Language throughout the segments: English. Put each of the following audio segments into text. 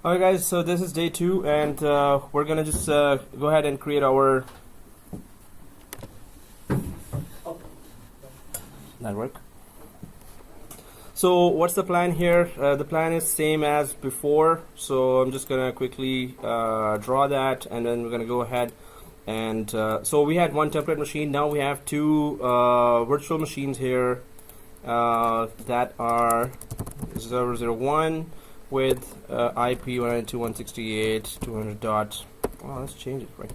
Alright guys, so this is day 2 and we're gonna just go ahead and create our network. So what's the plan here? The plan is same as before, so I'm just gonna quickly draw that, and then we're gonna go ahead and so we had one template machine. Now we have two virtual machines here that are server 01 with IP 192.168.200 dot. Oh, let's change it, right?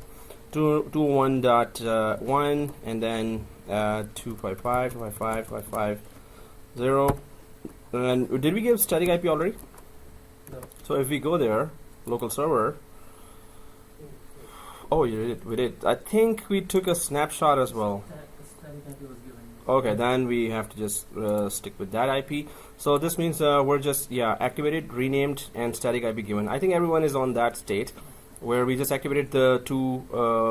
201.1 and then 255.555.550. And did we give static IP already? No. So if we go there, local server. Oh, you did. We did. I think we took a snapshot as well. Static IP was given. Okay, then we have to just stick with that IP. So this means we're just activated, renamed, and static IP given. I think everyone is on that state where we just activated the two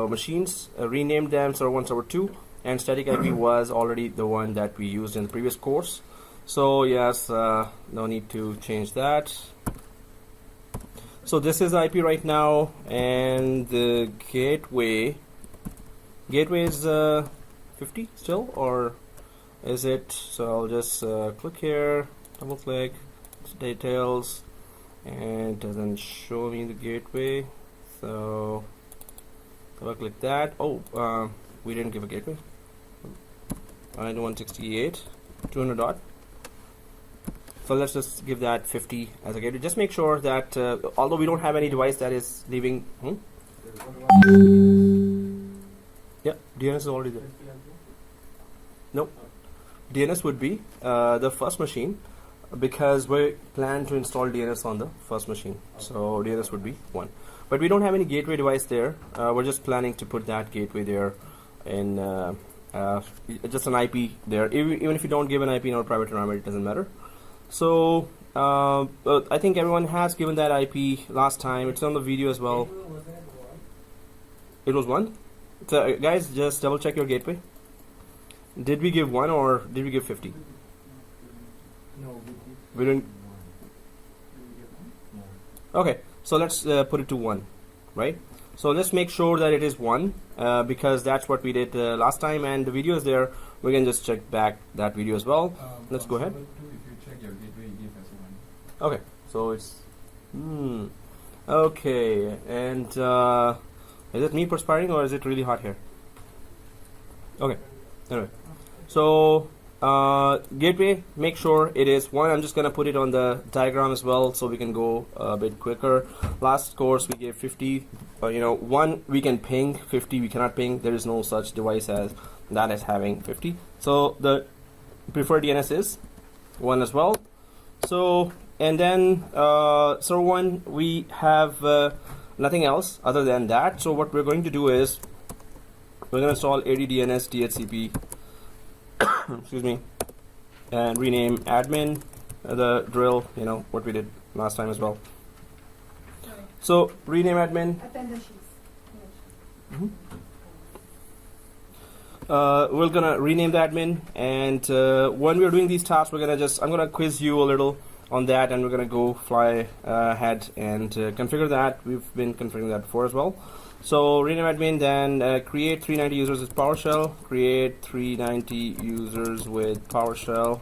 machines, renamed them server 1, server 2, and static IP was already the one that we used in the previous course. So yes, no need to change that. So this is IP right now, and the gateway is 50 still, or is it? So I'll just click here, double click, details, and it doesn't show me the gateway. So I'll click that. Oh, we didn't give a gateway. 168.200 dot. So let's just give that 50 as a gateway. Just make sure that although we don't have any device that is leaving. Yeah, DNS is already there. Nope. DNS would be the first machine, because we plan to install DNS on the first machine. So DNS would be 1. But we don't have any gateway device there. We're just planning to put that gateway there in just an IP there. Even if you don't give an IP in our private environment, it doesn't matter. So I think everyone has given that IP last time. It's on the video as well. It was 1. So guys, just double check your gateway. Did we give 1 or did we give 50? No, We didn't. Okay, so let's put it to 1, right? So let's make sure that it is 1 because that's what we did last time, and the video is there. We can just check back that video as well. Let's go ahead. If you check your gateway, you give us 1. Okay, so it's okay, and is it me perspiring or is it really hot here? Okay, anyway, so gateway, make sure it is 1. I'm just gonna put it on the diagram as well so we can go a bit quicker. Last course we gave 50. 1 we can ping, 50 we cannot ping. There is no such device as that is having 50. So the preferred DNS is 1 as well. So and then server 1 we have nothing else other than that. So what we're going to do is we're going to install ADDNS DHCP excuse me, and rename admin, the drill, what we did last time as well. So rename admin. We're gonna rename the admin, and when we're doing these tasks, I'm gonna quiz you a little on that, and we're gonna go fly ahead and configure that. We've been configuring that before as well. So rename admin, then create 390 users with PowerShell. Create 390 users with PowerShell.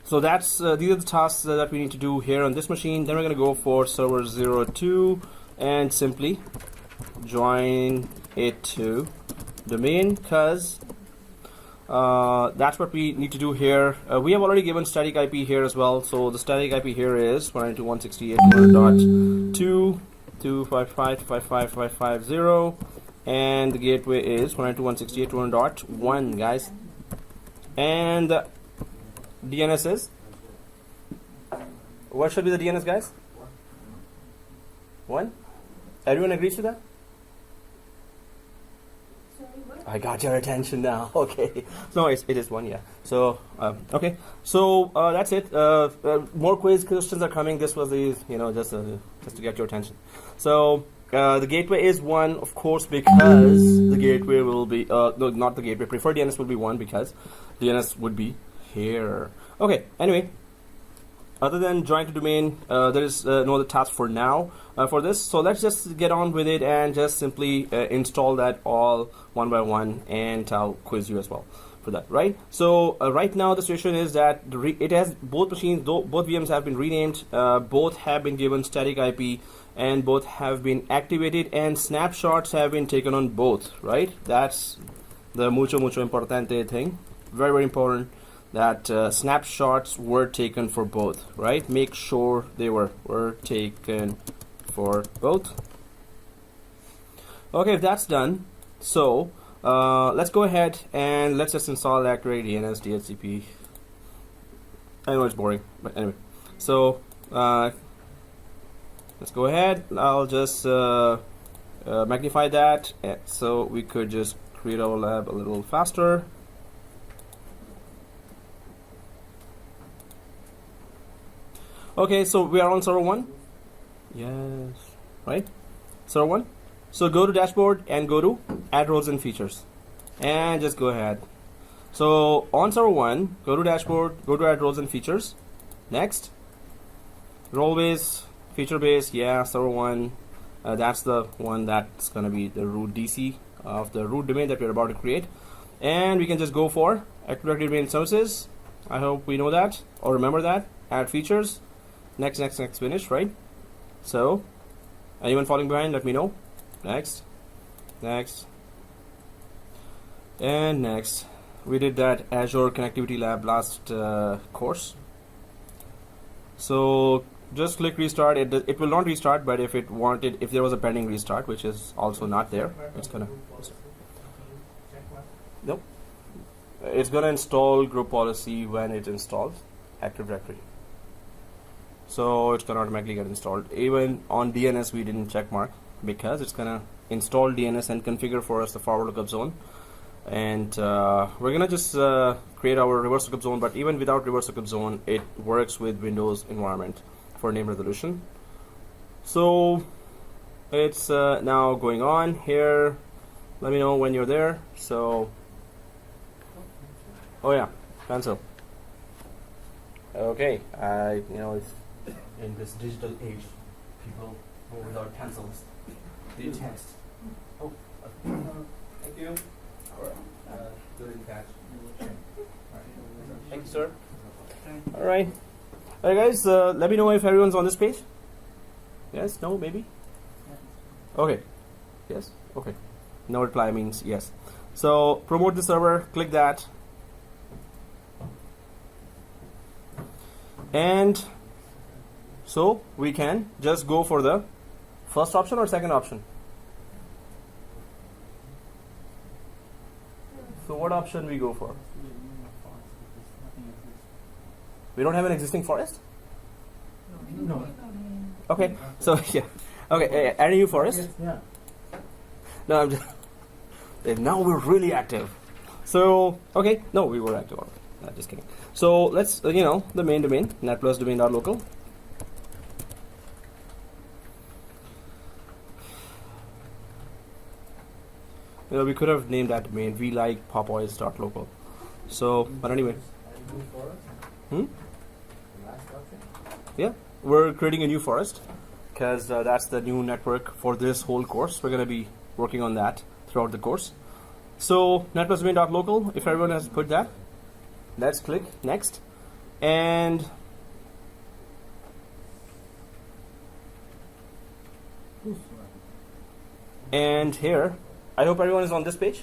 So that's these are the tasks that we need to do here on this machine. Then we're going to go for server 02 and simply join it to domain, because that's what we need to do here. We have already given static IP here as well. So the static IP here is 192.168.200.2 255.555.550, and the gateway is 192.168.200.1, guys. And the DNS is, what should be the DNS, guys? 1. Everyone agrees to that? I got your attention now. Okay. No, it is 1, yeah. So okay. So that's it. More quiz questions are coming. This was the just to get your attention. So the gateway is 1, of course, because the gateway will be no, not the gateway. Preferred DNS will be 1 because DNS would be here. Okay. Anyway, other than join to domain, there is no other task for now for this. So let's just get on with it and just simply install that all one by one, and I'll quiz you as well for that, right? So right now the situation is that it has both machines, both VMs have been renamed, both have been given static IP, and both have been activated, and snapshots have been taken on both, right? That's the mucho importante thing, very important, that snapshots were taken for both, right? Make sure they were taken for both. Okay, if that's done, so let's go ahead and let's just install that CreatedDNS DHCP. I know it's boring, but anyway. So let's go ahead. I'll just magnify that so we could just create our lab a little faster. Okay, so we are on server 1. Yes, right? Server 1. So go to dashboard and go to add roles and features, and just go ahead. So on server 1, go to dashboard, go to add roles and features. Next, role base, feature base. Yeah, server 1. That's the one that's gonna be the root DC of the root domain that we're about to create, and we can just go for Active Directory domain services. I hope we know that or remember that. Add features. Next, finish, right? So, anyone falling behind, let me know. Next, and next. We did that Azure Connectivity Lab last course. So just click restart. It will not restart, but if there was a pending restart, which is also not there, it's gonna. Nope. It's gonna install group policy when it installs Active Directory. So it's gonna automatically get installed. Even on DNS we didn't check mark, because it's gonna install DNS and configure for us the forward lookup zone, and we're gonna just create our reverse lookup zone. But even without reverse lookup zone, it works with Windows environment for name resolution. So it's now going on here. Let me know when you're there. So, oh yeah, cancel. Okay, it's in this digital age, people go without pencils. They text. Oh, thank you. Good catch. Thank you, sir. All right. All right, guys. Let me know if everyone's on this page. Yes. No. Maybe. Okay. Yes. Okay. No reply means yes. So promote the server. Click that. And so we can just go for the first option or second option. So what option we go for? We don't have an existing forest? No. Okay. So yeah. Okay. Add a new forest. Yeah. No, I'm just. Now we're really active. So okay. No, we were active already. Just kidding. So let's the main domain, Netplus domain.local. We could have named that domain we like Popeyes.local. So, but anyway. Yeah, we're creating a new forest because that's the new network for this whole course. We're going to be working on that throughout the course. So, Netplus domain.local, if everyone has put that, let's click next. And here, I hope everyone is on this page,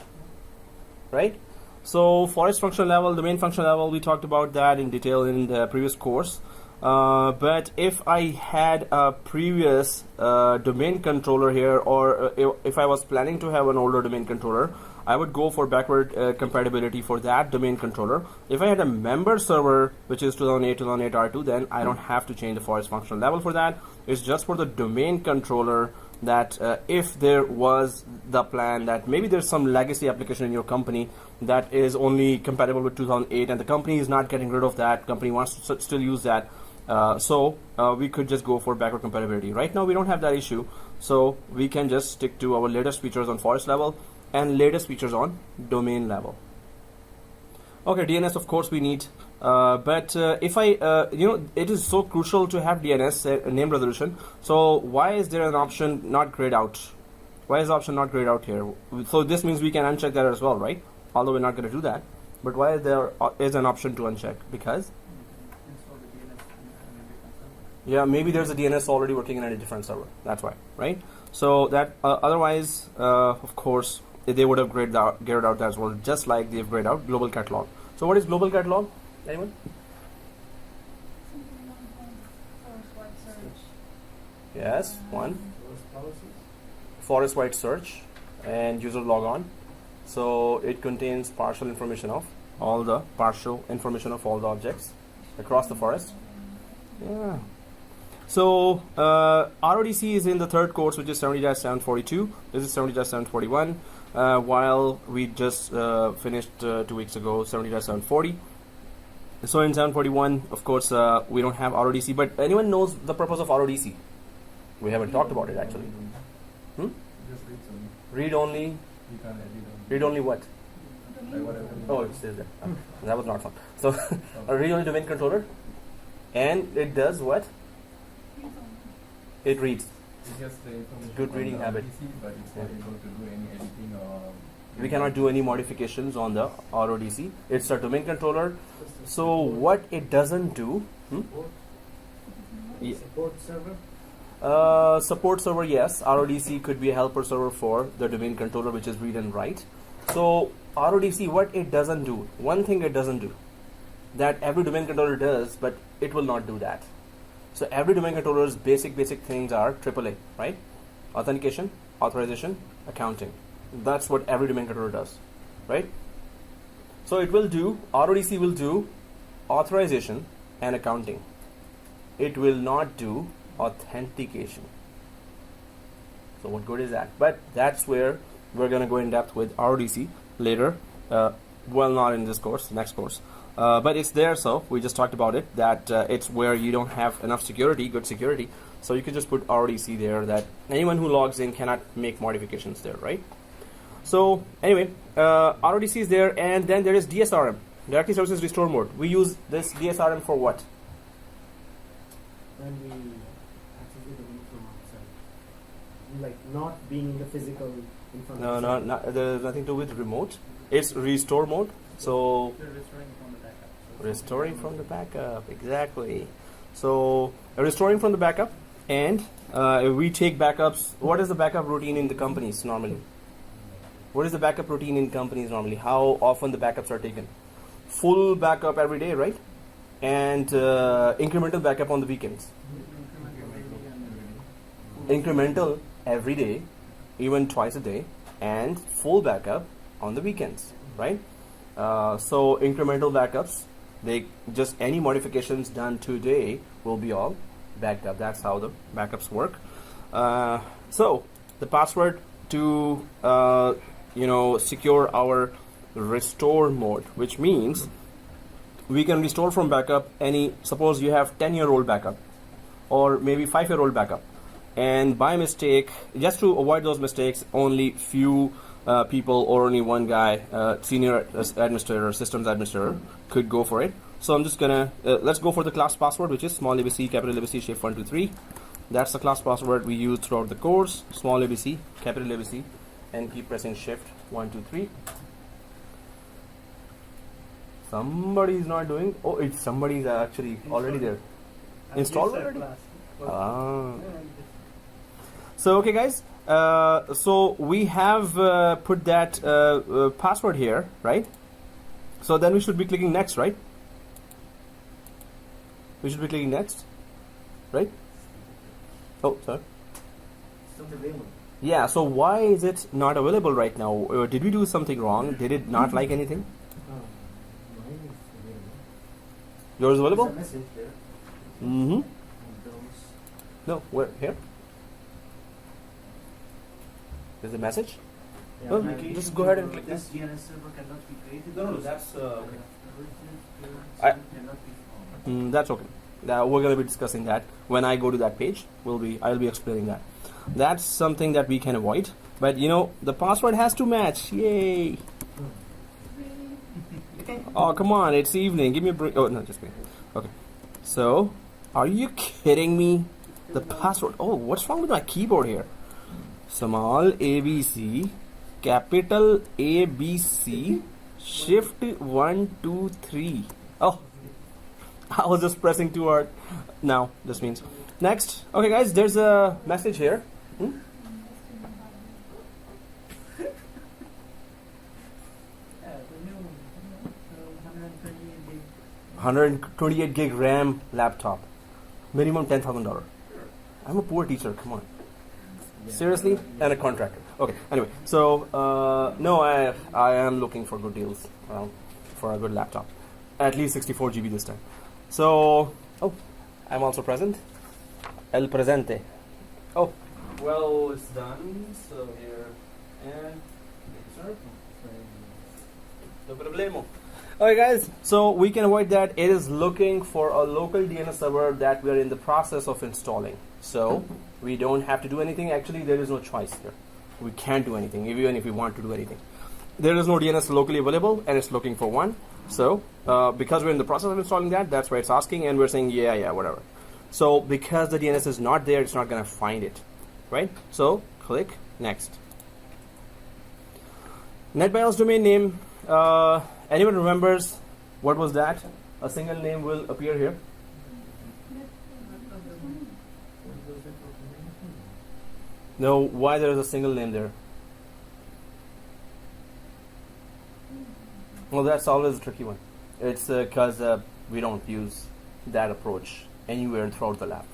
right? So forest function level, domain function level, we talked about that in detail in the previous course. But if I had a previous domain controller here, or if I was planning to have an older domain controller, I would go for backward compatibility for that domain controller. If I had a member server, which is 2008 R2, then I don't have to change the forest function level for that. It's just for the domain controller that if there was the plan that maybe there's some legacy application in your company that is only compatible with 2008 and the company is not getting rid of that, company wants to still use that, so we could just go for backward compatibility. Right now we don't have that issue, so we can just stick to our latest features on forest level and latest features on domain level. Okay, DNS, of course we need But if I, it is so crucial to have DNS name resolution. So why is there an option not grayed out? Why is the option not grayed out here? So this means we can uncheck that as well, right? Although we're not going to do that. But why there is an option to uncheck? Because yeah, maybe there's a DNS already working in a different server. That's why, right? So that otherwise, of course, they would have graded out that as well, just like they've graded out global catalog. So what is global catalog? Anyone? Yes, one. Forest-wide search and user logon. So it contains partial information of all the objects across the forest. Yeah. So RODC is in the third course, which is 70-742. This is 70-741. While we just finished 2 weeks ago 70-740. So in 741, of course, we don't have RODC, but anyone knows the purpose of RODC? We haven't talked about it actually. Just read only. Read only. You can edit only. Read only what? Like whatever. Oh, it says that. That was not fun. So a read only domain controller, and it does what? It reads. It's just the information. Good reading habit. RODC, but it's not able to do any editing or. We cannot do any modifications on the RODC. It's a domain controller. So what it doesn't do? Yeah. Support server? Support server, yes. RODC could be a helper server for the domain controller, which is read and write. So RODC, what it doesn't do? One thing it doesn't do that every domain controller does, but it will not do that. So every domain controller's basic things are AAA, right? Authentication, authorization, accounting. That's what every domain controller does, right? So it will do, RODC will do authorization and accounting. It will not do authentication. So what good is that? But that's where we're going to go in depth with RODC later. Well, not in this course, next course. But it's there, so we just talked about it, that it's where you don't have enough security, good security. So you can just put RODC there, that anyone who logs in cannot make modifications there, right? So anyway, RODC is there, and then there is DSRM, Directory Services Restore Mode. We use this DSRM for what? When we access the domain from outside. Like not being in the physical information. No, there's nothing to do with remote. It's restore mode. So Restoring from the backup. restoring from the backup, exactly. So restoring from the backup, and we take backups. What is the backup routine in the companies normally? What is the backup routine in companies normally? How often the backups are taken? Full backup every day, right? And incremental backup on the weekends. Incremental every day, even twice a day, and full backup on the weekends, right? So incremental backups, they just any modifications done today will be all backed up. That's how the backups work. So the password to secure our restore mode, which means we can restore from backup suppose you have 10-year-old backup or maybe 5-year-old backup, and by mistake, just to avoid those mistakes, only few people or only one guy, senior administrator, systems administrator, could go for it. So I'm just gonna let's go for the class password, which is small abc, capital ABC, shift 123. That's the class password we use throughout the course. Small abc, capital ABC, and keep pressing shift 123. Somebody is not doing. Oh, it's somebody is actually already there. Installed already. So okay, guys. So we have put that password here, right? So then we should be clicking next, right? We should be clicking next, right? Oh, sorry. Still available. Yeah. So why is it not available right now? Did we do something wrong? Did it not like anything? Mine is available. Yours available? There's a message there. Mm-hmm. And those. No. Where? Here? There's a message. Yeah, Well, application just go ahead and for click this DNS server cannot be created. No, that's okay. I, I- cannot be found. That's okay. We're going to be discussing that when I go to that page. I'll be explaining that. That's something that we can avoid. But the password has to match. Yay! Oh, come on, it's evening. Give me a break. Oh, no, just kidding. Okay. So, are you kidding me? The password. Oh, what's wrong with my keyboard here? Small ABC, capital ABC, shift 1, 2, 3. Oh, I was just pressing too hard. Now, this means. Next. Okay, guys, there's a message here. Hmm? The new 128 gig. 128 gig RAM laptop. Minimum $10,000. I'm a poor teacher, come on. Seriously? And a contractor. Okay, anyway. So, no, I am looking for good deals for a good laptop. At least 64 GB this time. So, oh, I'm also present. El presente. Oh, well, it's done. So here, and sir. No problemo. Okay, guys. So we can avoid that. It is looking for a local DNS server that we are in the process of installing. So we don't have to do anything. Actually, there is no choice here. We can't do anything, even if we want to do anything. There is no DNS locally available, and it's looking for one. So because we're in the process of installing that, that's why it's asking, and we're saying yeah, whatever. So because the DNS is not there, it's not going to find it, right? So click next. NetBIOS domain name. Anyone remembers what was that? A single name will appear here. No, why there is a single name there? Well, that's always a tricky one. It's because we don't use that approach anywhere throughout the lab.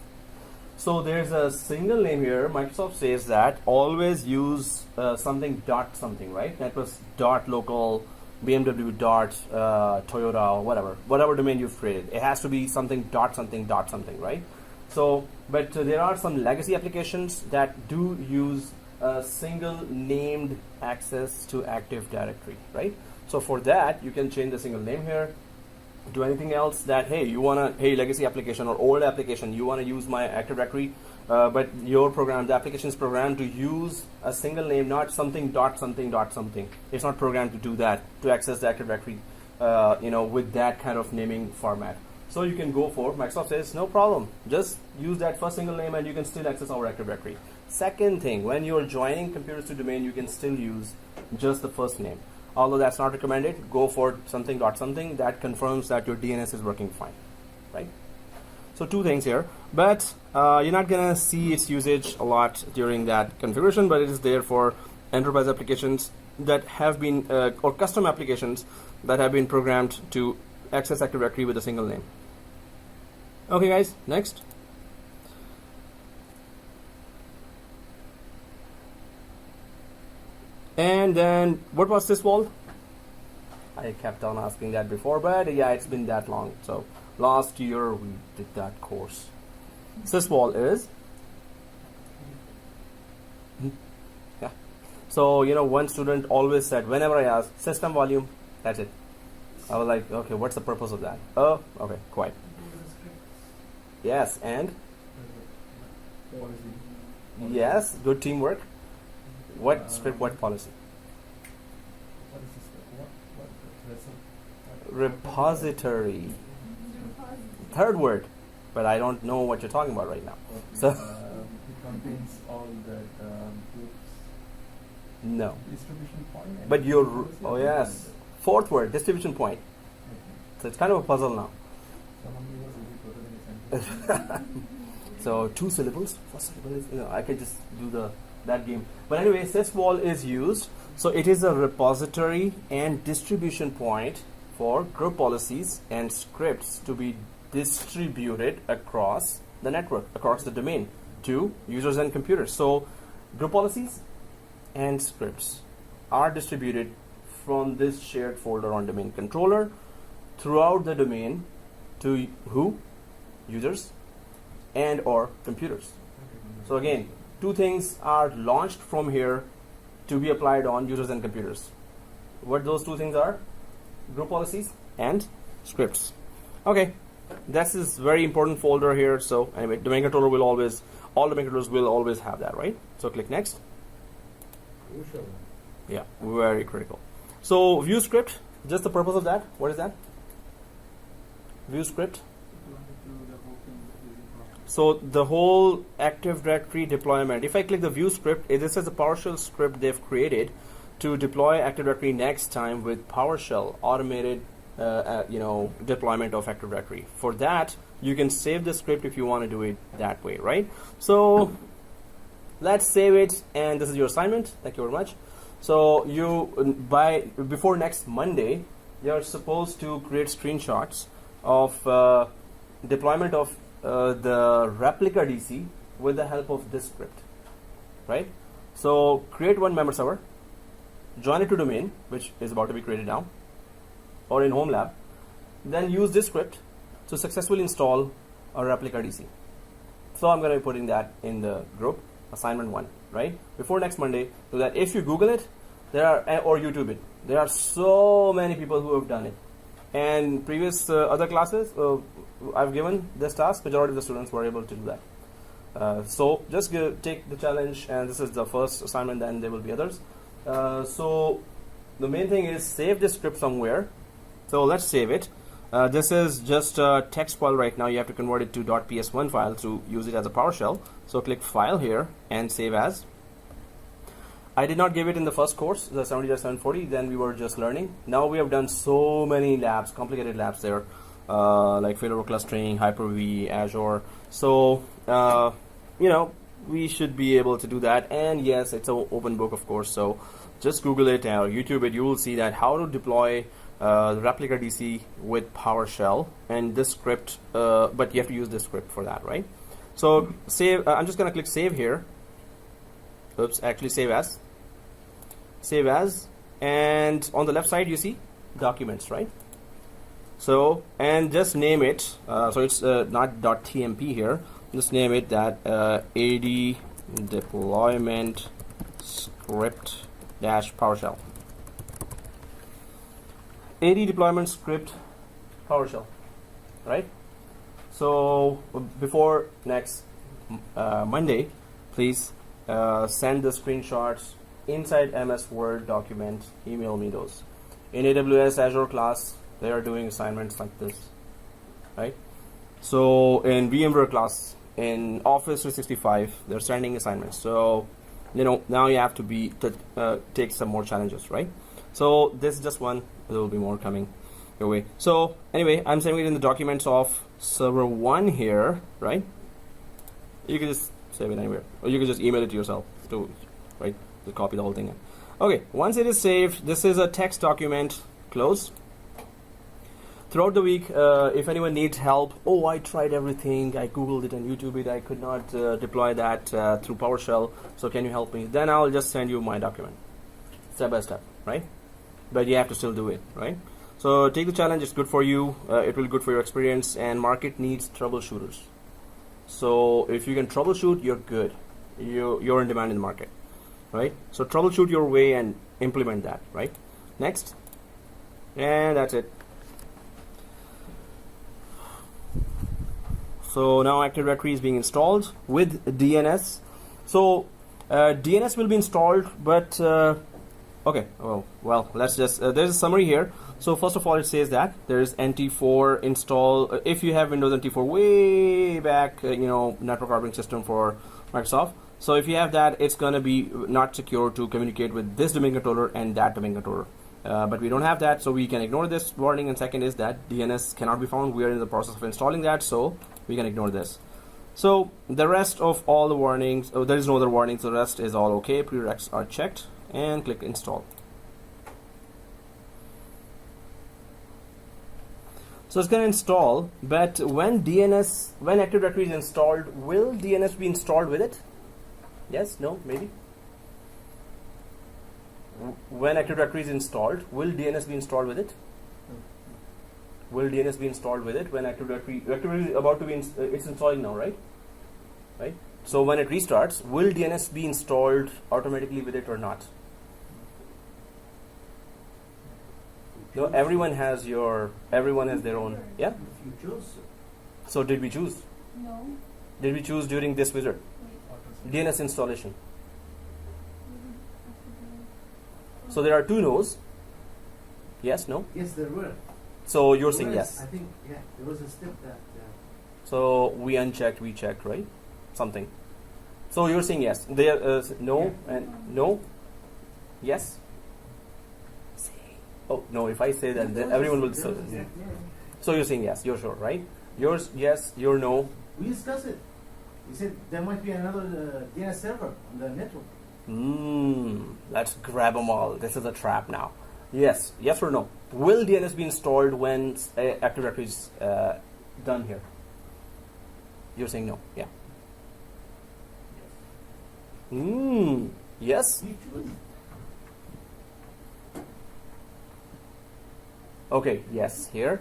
So there's a single name here. Microsoft says that always use something dot something, right? Netplus dot local, BMW dot Toyota, whatever domain you've created. It has to be something dot something, right? So, but there are some legacy applications that do use a single named access to Active Directory, right? So for that, you can change the single name here. Do anything else that, hey, you wanna, hey, legacy application or old application, you wanna use my Active Directory, but your program, the application is programmed to use a single name, not something dot something dot something. It's not programmed to do that, to access the Active Directory, with that kind of naming format. So you can go for, Microsoft says, no problem, just use that first single name and you can still access our Active Directory. Second thing, when you're joining computers to domain, you can still use just the first name. Although that's not recommended, go for something dot something that confirms that your DNS is working fine, right? So two things here, but you're not gonna see its usage a lot during that configuration, but it is there for enterprise applications that have been, or custom applications that have been programmed to access Active Directory with a single name. Okay guys, next. And then, what was sysvol? I kept on asking that before, but yeah, it's been that long. So last year we did that course. Sysvol is, yeah. So one student always said, whenever I asked system volume, that's it. I was like, okay, what's the purpose of that? Oh, okay, quite. Yes, and yes, good teamwork. What script, what policy? Repository. Third word, but I don't know what you're talking about right now. So it contains all that groups. No. Distribution point. But you're, oh yes, fourth word, distribution point. So it's kind of a puzzle now. So 2 syllables. First syllable is, I can just do that game. But anyway, sysvol is used. So it is a repository and distribution point for group policies and scripts to be distributed across the network, across the domain to users and computers. So group policies and scripts are distributed from this shared folder on domain controller throughout the domain to who? Users and or computers. So again, 2 things are launched from here to be applied on users and computers. What those 2 things are? Group policies and scripts. Okay, this is very important folder here. So anyway, domain controller will always, all domain controllers will always have that, right? So click next. Yeah, very critical. So view script, just the purpose of that. What is that? View script. You want to do the whole thing using PowerShell. So the whole Active Directory deployment, if I click the view script, this is a PowerShell script they've created to deploy Active Directory next time with PowerShell automated deployment of Active Directory. For that, you can save the script if you want to do it that way, right? So let's save it, and this is your assignment. Thank you very much. So before next Monday, you're supposed to create screenshots of deployment of the replica DC with the help of this script, right? So create one member server, join it to domain, which is about to be created now, or in home lab, then use this script to successfully install a replica DC. So I'm going to be putting that in the group, assignment 1, right? Before next Monday, so that if you Google it, or YouTube it, there are so many people who have done it. And previous other classes, I've given this task, majority of the students were able to do that. So just take the challenge, and this is the first assignment, then there will be others. So the main thing is save this script somewhere. So let's save it. This is just a text file right now. You have to convert it to .ps1 file to use it as a PowerShell. So click File here and Save As. I did not give it in the first course, the 70-740, then we were just learning. Now we have done so many labs, complicated labs there, like failover clustering, Hyper-V, Azure. So, we should be able to do that. And yes, it's an open book, of course. So just Google it or YouTube it. You will see that how to deploy the replica DC with PowerShell and this script, but you have to use this script for that, right? So save. I'm just going to click Save here. Oops, actually Save As. Save As, and on the left side you see Documents, right? So, and just name it. So it's not .tmp here. Just name it that AD deployment script dash PowerShell. AD deployment script PowerShell, right? So before next Monday, please send the screenshots inside MS Word document. Email me those. In AWS Azure class, they are doing assignments like this, right? So in VMware class, in Office 365, they're sending assignments. So now you have to take some more challenges, right? So this is just one. There will be more coming your way. So anyway, I'm saving it in the documents of server 1 here, right? You can just save it anywhere, or you can just email it to yourself to, right? To copy the whole thing in. Okay, once it is saved, this is a text document. Close. Throughout the week, if anyone needs help, I tried everything, I googled it and YouTube it, I could not deploy that through PowerShell, so can you help me? Then I'll just send you my document, step by step, right? But you have to still do it, right? So take the challenge, it's good for you, it will be good for your experience, and market needs troubleshooters. So if you can troubleshoot, you're good. You're in demand in the market, right? So troubleshoot your way and implement that, right? Next. And that's it. So now Active Directory is being installed with DNS. So DNS will be installed, but okay. Well, let's just. There's a summary here. So first of all, it says that there is NT4 install. If you have Windows NT4 way back, network operating system for Microsoft. So if you have that, it's going to be not secure to communicate with this domain controller and that domain controller. But we don't have that, so we can ignore this warning. And second is that DNS cannot be found. We are in the process of installing that, so we can ignore this. So the rest of all the warnings, there is no other warnings. The rest is all okay. Prereqs are checked, and click install. So it's going to install, but when Active Directory is installed, will DNS be installed with it? Yes, no, maybe. When Active Directory is installed, will DNS be installed with it? Will DNS be installed with it when Active Directory is about to be it's installing now, right? Right. So when it restarts, will DNS be installed automatically with it or not? No, everyone has their own. Yeah. If you choose. So did we choose? No. Did we choose during this wizard? DNS installation. So there are two no's. Yes, no? Yes, there were. So you're There saying was, yes. I think, yeah, there was a step that. So we unchecked, we checked, right? Something. So you're saying yes. There no Yeah. and no. Yes. Oh no! If I say that, then everyone will. So you're saying yes. You're sure, right? Yours yes. Your no. We discussed it. We said there might be another DNS server on the network. Let's grab them all. This is a trap now. Yes. Yes or no? Will DNS be installed when Active Directory is done here? You're saying no. Yeah. Yes. Okay. Yes. Here.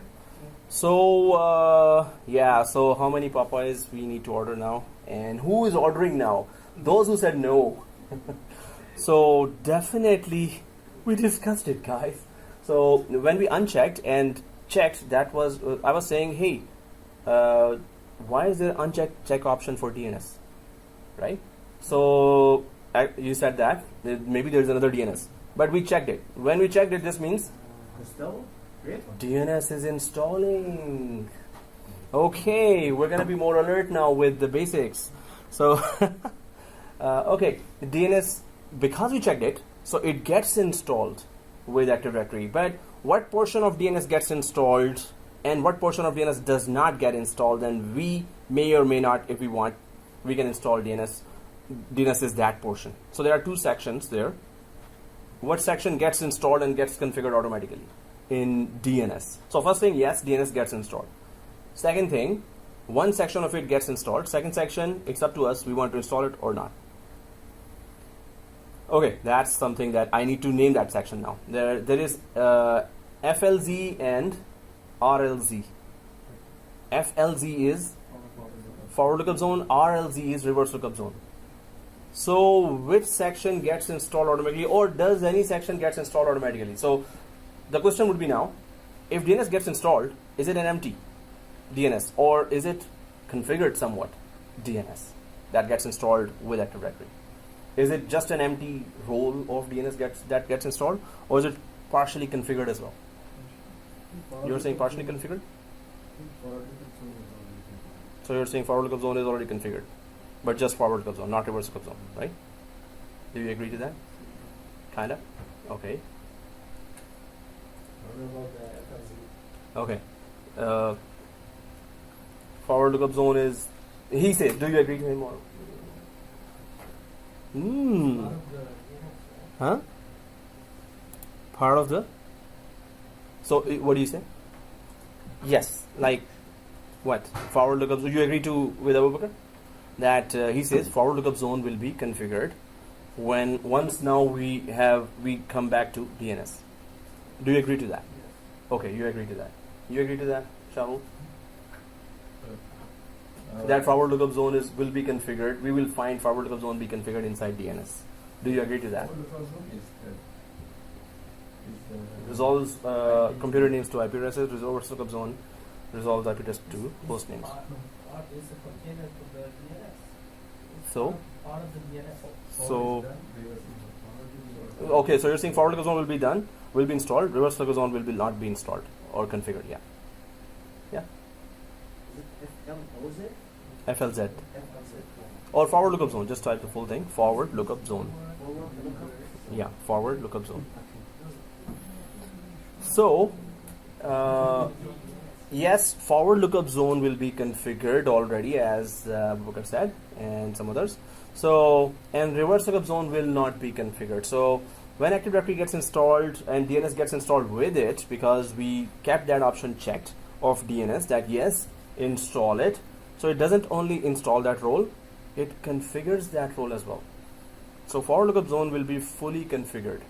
So yeah. So how many Popeyes we need to order now? And who is ordering now? Those who said no. So definitely we discussed it, guys. So when we unchecked and checked, that was I was saying, hey, why is there unchecked check option for DNS, right? So you said that maybe there's another DNS, but we checked it. When we checked it, this means DNS is installing. Okay, we're gonna be more alert now with the basics. So okay, DNS, because we checked it, so it gets installed with Active Directory. But what portion of DNS gets installed and what portion of DNS does not get installed, and we may or may not, if we want, we can install DNS. DNS is that portion. So there are two sections there. What section gets installed and gets configured automatically in DNS? So first thing, yes, DNS gets installed. Second thing, one section of it gets installed. Second section, it's up to us, we want to install it or not. Okay, that's something that I need to name that section now. There is FLZ and RLZ. FLZ is forward lookup zone, RLZ is reverse lookup zone. So which section gets installed automatically, or does any section gets installed automatically? So the question would be now, if DNS gets installed, is it an empty DNS or is it configured somewhat DNS that gets installed with Active Directory? Is it just an empty role of DNS that gets installed, or is it partially configured as well? You're saying partially configured? So you're saying forward lookup zone is already configured, but just forward lookup zone, not reverse lookup zone, right? Do you agree to that? Kinda? Okay. Okay. Forward lookup zone is, he says, do you agree to him or? Huh? Part of the? So what do you say? Yes, like what? Forward lookup zone. You agree to with Abu Bakr that he says forward lookup zone will be configured when once now we come back to DNS. Do you agree to that? Okay, you agree to that. You agree to that, Shahul? That forward lookup zone will be configured. We will find forward lookup zone be configured inside DNS. Do you agree to that? Resolves computer names to IP addresses. Resolves lookup zone resolves IP address to host names. So okay, so you're saying forward lookup zone will be done, will be installed. Reverse lookup zone will not be installed or configured. Yeah. Yeah. FLZ or forward lookup zone. Just type the full thing. Forward lookup zone. Yeah, forward lookup zone. So, yes, forward lookup zone will be configured already, as Booker said, and some others. So, and reverse lookup zone will not be configured. So, when Active Directory gets installed and DNS gets installed with it, because we kept that option checked of DNS that yes, install it. So it doesn't only install that role, it configures that role as well. So forward lookup zone will be fully configured.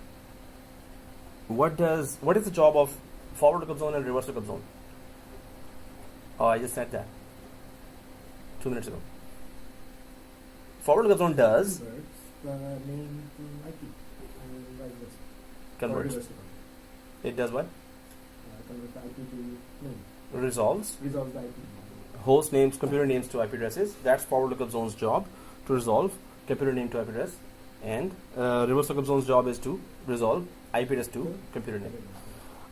What is the job of forward lookup zone and reverse lookup zone? Oh, I just said that 2 minutes ago. Forward lookup zone does converts. It does what? Resolves the IP. host names, computer names to IP addresses. That's forward lookup zone's job, to resolve computer name to IP address, and reverse lookup zone's job is to resolve IP address to computer name.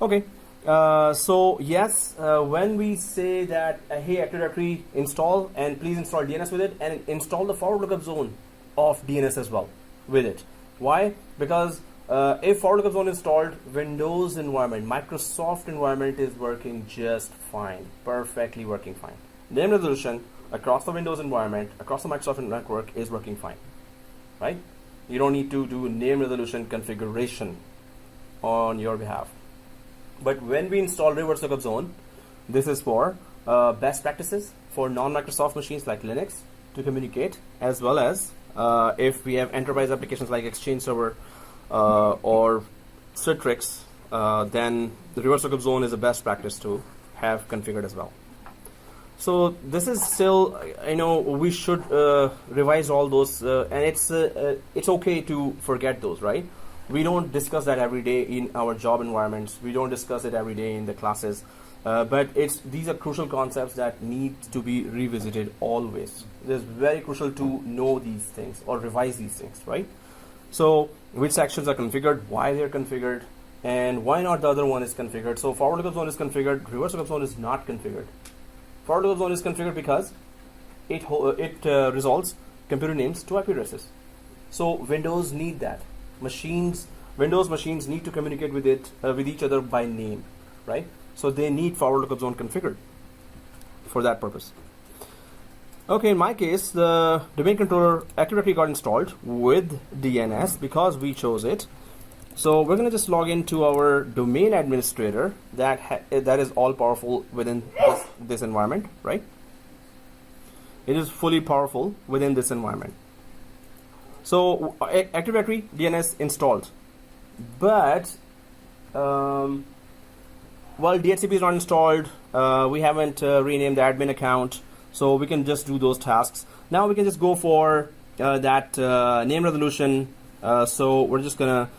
Okay. So yes, when we say that hey Active Directory install and please install DNS with it and install the forward lookup zone of DNS as well with it. Why? Because if forward lookup zone installed, Windows environment, Microsoft environment is working just fine, perfectly working fine. Name resolution across the Windows environment, across the Microsoft network is working fine, right? You don't need to do name resolution configuration on your behalf. But when we install reverse lookup zone, this is for best practices for non-Microsoft machines like Linux to communicate, as well as if we have enterprise applications like Exchange Server or Citrix, then the reverse lookup zone is a best practice to have configured as well. So this is still, I know we should revise all those, and it's okay to forget those, right? We don't discuss that every day in our job environments. We don't discuss it every day in the classes. But these are crucial concepts that need to be revisited always. It's very crucial to know these things or revise these things, right? So which sections are configured, why they're configured, and why not the other one is configured. So forward lookup zone is configured, reverse lookup zone is not configured. Forward lookup zone is configured because it resolves computer names to IP addresses. So Windows need that. Windows machines need to communicate with it with each other by name, right? So they need forward lookup zone configured for that purpose. Okay, in my case, the domain controller Active Directory got installed with DNS because we chose it. So we're going to just log into our domain administrator that is all powerful within this environment, right? It is fully powerful within this environment. So Active Directory DNS installed, but while DHCP is not installed, we haven't renamed the admin account, so we can just do those tasks. Now we can just go for that name resolution. So we're just gonna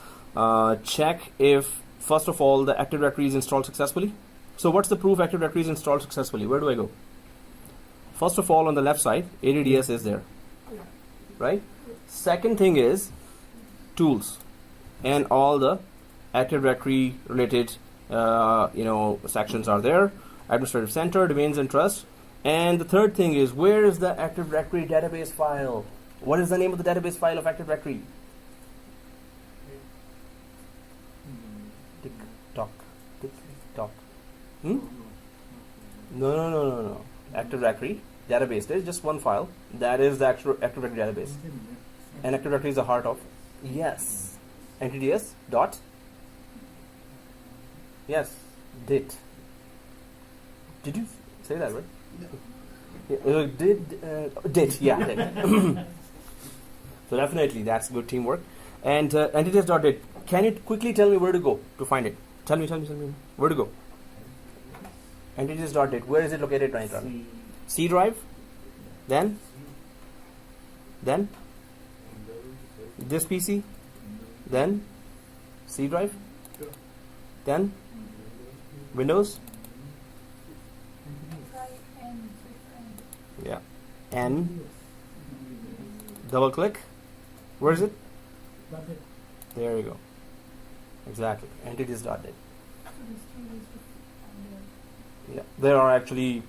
check if first of all the Active Directory is installed successfully. So what's the proof Active Directory is installed successfully? Where do I go? First of all, on the left side, ADDS is there, right? Second thing is tools and all the Active Directory related sections are there. Administrative Center, domains and trust. And the third thing is, where is the Active Directory database file? What is the name of the database file of Active Directory? Tick tock, tick tock. No. Active Directory database. There is just one file. That is the actual Active Directory database. And Active Directory is the heart of, yes, NTDS dot, yes, dit. Did you say that right? Yeah, dit, yeah, dit. So definitely that's good teamwork. And NTDS dot dit. Can you quickly tell me where to go to find it? Tell me where to go. NTDS dot dit. Where is it located right now? C drive. Then this PC, then C drive, then Windows, yeah, N, double click, where is it? There you go, exactly, entities.dit. Yeah, there are actually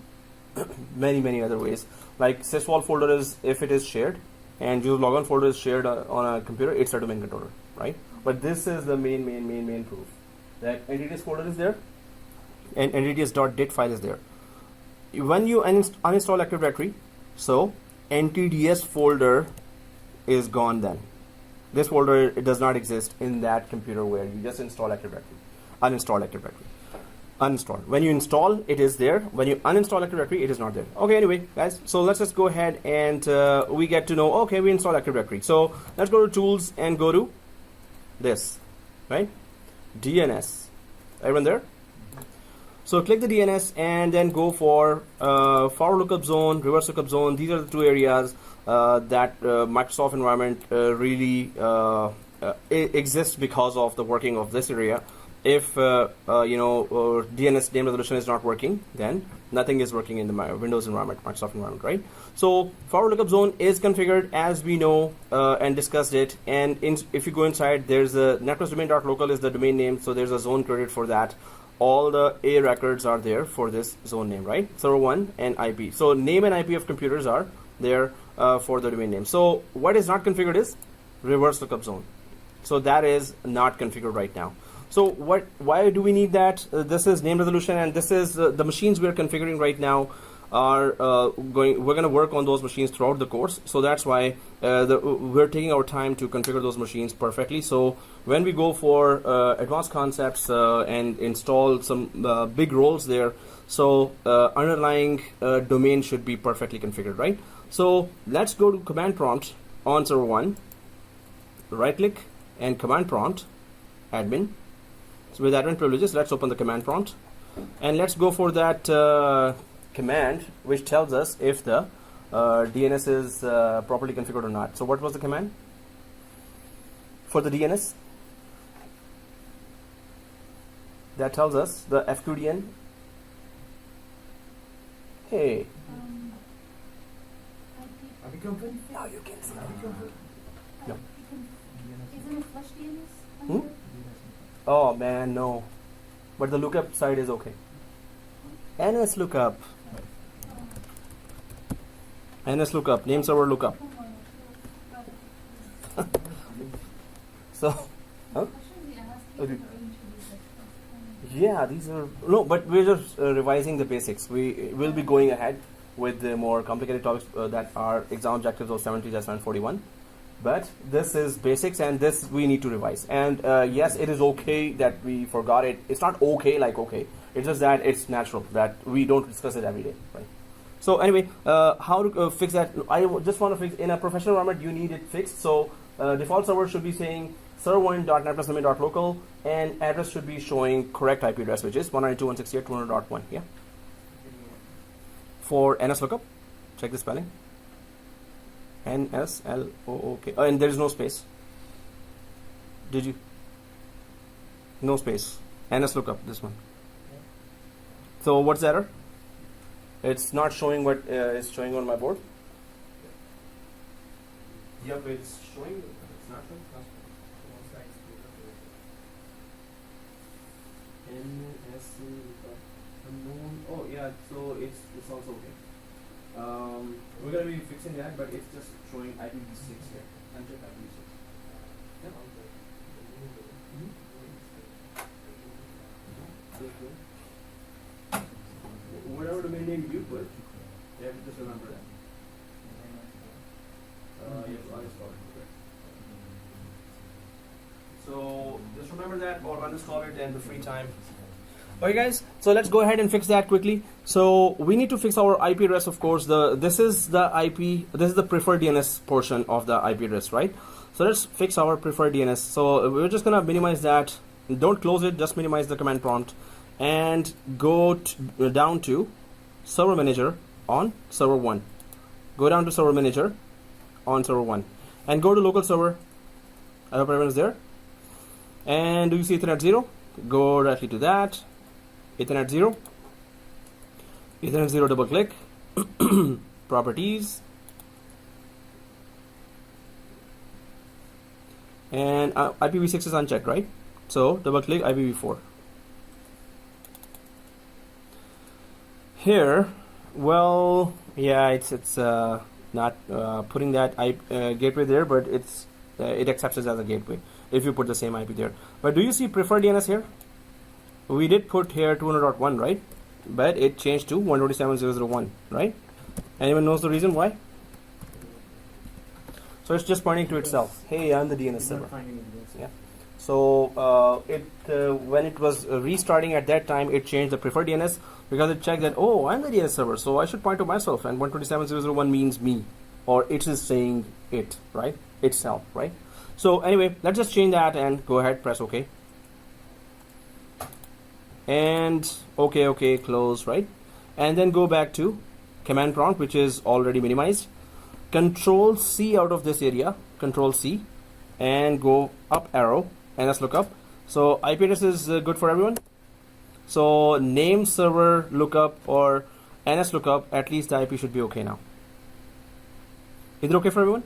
many other ways, like sysvol folder is, if it is shared, and user logon folder is shared on a computer, it's a domain controller, right? But this is the main proof that entities folder is there and entities.dit file is there. When you uninstall Active Directory, so ntds folder is gone then. This folder, it does not exist in that computer where you just install Active Directory, uninstall Active Directory. Uninstall. When you install, it is there. When you uninstall Active Directory, it is not there. Okay, anyway, guys, so let's just go ahead and we get to know, okay, we install Active Directory. So let's go to tools and go to this, right? DNS. Everyone there? So click the DNS and then go for forward lookup zone, reverse lookup zone. These are the two areas that Microsoft environment really exists because of the working of this area. If DNS name resolution is not working, then nothing is working in the Windows environment, Microsoft environment, right? So forward lookup zone is configured as we know and discussed it. And if you go inside, there's a Netplus domain.local is the domain name, so there's a zone created for that. all the A records are there for this zone name, right? Server 1 and IP. So name and IP of computers are there for the domain name. So what is not configured is reverse lookup zone. So that is not configured right now. So why do we need that? This is name resolution, and this is the machines we are configuring right now are we're going to work on those machines throughout the course. So that's why we're taking our time to configure those machines perfectly. So when we go for advanced concepts and install some big roles there, so underlying domain should be perfectly configured, right? So let's go to command prompt on server 1, right click and command prompt admin. So with admin privileges, let's open the command prompt and let's go for that command which tells us if the DNS is properly configured or not. So what was the command for the DNS? That tells us the FQDN. Hey. Are we confident? Now you can see. No. Isn't it flush DNS? Hmm? Oh man, no. But the lookup side is okay. NS lookup. NS lookup, name server lookup. So, huh? Yeah, these are no, but we're just revising the basics. We will be going ahead with the more complicated topics that are exam objectives of 70-41. But this is basics, and this we need to revise. And yes, it is okay that we forgot it. It's not okay like okay. It's just that it's natural that we don't discuss it every day, right? So anyway, how to fix that? I just want to fix in a professional environment. You need it fixed. So default server should be saying server1.netplus.local, and address should be showing correct IP address, which is 192.168.200.1. Yeah. For NS lookup, check the spelling. NSLOOK. Oh, and there is no space. Did you? No space. NS lookup. This one. So what's the error? It's not showing what is showing on my board. Yep, it's showing. It's not showing. NS unknown. Oh yeah, so it's also okay. We're gonna be fixing that, but it's just showing IPv6 here. Uncheck IPv6. Yeah. Whatever domain name you put, you have to just remember that. Yes, I'll install it. Okay. So just remember that, or uninstall it in the free time. Okay guys, so let's go ahead and fix that quickly. So we need to fix our IP address, of course. This is the preferred DNS portion of the IP address, right? So let's fix our preferred DNS. So we're just gonna minimize that. Don't close it, just minimize the command prompt and go down to server manager on server 1. Go down to server manager on server 1 and go to local server. I hope everyone's there. And do you see Ethernet 0? Go directly to that. Ethernet 0. Ethernet 0, double click. Properties. And IPv6 is unchecked, right? So double click IPv4. Here, well, yeah, it's not putting that gateway there, but it accepts it as a gateway if you put the same IP there. But do you see preferred DNS here? We did put here 200.1, right? But it changed to 127.0.0.1, right? Anyone knows the reason why? So it's just pointing to itself. Hey, I'm the DNS server. Yeah. So when it was restarting at that time, it changed the preferred DNS because it checked that, oh, I'm the DNS server, so I should point to myself, and 127.0.0.1 means me, or it is saying it, right? Itself, right? So anyway, let's just change that and go ahead, press OK. And okay, close, right? And then go back to command prompt, which is already minimized. Control C out of this area, Control C, and go up arrow, NS lookup. So IP address is good for everyone. So name server lookup or NS lookup, at least the IP should be okay now. Is it okay for everyone?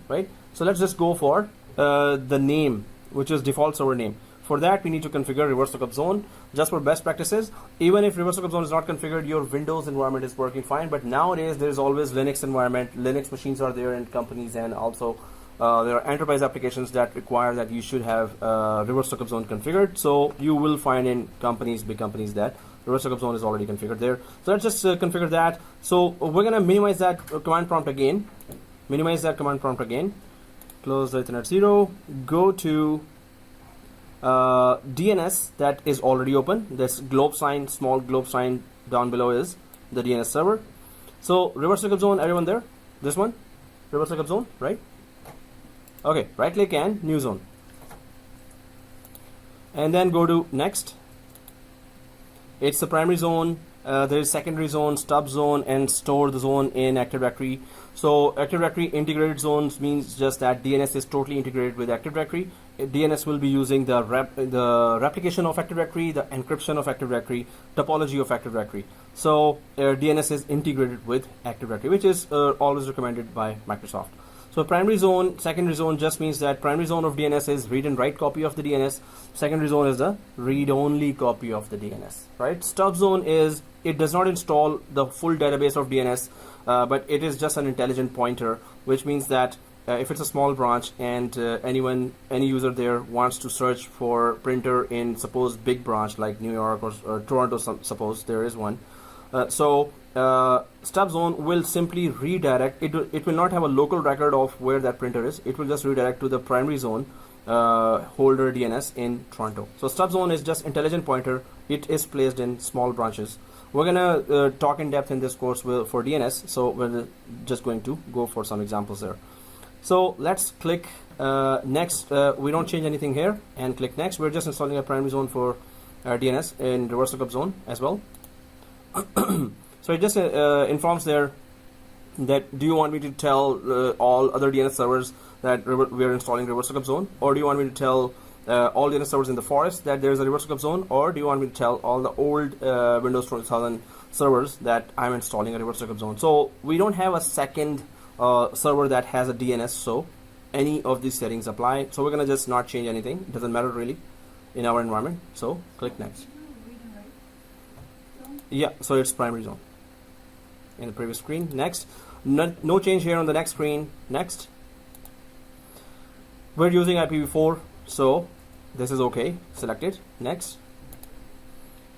Right? So let's just go for the name, which is default server name. For that, we need to configure reverse lookup zone. Just for best practices, even if reverse lookup zone is not configured, your Windows environment is working fine. But nowadays, there is always Linux environment. Linux machines are there in companies, and also there are enterprise applications that require that you should have reverse lookup zone configured. So you will find in companies, big companies, that reverse lookup zone is already configured there. So let's just configure that. So we're gonna minimize that command prompt again. Minimize that command prompt again. Close the Ethernet 0. Go to DNS that is already open. This globe sign, small globe sign down below is the DNS server. So reverse lookup zone, everyone there? This one? Reverse lookup zone, right? Okay, right click and new zone. And then go to next. It's the primary zone. There is secondary zone, stub zone, and store the zone in Active Directory. So Active Directory integrated zones means just that DNS is totally integrated with Active Directory. DNS will be using the replication of Active Directory, the encryption of Active Directory, topology of Active Directory. So DNS is integrated with Active Directory, which is always recommended by Microsoft. So primary zone, secondary zone just means that primary zone of DNS is read and write copy of the DNS. Secondary zone is the read-only copy of the DNS, right? Stub zone is, it does not install the full database of DNS, but it is just an intelligent pointer, which means that if it's a small branch and any user there wants to search for printer in, suppose, big branch like New York or Toronto, suppose there is one. Stub zone will simply redirect. It will not have a local record of where that printer is. It will just redirect to the primary zone holder DNS in Toronto. So stub zone is just intelligent pointer. It is placed in small branches. We're gonna talk in depth in this course for DNS. So we're just going to go for some examples there. So let's click next. We don't change anything here and click next. We're just installing a primary zone for DNS in reverse lookup zone as well. So it just informs there that do you want me to tell all other DNS servers that we are installing reverse lookup zone, or do you want me to tell all DNS servers in the forest that there is a reverse lookup zone, or do you want me to tell all the old Windows 2000 servers that I'm installing a reverse lookup zone? So we don't have a second server that has a DNS, so any of these settings apply. So we're gonna just not change anything. It doesn't matter really in our environment. So click next. Yeah, so it's primary zone in the previous screen. Next. No change here on the next screen. Next. We're using IPv4, so this is okay. Select it. Next.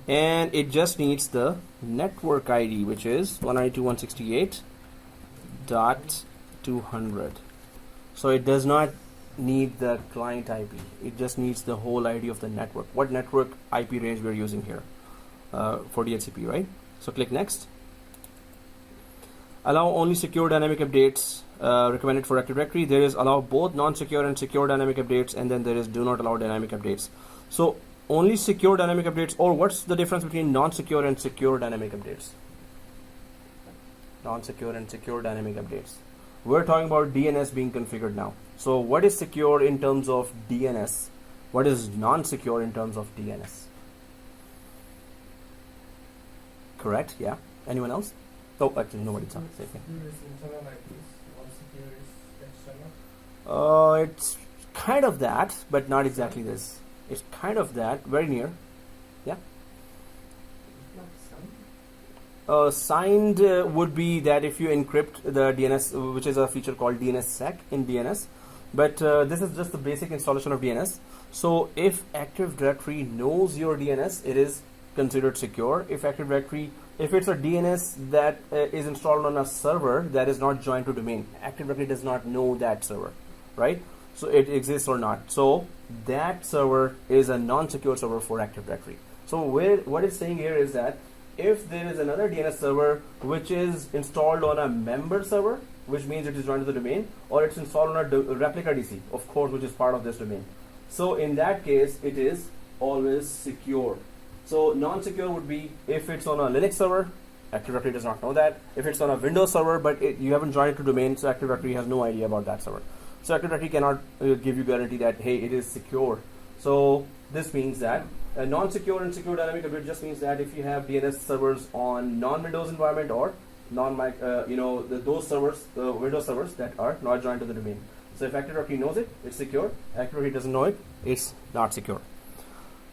And it just needs the network ID, which is 192.168.200. So it does not need the client IP. It just needs the whole ID of the network. What network IP range we're using here for DHCP, right? So click next. Allow only secure dynamic updates recommended for Active Directory. There is allow both non-secure and secure dynamic updates, and then there is do not allow dynamic updates. So only secure dynamic updates, or what's the difference between non-secure and secure dynamic updates? Non-secure and secure dynamic updates. We're talking about DNS being configured now. So what is secure in terms of DNS? What is non-secure in terms of DNS? Correct? Yeah. Anyone else? Oh, actually, nobody's on. It's kind of that, but not exactly this. It's kind of that, very near. Yeah. Signed would be that if you encrypt the DNS, which is a feature called DNSSEC in DNS. But this is just the basic installation of DNS. So if Active Directory knows your DNS, it is considered secure. If Active Directory, if it's a DNS that is installed on a server that is not joined to domain, Active Directory does not know that server, right? So it exists or not. So that server is a non-secure server for Active Directory. So what it's saying here is that if there is another DNS server which is installed on a member server, which means it is joined to the domain, or it's installed on a replica DC, of course, which is part of this domain. So in that case, it is always secure. So non-secure would be if it's on a Linux server, Active Directory does not know that. If it's on a Windows server, but you haven't joined it to domain, so Active Directory has no idea about that server. So Active Directory cannot give you guarantee that, hey, it is secure. So this means that non-secure and secure dynamic update just means that if you have DNS servers on non-Windows environment or those servers, Windows servers that are not joined to the domain. So if Active Directory knows it, it's secure. Active Directory doesn't know it, it's not secure.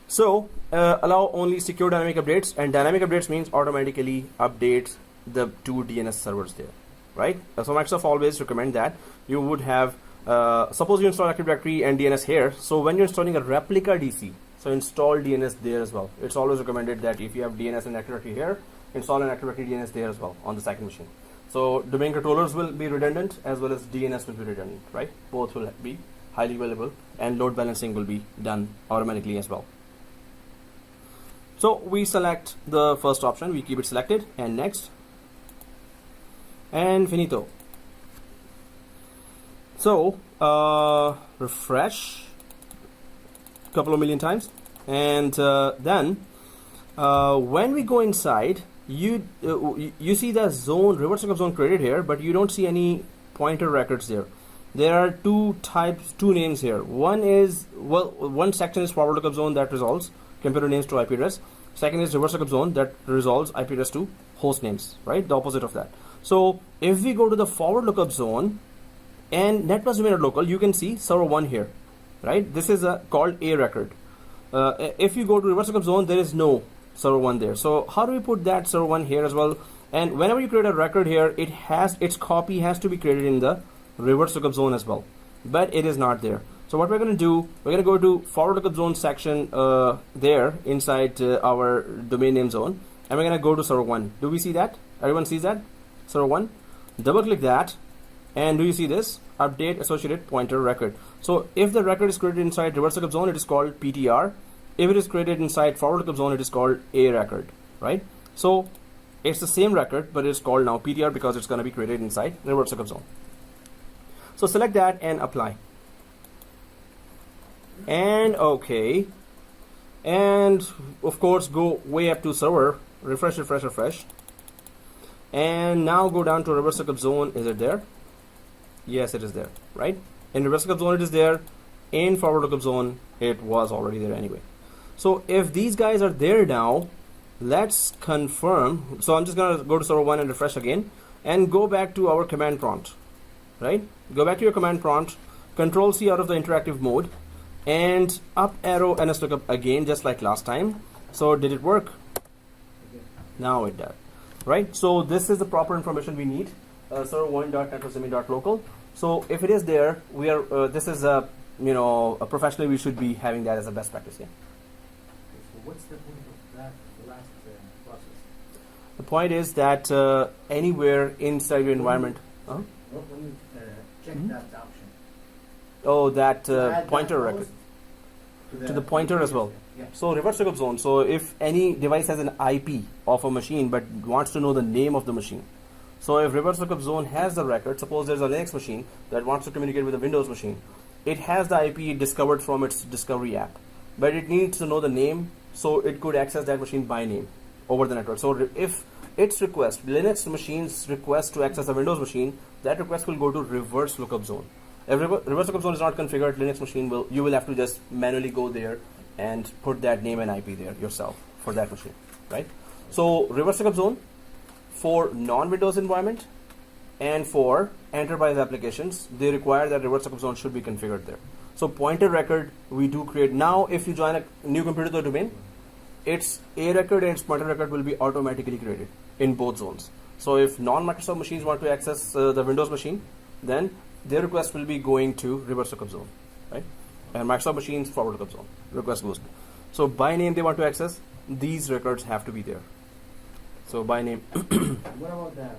So allow only secure dynamic updates, and dynamic updates means automatically updates the two DNS servers there, right? So Microsoft always recommend that you would have, suppose you install Active Directory and DNS here. So when you're installing a replica DC, so install DNS there as well. It's always recommended that if you have DNS and Active Directory here, install an Active Directory DNS there as well on the second machine. So domain controllers will be redundant as well as DNS will be redundant, right? Both will be highly available, and load balancing will be done automatically as well. So we select the first option, we keep it selected, and next, and finito. So refresh a couple of million times, and then when we go inside, you see the zone, reverse lookup zone created here, but you don't see any pointer records there. There are two names here. One is, well, one section is forward lookup zone that resolves computer names to IP address. Second is reverse lookup zone that resolves IP address to host names, right? The opposite of that. So if we go to the forward lookup zone and Netplus domain local, you can see server 1 here, right? This is called a record. If you go to reverse lookup zone, there is no server 1 there. So how do we put that server 1 here as well? And whenever you create a record here, it has, its copy has to be created in the reverse lookup zone as well, but it is not there. So what we're going to do, we're going to go to forward lookup zone section there inside our domain name zone, and we're going to go to server 1. Do we see that? Everyone sees that? Server 1. Double click that, and do you see this? Update associated pointer record. So if the record is created inside reverse lookup zone, it is called PTR. If it is created inside forward lookup zone, it is called a record, right? So it's the same record, but it's called now PTR because it's going to be created inside reverse lookup zone. So select that and apply. And okay, and of course go way up to server, refresh, and now go down to reverse lookup zone. Is it there? Yes, it is there, right? In reverse lookup zone it is there, in forward lookup zone it was already there anyway. So if these guys are there now, let's confirm. So I'm just gonna go to server 1 and refresh again, and go back to our command prompt, right? Go back to your command prompt, Control C out of the interactive mode, and up arrow NSLOOKUP again, just like last time. So did it work? Now it does, right? So this is the proper information we need. Server 1.network.local. So if it is there, we are. This is a, you know, professionally we should be having that as a best practice. Yeah. Okay, so what's the point of that last process? The point is that anywhere inside your environment. When you check that option. Oh, that Add pointer that record. host To the pointer as well. Yeah. So reverse lookup zone. So if any device has an IP of a machine but wants to know the name of the machine. So if reverse lookup zone has the record, suppose there's a Linux machine that wants to communicate with a Windows machine. It has the IP discovered from its discovery app, but it needs to know the name, so it could access that machine by name over the network. So if its request, Linux machine's request to access a Windows machine, that request will go to reverse lookup zone. If reverse lookup zone is not configured, Linux machine you will have to just manually go there and put that name and IP there yourself for that machine, right? So reverse lookup zone for non-Windows environment and for enterprise applications, they require that reverse lookup zone should be configured there. So pointer record we do create. Now if you join a new computer to the domain, its a record and its pointer record will be automatically created in both zones. So if non-Microsoft machines want to access the Windows machine, then their request will be going to reverse lookup zone, right? And Microsoft machines forward lookup zone request goes. So by name they want to access, these records have to be there. So by name. What about the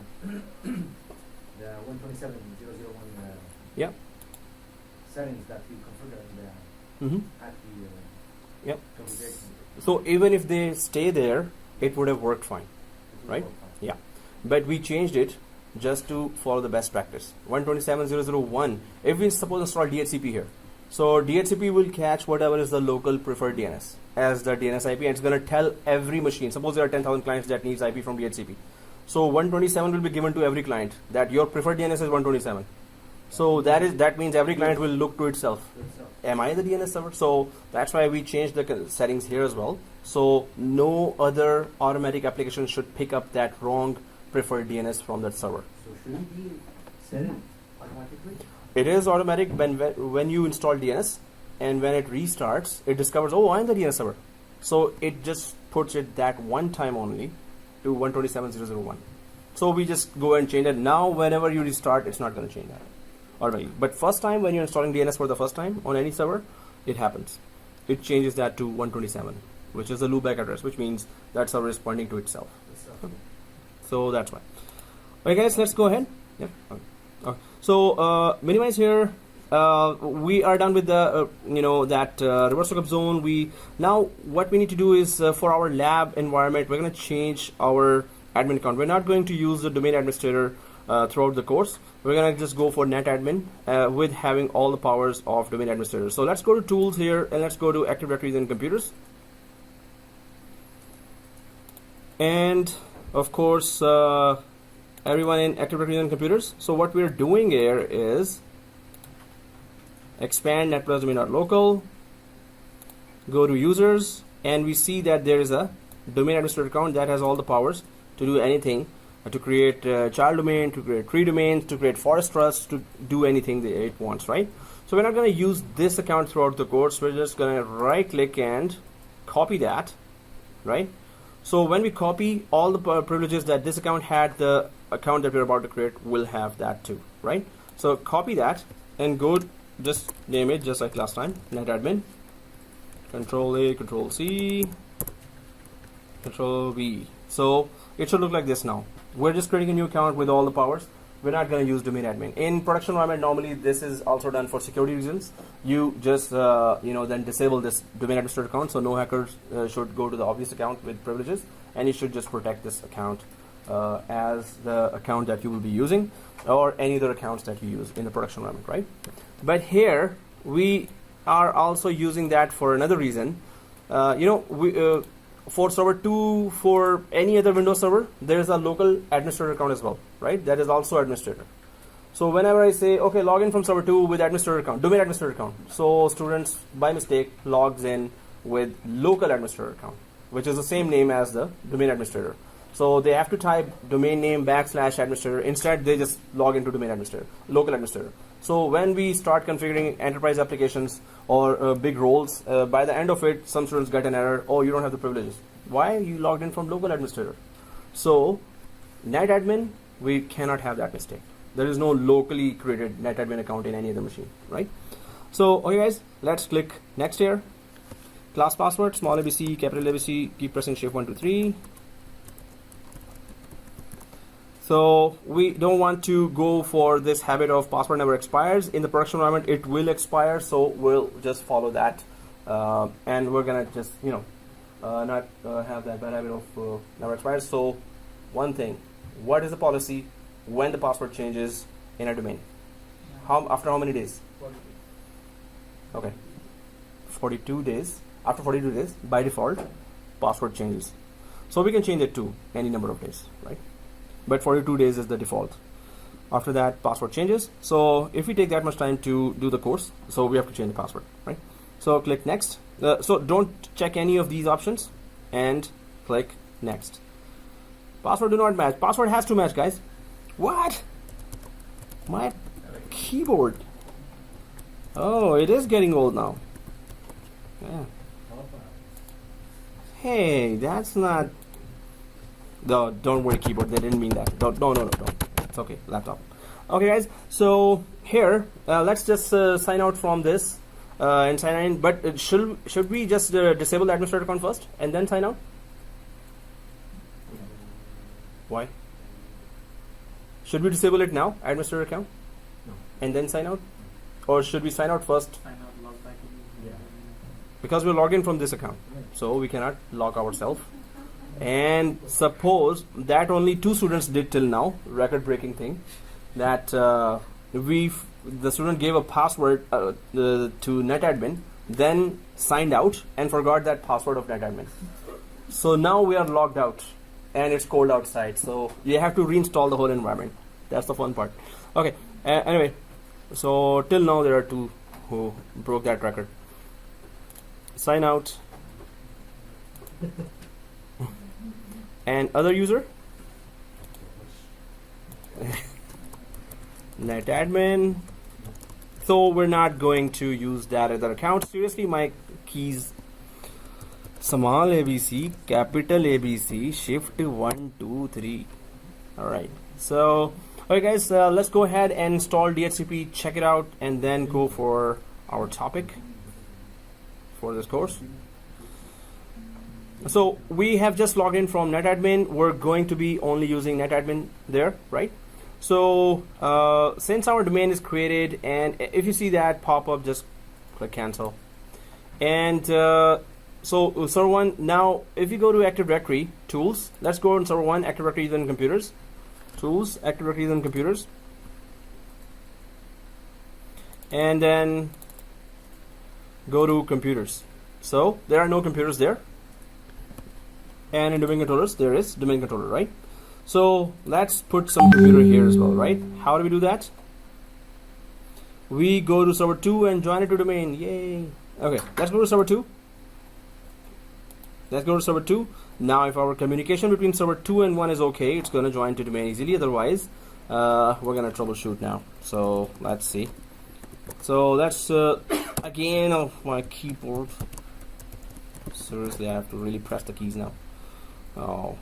127.001 Yeah. settings that we configured in the at the Yep. configuration? So even if they stay there, it would have worked fine, right? Yeah. But we changed it just to follow the best practice. 127.001. If we suppose install DHCP here, so DHCP will catch whatever is the local preferred DNS as the DNS IP, and it's going to tell every machine. Suppose there are 10,000 clients that needs IP from DHCP. So 127 will be given to every client that your preferred DNS is 127. So that means every client will look to itself. Am I the DNS server? So that's why we changed the settings here as well. So no other automatic application should pick up that wrong preferred DNS from that server. So should it be set in automatically? It is automatic when you install DNS, and when it restarts, it discovers, oh, I'm the DNS server. so it just puts it that one time only to 127.0.0.1. So we just go and change it. Now whenever you restart, it's not going to change that already. But first time when you're installing DNS for the first time on any server, it happens. It changes that to 127, which is the loopback address, which means that server is pointing to itself. So that's why. Okay guys, let's go ahead. Yeah. Okay. So minimize here. We are done with the reverse lookup zone. Now what we need to do is for our lab environment, we're going to change our admin account. We're not going to use the domain administrator throughout the course. We're going to just go for net admin with having all the powers of domain administrator. So let's go to tools here and let's go to Active Directories and computers. And of course, everyone in Active Directories and computers. So what we're doing here is expand Netplus domain.local, go to users, and we see that there is a domain administrator account that has all the powers to do anything, to create child domain, to create tree domains, to create forest trust, to do anything that it wants, right? So we're not going to use this account throughout the course. We're just going to right click and copy that, right? So when we copy all the privileges that this account had, the account that we're about to create will have that too, right? So copy that and go, just name it just like last time, netadmin, Control A, Control C, Control V. So it should look like this now. We're just creating a new account with all the powers. We're not going to use domain admin. In production environment, normally this is also done for security reasons. You just then disable this domain administrator account, so no hackers should go to the obvious account with privileges, and you should just protect this account as the account that you will be using, or any other accounts that you use in the production environment, right? But here we are also using that for another reason. For server 2, for any other Windows server, there is a local administrator account as well, right? That is also administrator. So whenever I say, okay, log in from server 2 with administrator account, domain administrator account, so students by mistake logs in with local administrator account, which is the same name as the domain administrator. So they have to type domain name / administrator. Instead, they just log into domain administrator, local administrator. So when we start configuring enterprise applications or big roles, by the end of it, some students get an error. Oh, you don't have the privileges. Why? You logged in from local administrator. So netadmin, we cannot have that mistake. There is no locally created netadmin account in any other machine, right? So, okay guys, let's click next here. Class password, small ABC, capital ABC, keep pressing shift 1, 2, 3. So we don't want to go for this habit of password never expires. In the production environment, it will expire, so we'll just follow that. And we're gonna just, not have that bad habit of never expires. So one thing, what is the policy when the password changes in a domain? After how many days? 42. Okay, 42 days. After 42 days, by default, password changes. So we can change it to any number of days, right? But 42 days is the default. After that, password changes. So if we take that much time to do the course, so we have to change the password, right? So click next. So don't check any of these options and click next. Password do not match. Password has to match, guys. What? My keyboard. Oh, it is getting old now. Yeah. Hey, that's not. No, don't worry, keyboard. They didn't mean that. No. It's okay, laptop. Okay, guys. So here, let's just sign out from this and sign in. But should we just disable the administrator account first and then sign out? Why? Should we disable it now, administrator account, No. and then sign out, or should we sign out first? Sign out, log back in. Yeah. Because we log in from this account, so we cannot log ourselves. And suppose that only 2 students did till now, record-breaking thing, that the student gave a password to netadmin, then signed out and forgot that password of netadmin. So now we are logged out and it's cold outside, so you have to reinstall the whole environment. That's the fun part. Okay, anyway, so till now there are 2 who broke that record. Sign out. And other user, netadmin. So we're not going to use that other account. Seriously, my keys small ABC, capital ABC, shift 1, 2, 3. Alright, so okay guys, let's go ahead and install DHCP, check it out, and then go for our topic for this course. So we have just logged in from NetAdmin. We're going to be only using NetAdmin there, right? So since our domain is created, and if you see that pop up, just click cancel. And so server 1, now if you go to Active Directory tools, let's go on server 1, Active Directory then computers, tools, Active Directory then computers, and then go to computers. So there are no computers there, and in domain controllers there is domain controller, right? So let's put some computer here as well, right? How do we do that? We go to server 2 and join it to domain. Yay. Okay, let's go to server 2. Let's go to server 2. Now if our communication between server 2 and 1 is okay, it's going to join to domain easily. Otherwise we're going to troubleshoot now. So let's see. So that's again of my keyboard. Seriously, I have to really press the keys now. Oh.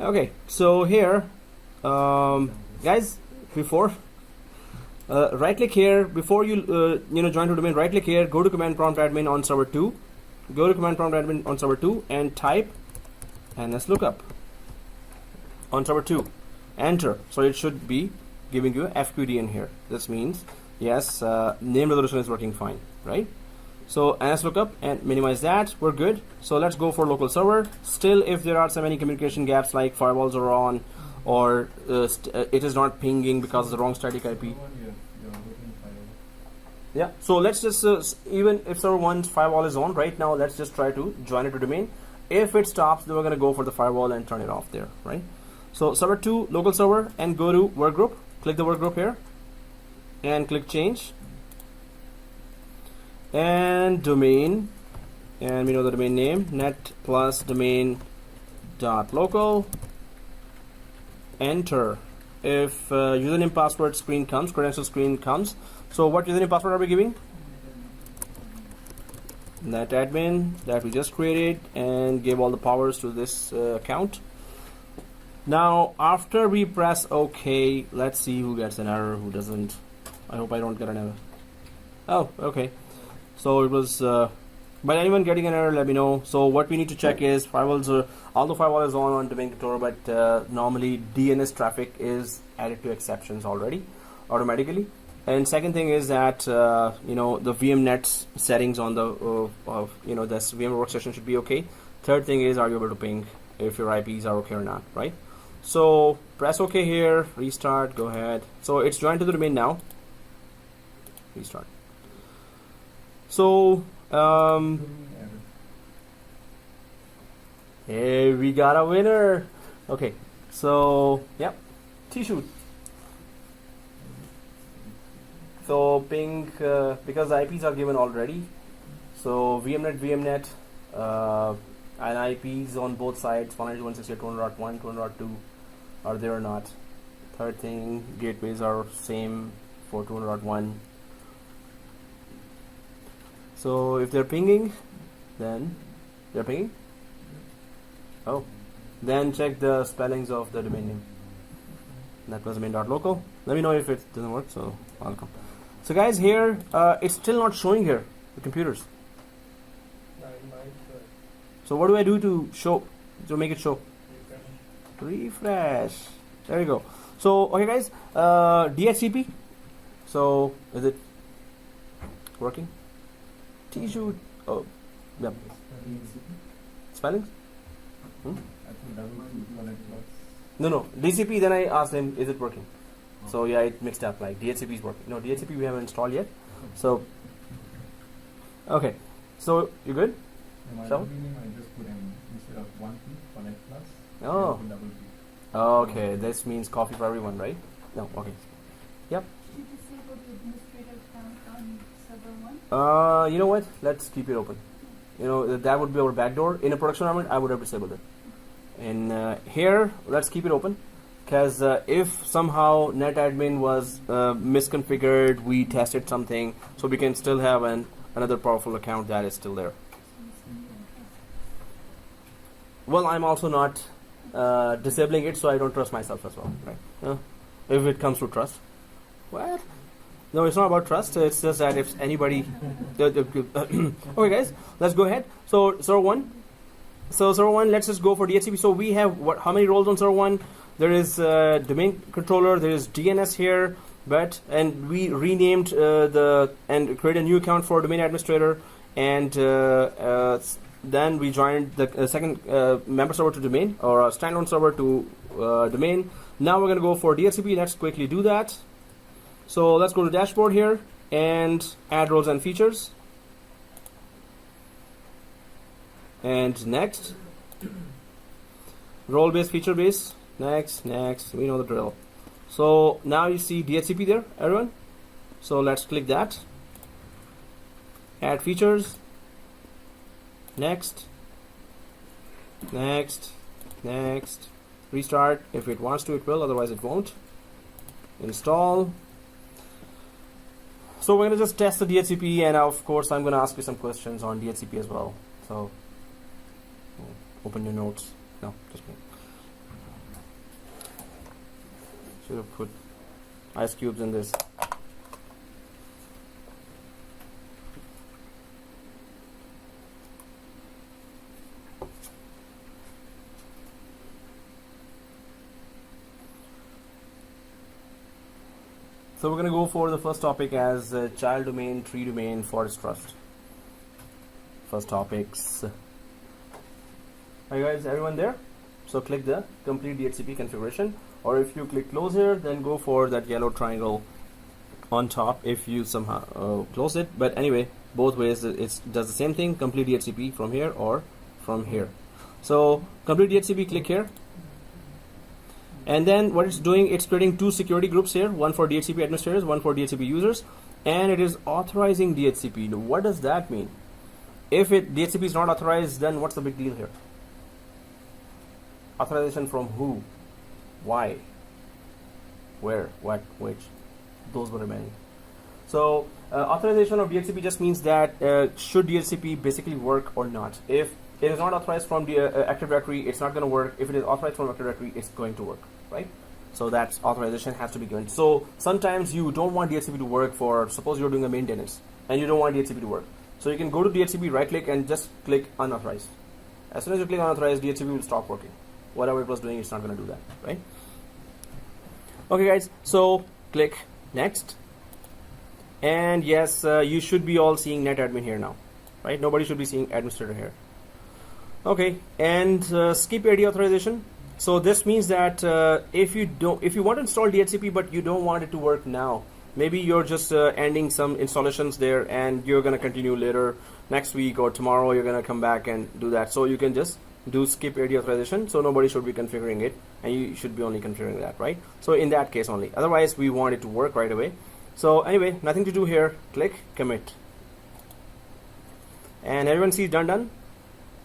Okay, so here guys, before right click here, before you join to domain, right click here, go to command prompt admin on server 2, go to command prompt admin on server 2 and type nslookup on server 2, enter. So it should be giving you FQD in here. This means yes, name resolution is working fine, right? So nslookup and minimize that, we're good. So let's go for local server. Still, if there are so many communication gaps like firewalls are on, or it is not pinging because of the wrong static IP. Yeah, so let's just even if server 1's firewall is on right now, let's just try to join it to domain. If it stops, then we're going to go for the firewall and turn it off there, right? So server 2, local server, and go to workgroup. Click the workgroup here and click change. And domain, and we know the domain name, Netplus domain dot local. Enter. If username password screen comes, credential screen comes. So what username password are we giving? NetAdmin that we just created and gave all the powers to this account. Now after we press OK, let's see who gets an error, who doesn't. I hope I don't get an error. Oh, okay. So it was, but anyone getting an error, let me know. So what we need to check is firewalls, although firewall is on domain controller, but normally DNS traffic is added to exceptions already, automatically. And second thing is that the VMnet settings on the this VM workstation should be okay. Third thing is, are you able to ping if your IPs are okay or not, right? So press OK here, restart, go ahead. So it's joined to the domain now. Restart. So hey, we got a winner. Okay, so yep, T-shoot. So ping because the IPs are given already. So VMnet, and IPs on both sides 192.168.200.1, 200.2 are there or not. Third thing, gateways are same for 200.1. So if they're pinging, then they're pinging. Oh, then check the spellings of the domain name. Netplus domain.local. Let me know if it doesn't work. So I'll come. So guys, here it's still not showing here the computers. So what do I do to show, to make it show? Refresh. There you go. So okay guys, DHCP. So is it working? T-shoot. Oh, yep. Spellings? No. DCP. Then I asked him, is it working? So yeah, it mixed up. Like DHCP is working. No, DHCP we haven't installed yet. So okay. So you good? So I just put in instead of 1P for Netplus. Oh. Double P. Okay. This means coffee for everyone, right? No. Okay. Yep. Should you disable the administrator account on server 1? You know what? Let's keep it open. That would be our backdoor. In a production environment, I would have disabled it. And here, let's keep it open. Because if somehow NetAdmin was misconfigured, we tested something, so we can still have another powerful account that is still there. well, I'm also not disabling it, so I don't trust myself as well, right? If it comes to trust, what? No, it's not about trust. It's just that if anybody, okay, guys, let's go ahead. So server one. So server one, let's just go for DHCP. So we have what? How many roles on server one? There is domain controller. There is DNS here, and we renamed and created a new account for domain administrator, and then we joined the second member server to domain, or a standalone server to domain. Now we're gonna go for DHCP. Let's quickly do that. So let's go to dashboard here and add roles and features. And next, role based, feature based. Next, we know the drill. So now you see DHCP there, everyone. So let's click that. Add features. Next. Restart. If it wants to, it will. Otherwise, it won't. Install. So we're going to just test the DHCP, and of course I'm going to ask you some questions on DHCP as well. So open your notes. No, just me. Should have put ice cubes in this. So we're going to go for the first topic as child domain, tree domain, forest trust. First topics. Are you guys, everyone there? So click the complete DHCP configuration, or if you click close here, then go for that yellow triangle on top if you somehow close it. But anyway, both ways it does the same thing, complete DHCP from here or from here. So complete DHCP, click here. And then what it's doing, it's creating two security groups here, one for DHCP administrators, one for DHCP users, and it is authorizing DHCP. Now, what does that mean? If DHCP is not authorized, then what's the big deal here? Authorization from who? Why? Where? What? Which? Those were remaining. So authorization of DHCP just means that should DHCP basically work or not. If it is not authorized from the Active Directory, it's not going to work. If it is authorized from Active Directory, it's going to work, right? So that authorization has to be given. So sometimes you don't want DHCP to work for, suppose you're doing a maintenance and you don't want DHCP to work. So you can go to DHCP, right click, and just click unauthorized. As soon as you click unauthorized, DHCP will stop working. Whatever it was doing, it's not going to do that, right? Okay, guys, so click next. And yes, you should be all seeing netadmin here now, right? Nobody should be seeing administrator here. Okay, and skip AD authorization. So this means that if you want to install DHCP but you don't want it to work now, maybe you're just ending some installations there and you're going to continue later, next week or tomorrow you're going to come back and do that. So you can just do skip AD authorization. So nobody should be configuring it, and you should be only configuring that, right? So in that case only. Otherwise, we want it to work right away. So anyway, nothing to do here. Click commit, and everyone sees done,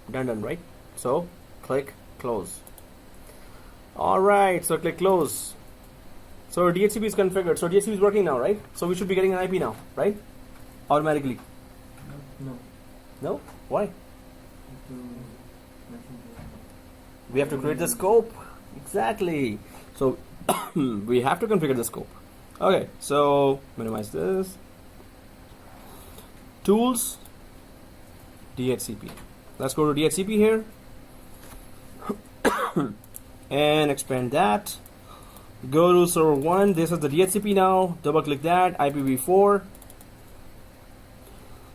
right? So click close. All right, so click close. So DHCP is configured. So DHCP is working now, right? So we should be getting an IP now, right? Automatically. No? Why? We have to create the scope. Exactly. So we have to configure the scope. Okay, so minimize this. Tools, DHCP. Let's go to DHCP here and expand that. Go to server 1. This is the DHCP now. Double click that. IPv4.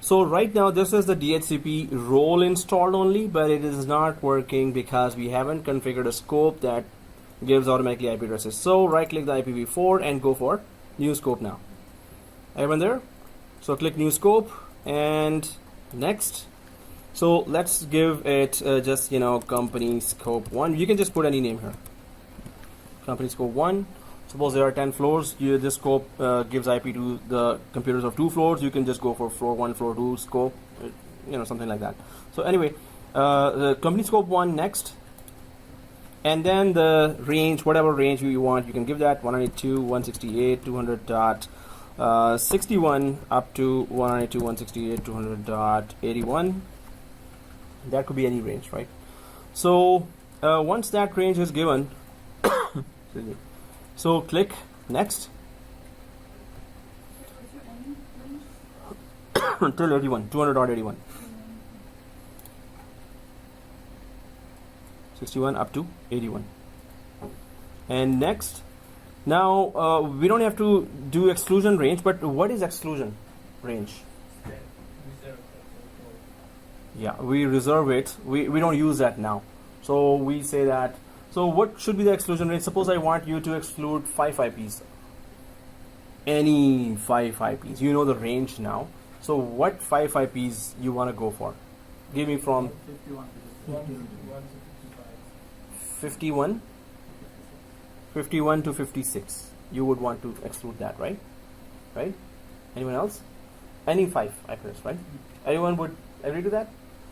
So right now this is the DHCP role installed only, but it is not working because we haven't configured a scope that gives automatically IP addresses. So right click the IPv4 and go for new scope now. Everyone there? So click new scope and next. So let's give it just company scope 1. You can just put any name here. Company scope 1. Suppose there are 10 floors. This scope gives IP to the computers of 2 floors. You can just go for floor 1, floor 2 scope, something like that. So anyway, the company scope 1 next, and then the range, whatever range you want, you can give that 192.168.200.61 up to 192.168.200.81. That could be any range, right? So once that range is given, excuse me, so click next What's your any range? till 81, 200.81, 61 up to 81. And next, now we don't have to do exclusion range, but what is exclusion range? Yeah, we reserve it. We don't use that now. So we say that. So what should be the exclusion range? Suppose I want you to exclude 5 IPs. Any 5 IPs. You know the range now. So what 5 IPs you want to go for? Give me from 51 to 56. You would want to exclude that, right? Right? Anyone else? Any 5 IPs, right? Anyone would agree to that?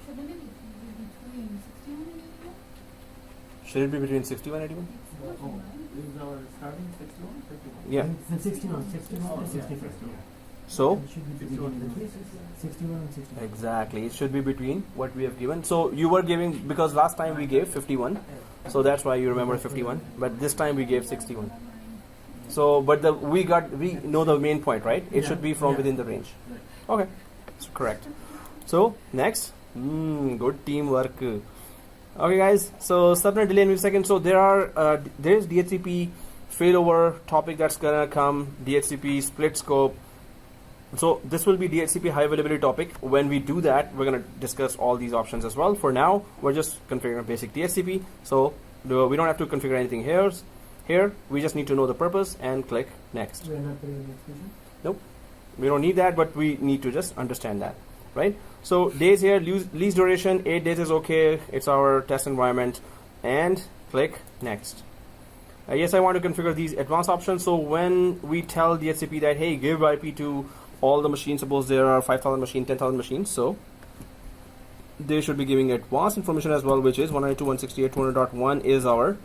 Shouldn't it be between 61 and 81? Should it be between 61 and 81? Exclusion, right? Is our starting 61, 51? Yeah. And 61 to 65. So It should be between 61 and 65. exactly, it should be between what we have given. So you were giving, because last time we gave 51, so that's why you remember 51. But this time we gave 61. So, but we know the main point, right? It should be from within the range. Okay, that's correct. So next, good teamwork. Okay, guys. So subnet delay in milliseconds. So there's DHCP failover topic that's gonna come. DHCP split scope. So this will be DHCP high availability topic. When we do that, we're gonna discuss all these options as well. For now, we're just configuring basic DHCP. So we don't have to configure anything here. Here, we just need to know the purpose and click next. We are not putting an exclusion. Nope, we don't need that, but we need to just understand that, right? So days here, least duration, 8 days is okay. It's our test environment, and click next. Yes, I want to configure these advanced options. So when we tell DHCP that, hey, give IP to all the machines, suppose there are 5,000 machines, 10,000 machines, so they should be giving advanced information as well, which is 192.168.200.1 is our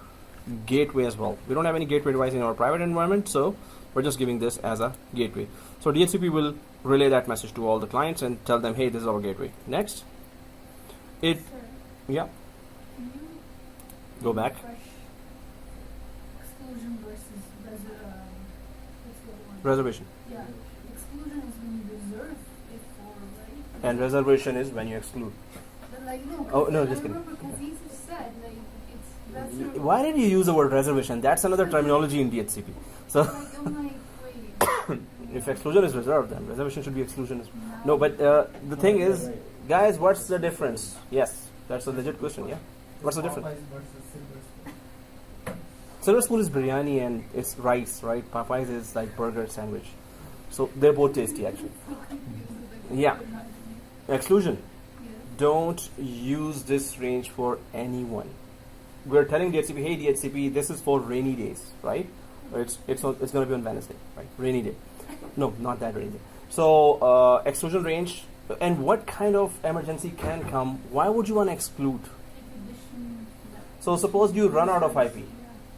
gateway as well. We don't have any gateway device in our private environment, so we're just giving this as a gateway. So DHCP will relay that message to all the clients and tell them, hey, this is our gateway. Next, Sir, yeah, can you go back. refresh exclusion versus what's the other one? Reservation. Yeah, exclusion is when you reserve it for, right? And reservation is when you exclude. But like, no. Oh, no, I just kidding. remember Kazis said, like, that's your, Why did you use the word reservation? That's another terminology in DHCP. So like, I'm like, wait. if exclusion is reserved, then reservation should be exclusion. No, but the thing is, guys, what's the difference? Yes, that's a legit question. Yeah, what's the difference? Popeyes versus Silver Spoon. Silver Spoon is biryani and it's rice, right? Popeyes is like burger sandwich. So they're both tasty, actually. Yeah. Exclusion. Don't use this range for anyone. We're telling DHCP, hey DHCP, this is for rainy days, right? It's going to be on Wednesday, right? Rainy day. No, not that rainy day. So exclusion range, and what kind of emergency can come? Why would you want to exclude? So suppose you run out of IP.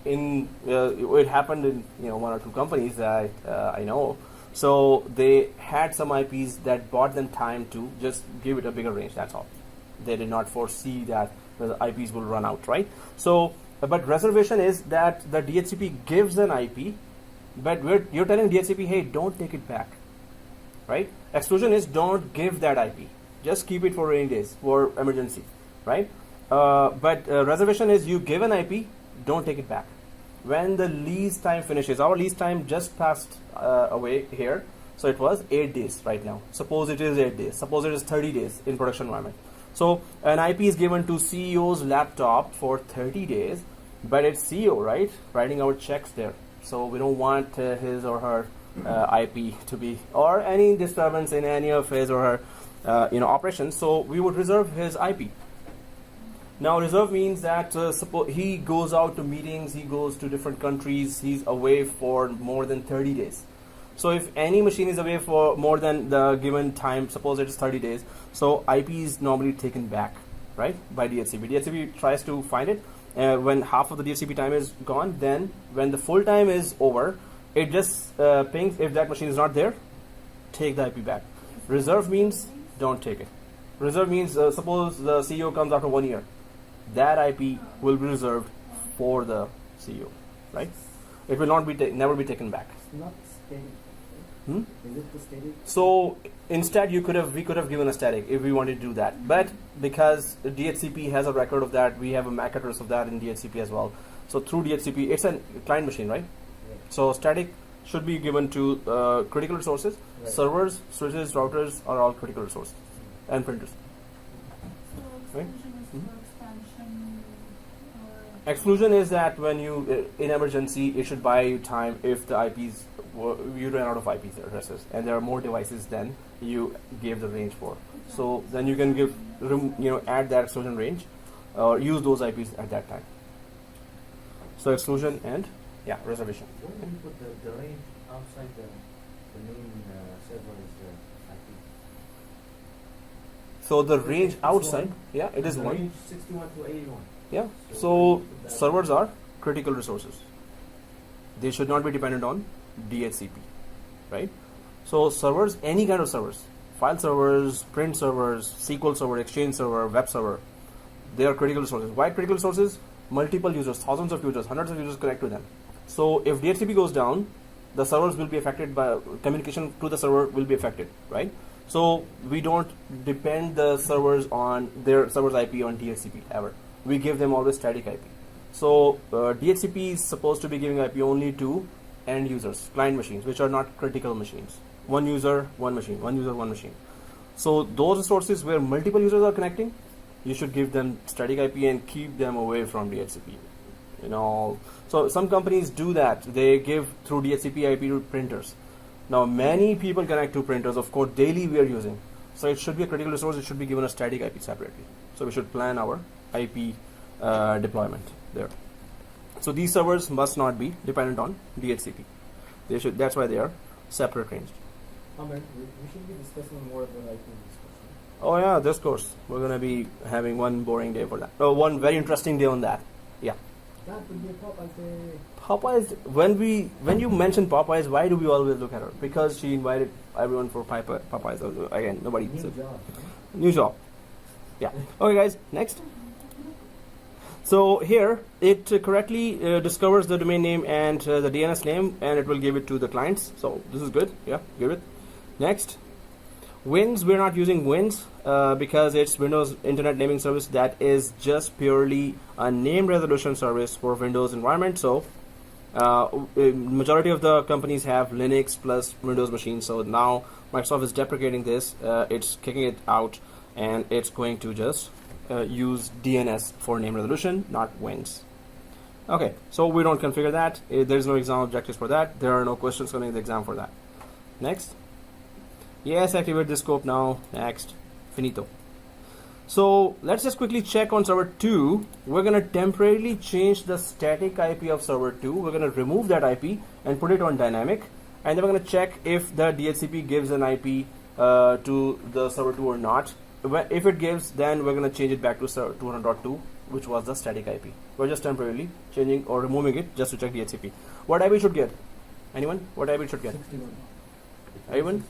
In it happened in 1 or 2 companies that I know. So they had some IPs that bought them time to just give it a bigger range. That's all. They did not foresee that the IPs will run out, right? So, but reservation is that the DHCP gives an IP, but you're telling DHCP, hey, don't take it back, right? Exclusion is don't give that IP. Just keep it for rainy days, for emergency, right? But reservation is you give an IP, don't take it back. When the lease time finishes, our lease time just passed away here, so it was 8 days right now. Suppose it is 8 days. Suppose it is 30 days in production environment. So an IP is given to CEO's laptop for 30 days, but it's CEO, right? Writing our checks there. So we don't want his or her IP to be, or any disturbance in any of his or her operations. So we would reserve his IP. Now reserve means that suppose he goes out to meetings, he goes to different countries, he's away for more than 30 days. So if any machine is away for more than the given time, suppose it is 30 days, so IP is normally taken back, right, by DHCP. DHCP tries to find it. When half of the DHCP time is gone, then when the full time is over, it just pings. If that machine is not there, take the IP back. Reserve means don't take it. Reserve means suppose the CEO comes after 1 year. that IP will be reserved for the CEO, right? It will not be never be taken back. It's not static. Hmm? Is it the static? So instead, we could have given a static if we wanted to do that. But because the DHCP has a record of that, we have a MAC address of that in DHCP as well. So through DHCP, it's a client machine, right? Right. So static should be given to critical resources. Right. Servers, switches, routers are all critical resources, and printers. So Right. exclusion is Mhm. for expansion or Exclusion is that when you, in emergency, it should buy you time if the IPs, you run out of IP addresses and there are more devices than you gave the range for. So then you can add that exclusion range or use those IPs at that time. So exclusion and reservation. Why do you put the range outside the main server's IP? So the range It's outside, one. it is The one. range 61 to 81. Yeah. So So put that- servers are critical resources. They should not be dependent on DHCP, right? So servers, any kind of servers, file servers, print servers, SQL server, Exchange server, web server, they are critical resources. Why critical resources? Multiple users, thousands of users, hundreds of users connect to them. So if DHCP goes down, the servers will be affected by communication to the server will be affected, right? So we don't depend the servers on their server's IP on DHCP ever. We give them always static IP. So DHCP is supposed to be giving IP only to end users, client machines, which are not critical machines. One user, one machine, one user, one machine. So those resources where multiple users are connecting, you should give them static IP and keep them away from DHCP. So some companies do that. They give through DHCP IP to printers. Now many people connect to printers. Of course, daily we are using. So it should be a critical resource. It should be given a static IP separately. So we should plan our IP deployment there. So these servers must not be dependent on DHCP. They should. That's why they are separate ranged. Ahmed, we should be discussing more about IP in this question. Oh yeah, this course we're gonna be having one boring day for that. Oh, one very interesting day on that. Yeah. That would be a Popeye day. Popeyes. When you mention Popeyes, why do we always look at her? Because she invited everyone for Popeyes. Again, nobody. New So, job. new job. Yeah. Okay, guys. Next. So here it correctly discovers the domain name and the DNS name, and it will give it to the clients. So this is good. Yeah, give it. Next. Wins, we're not using Wins because it's Windows Internet Naming Service. That is just purely a name resolution service for Windows environment. So majority of the companies have Linux plus Windows machines. So now Microsoft is deprecating this. It's kicking it out, and it's going to just use DNS for name resolution, not Wins. Okay, so we don't configure that. There's no exam objectives for that. There are no questions coming in the exam for that. Next. Yes, activate the scope now. Next. Finito. So let's just quickly check on server 2. We're going to temporarily change the static IP of server 2. We're going to remove that IP and put it on dynamic. And then we're going to check if the DHCP gives an IP to the server 2 or not. If it gives, then we're going to change it back to server 200.2, which was the static IP. We're just temporarily changing or removing it just to check DHCP. What IP should get? Anyone? What IP should get? 61. Anyone?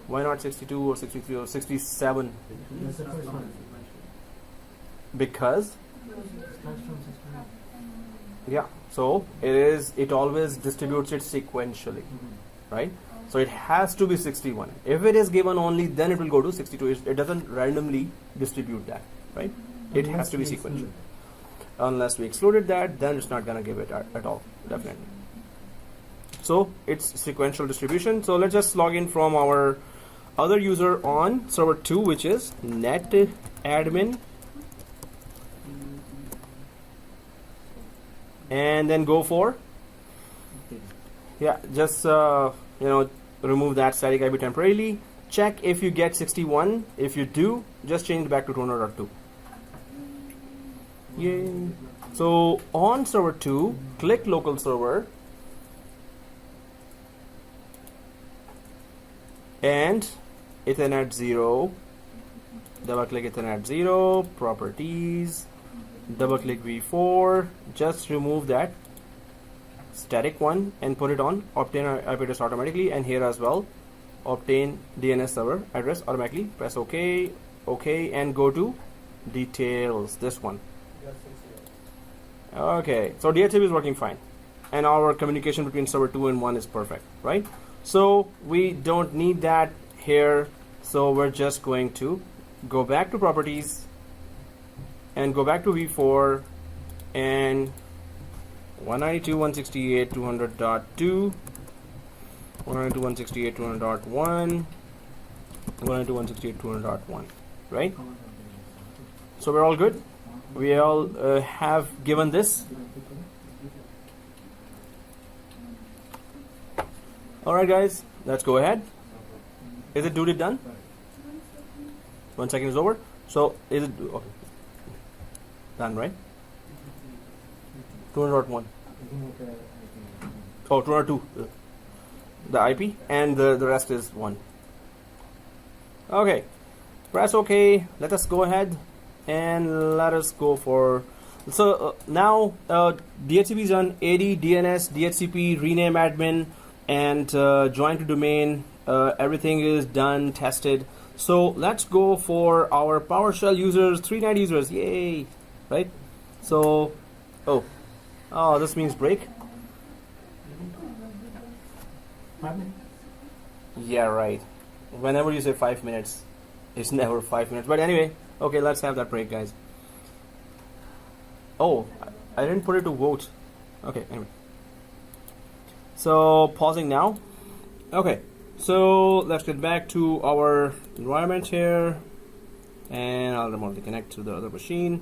Why not 62 or 63 or 67? That's the first one. Because Starts from 61. yeah, so it always distributes it sequentially, right? So it has to be 61. If it is given only, then it will go to 62. It doesn't randomly distribute that, right? It has to be sequential. Unless we excluded that, then it's not gonna give it at all, definitely. So it's sequential distribution. So let's just log in from our other user on server 2, which is netadmin, and then go for just remove that static IP temporarily. Check if you get 61. If you do, just change it back to 200.2. Yay. So on server 2, click local server and Ethernet 0. Double click Ethernet 0, properties, double click v4, just remove that static one and put it on obtain IP address automatically, and here as well obtain DNS server address automatically. Press OK, OK, and go to details, this one, Okay, so DHCP is working fine, and our communication between server 2 and 1 is perfect, right? So we don't need that here, so we're just going to go back to properties and go back to v4 and 192.168.200.2, 192.168.200.1, 192.168.200.1, right? So we're all good. We all have given this. Alright guys, let's go ahead. Is it duty done? 1 second is over. So is it okay? Done, right? 200.1. Oh, 202. The IP and the rest is 1. Okay. Press OK. Let us go ahead and let us go for. So now DHCP is on AD, DNS, DHCP, rename admin, and join to domain. Everything is done, tested. So let's go for our PowerShell users, 390 users. Yay! Right? So, oh, this means break. Yeah, right. Whenever you say 5 minutes, it's never 5 minutes. But anyway, okay, let's have that break, guys. Oh, I didn't put it to vote. Okay, anyway. So pausing now. Okay, so let's get back to our environment here, and I'll remotely connect to the other machine.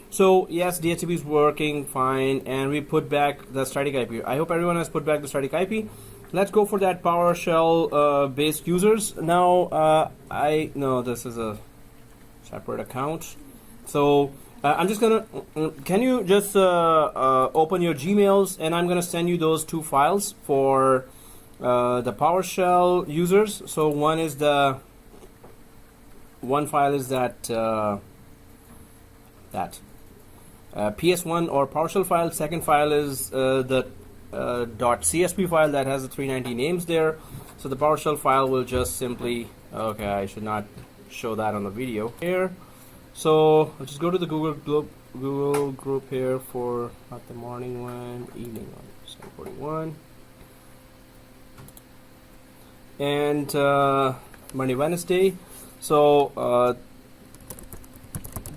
So yes, DHCP is working fine, and we put back the static IP. I hope everyone has put back the static IP. Let's go for that PowerShell based users. Now I know this is a separate account, so I'm just gonna. Can you just open your Gmails, and I'm gonna send you those 2 files for the PowerShell users. So one file is that PS1 or PowerShell file. Second file is the .csp file that has the 390 names there. So the PowerShell file will just simply. Okay, I should not show that on the video here. So I'll just go to the Google group here for not the morning one, evening one, 7:41, and Monday, Wednesday. So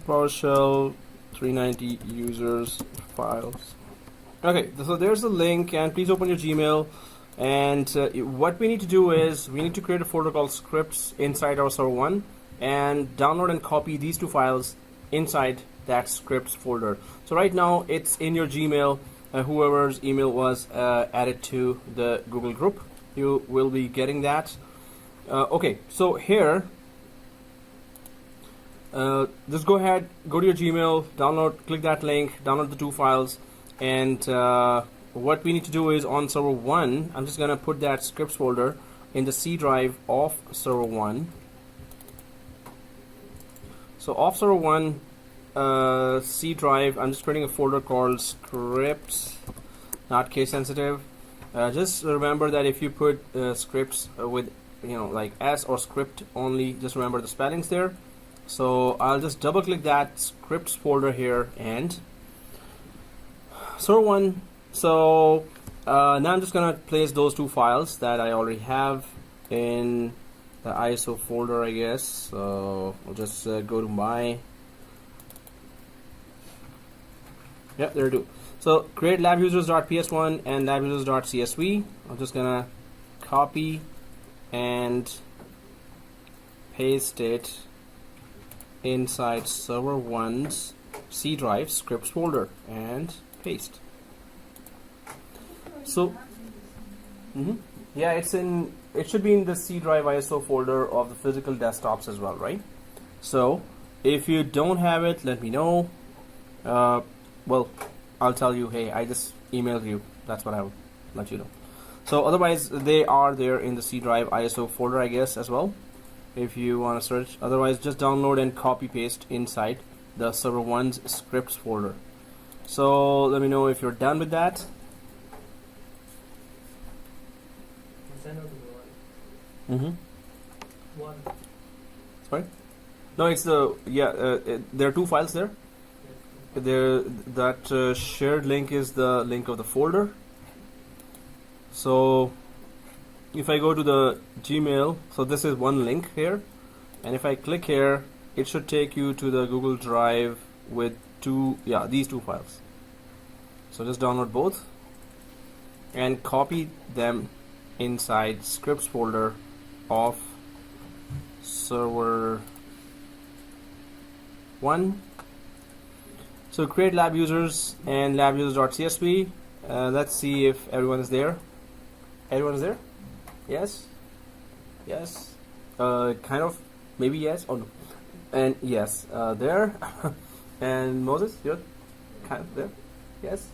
PowerShell 390 users files. Okay, so there's the link, and please open your Gmail. And what we need to do is we need to create a folder called scripts inside our server 1. And download and copy these 2 files inside that scripts folder. So right now it's in your Gmail. Whoever's email was added to the Google group, you will be getting that. Okay, so here, just go ahead, go to your Gmail, click that link, download the 2 files, and what we need to do is on server 1, I'm just gonna put that scripts folder in the C drive of server 1. So off server 1 C drive, I'm just creating a folder called scripts, not case sensitive. Just remember that if you put scripts with like S or script only, just remember the spellings there. So I'll just double click that scripts folder here and server 1. So now I'm just gonna place those 2 files that I already have in the ISO folder, I guess. So I'll just go to my. Yep, there we go. So create labusers.ps1 and labusers.csv. I'm just gonna copy and paste it inside server 1's C drive scripts folder and paste. So yeah, it should be in the C drive ISO folder of the physical desktops as well, right? So if you don't have it, let me know. Well, I'll tell you, hey, I just emailed you. That's what I'll let you know. So otherwise, they are there in the C drive ISO folder, I guess, as well, if you want to search. Otherwise, just download and copy paste inside the server 1's scripts folder. So let me know if you're done with that. One. Sorry? No, it's the there are 2 files there. there that shared link is the link of the folder. So if I go to the Gmail, so this is one link here, and if I click here, it should take you to the Google Drive with these two files. So just download both and copy them inside scripts folder of server 1. So create lab users and lab users.csv. Let's see if everyone is there. Everyone is there? Yes? Yes? Kind of? Maybe yes? Oh no. And yes, there. And Moses, you're kind of there? Yes?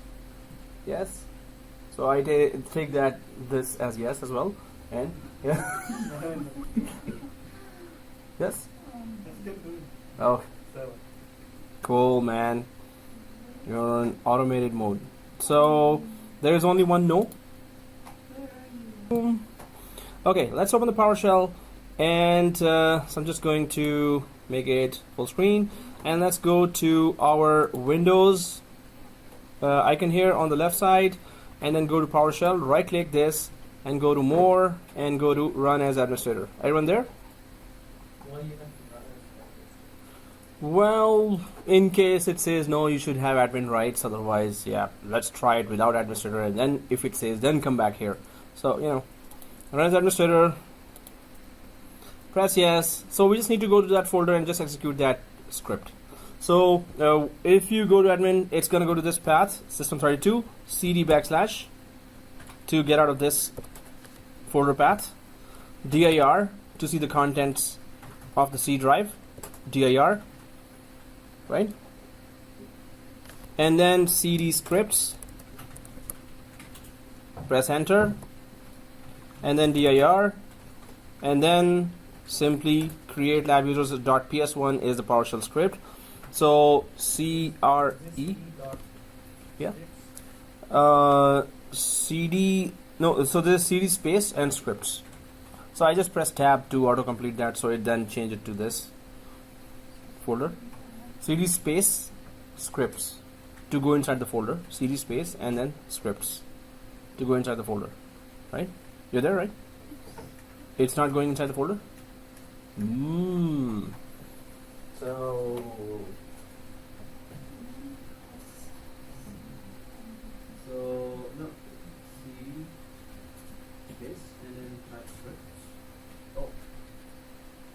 Yes? So I take that this as yes as well. And yeah. Yes? Oh, cool, man. You're in automated mode. So there is only one no. Okay, let's open the PowerShell, and so I'm just going to make it full screen, and let's go to our Windows icon here on the left side, and then go to PowerShell, right click this and go to more and go to run as administrator. Everyone there? Why you have to run it? Well, in case it says no, you should have admin rights. Otherwise, yeah, let's try it without administrator, and then if it says then come back here. So, you know, run as administrator, press yes. So we just need to go to that folder and just execute that script. So if you go to admin, it's going to go to this path, system32 cd / to get out of this folder path, dir to see the contents of the C drive, dir, right? And then cd scripts, press enter, and then dir, and then simply create lab users.ps1 is the PowerShell script. So CRE, yeah, CD, no, so there's CD space and scripts. So I just press tab to autocomplete that, so it then change it to this folder, CD space scripts to go inside the folder, CD space and then scripts to go inside the folder, right? You're there, right? It's not going inside the folder? So no, CD space and then type scripts. Oh,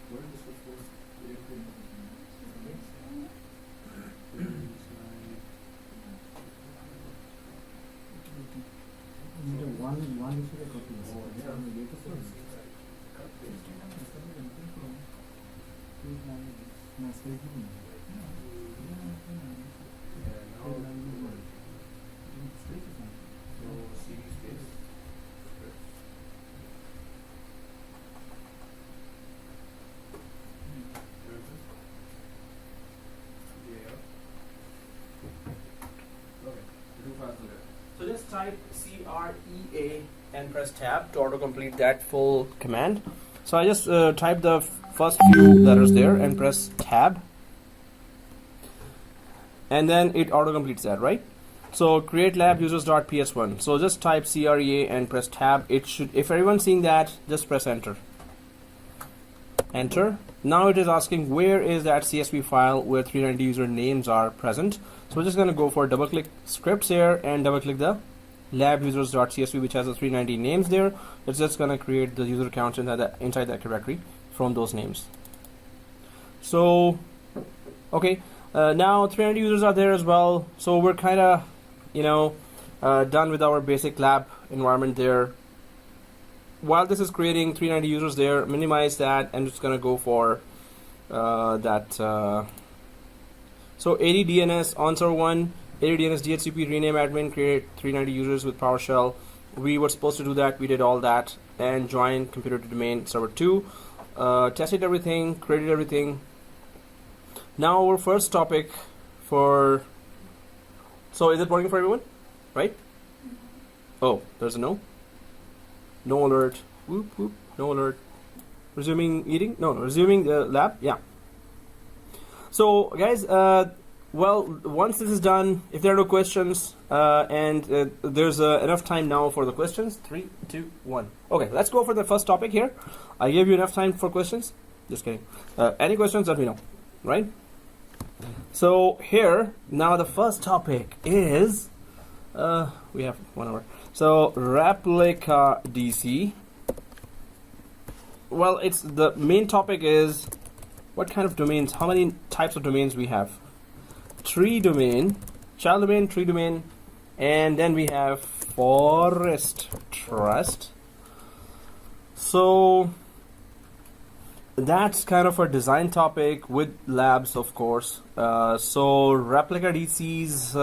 where is the switch folder? We didn't put it. One issue that got missed. Oh, yeah. On the latest one. So CD space scripts. So just type CREA and press tab to autocomplete that full command. So I just type the first few letters there and press tab, and then it autocompletes that, right? So create lab users.ps1. So just type CREA and press tab. It should, if everyone's seeing that, just press enter. Enter. Now it is asking where is that CSV file where 390 user names are present. So we're just going to go for double click scripts here and double click the lab users.csv, which has the 390 names there. It's just going to create the user accounts inside that directory from those names. So okay, now 390 users are there as well. So we're kind of, you know, done with our basic lab environment there. While this is creating 390 users there, minimize that. I'm just going to go for that. So 80 DNS on server 1, 80 DNS DHCP rename admin, create 390 users with PowerShell. We were supposed to do that. We did all that, and join computer to domain server 2. Tested everything, created everything. Now our first topic for. So is it working for everyone? Right? Oh, there's a no. No alert. Whoop whoop. No alert. Resuming eating? No, resuming the lab. Yeah. So guys, well, once this is done, if there are no questions, and there's enough time now for the questions. 3, 2, 1. Okay, let's go for the first topic here. I gave you enough time for questions. Just kidding. Any questions, let me know. Right? So here, now the first topic is, we have 1 hour. So replica DC. Well, it's the main topic is what kind of domains, how many types of domains we have. Tree domain, child domain, tree domain, and then we have forest trust. So that's kind of a design topic with labs, of course. So replica DCs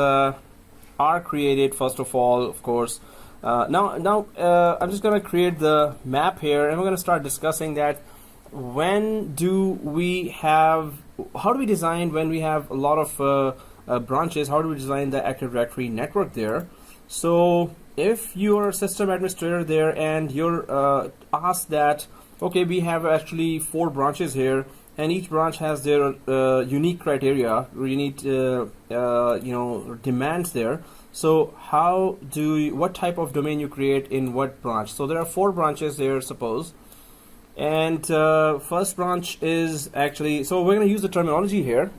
are created first of all, of course. Now I'm just gonna create the map here, and we're gonna start discussing that. When do we have? How do we design when we have a lot of branches? How do we design the Active Directory network there? So if you're a system administrator there and you're asked that, okay, we have actually 4 branches here, and each branch has their unique criteria, unique demands there. So what type of domain you create in what branch? So there are 4 branches there, suppose. And first branch is actually, so we're going to use the terminology here.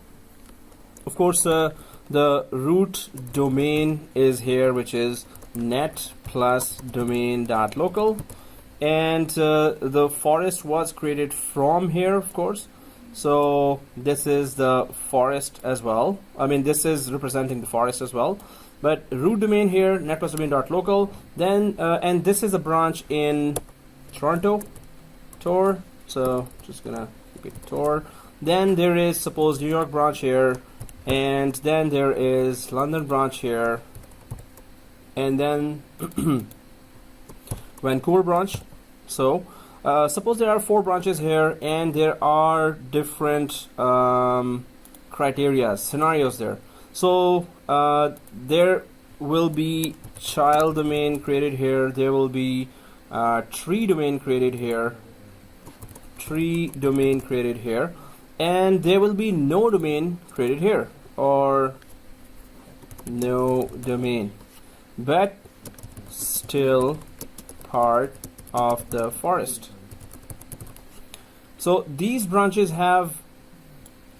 Of course, the root domain is here, which is Netplus domain.local. And the forest was created from here, of course. So this is the forest as well. I mean, this is representing the forest as well. But root domain here, Netplus domain.local. Then, and this is a branch in Toronto. Tor, so just gonna keep it Tor. Then there is, suppose, New York branch here, and then there is London branch here, and then Vancouver branch. So suppose there are 4 branches here, and there are different criteria, scenarios there. So there will be child domain created here, there will be tree domain created here, and there will be no domain created here, or no domain, but still part of the forest. So these branches have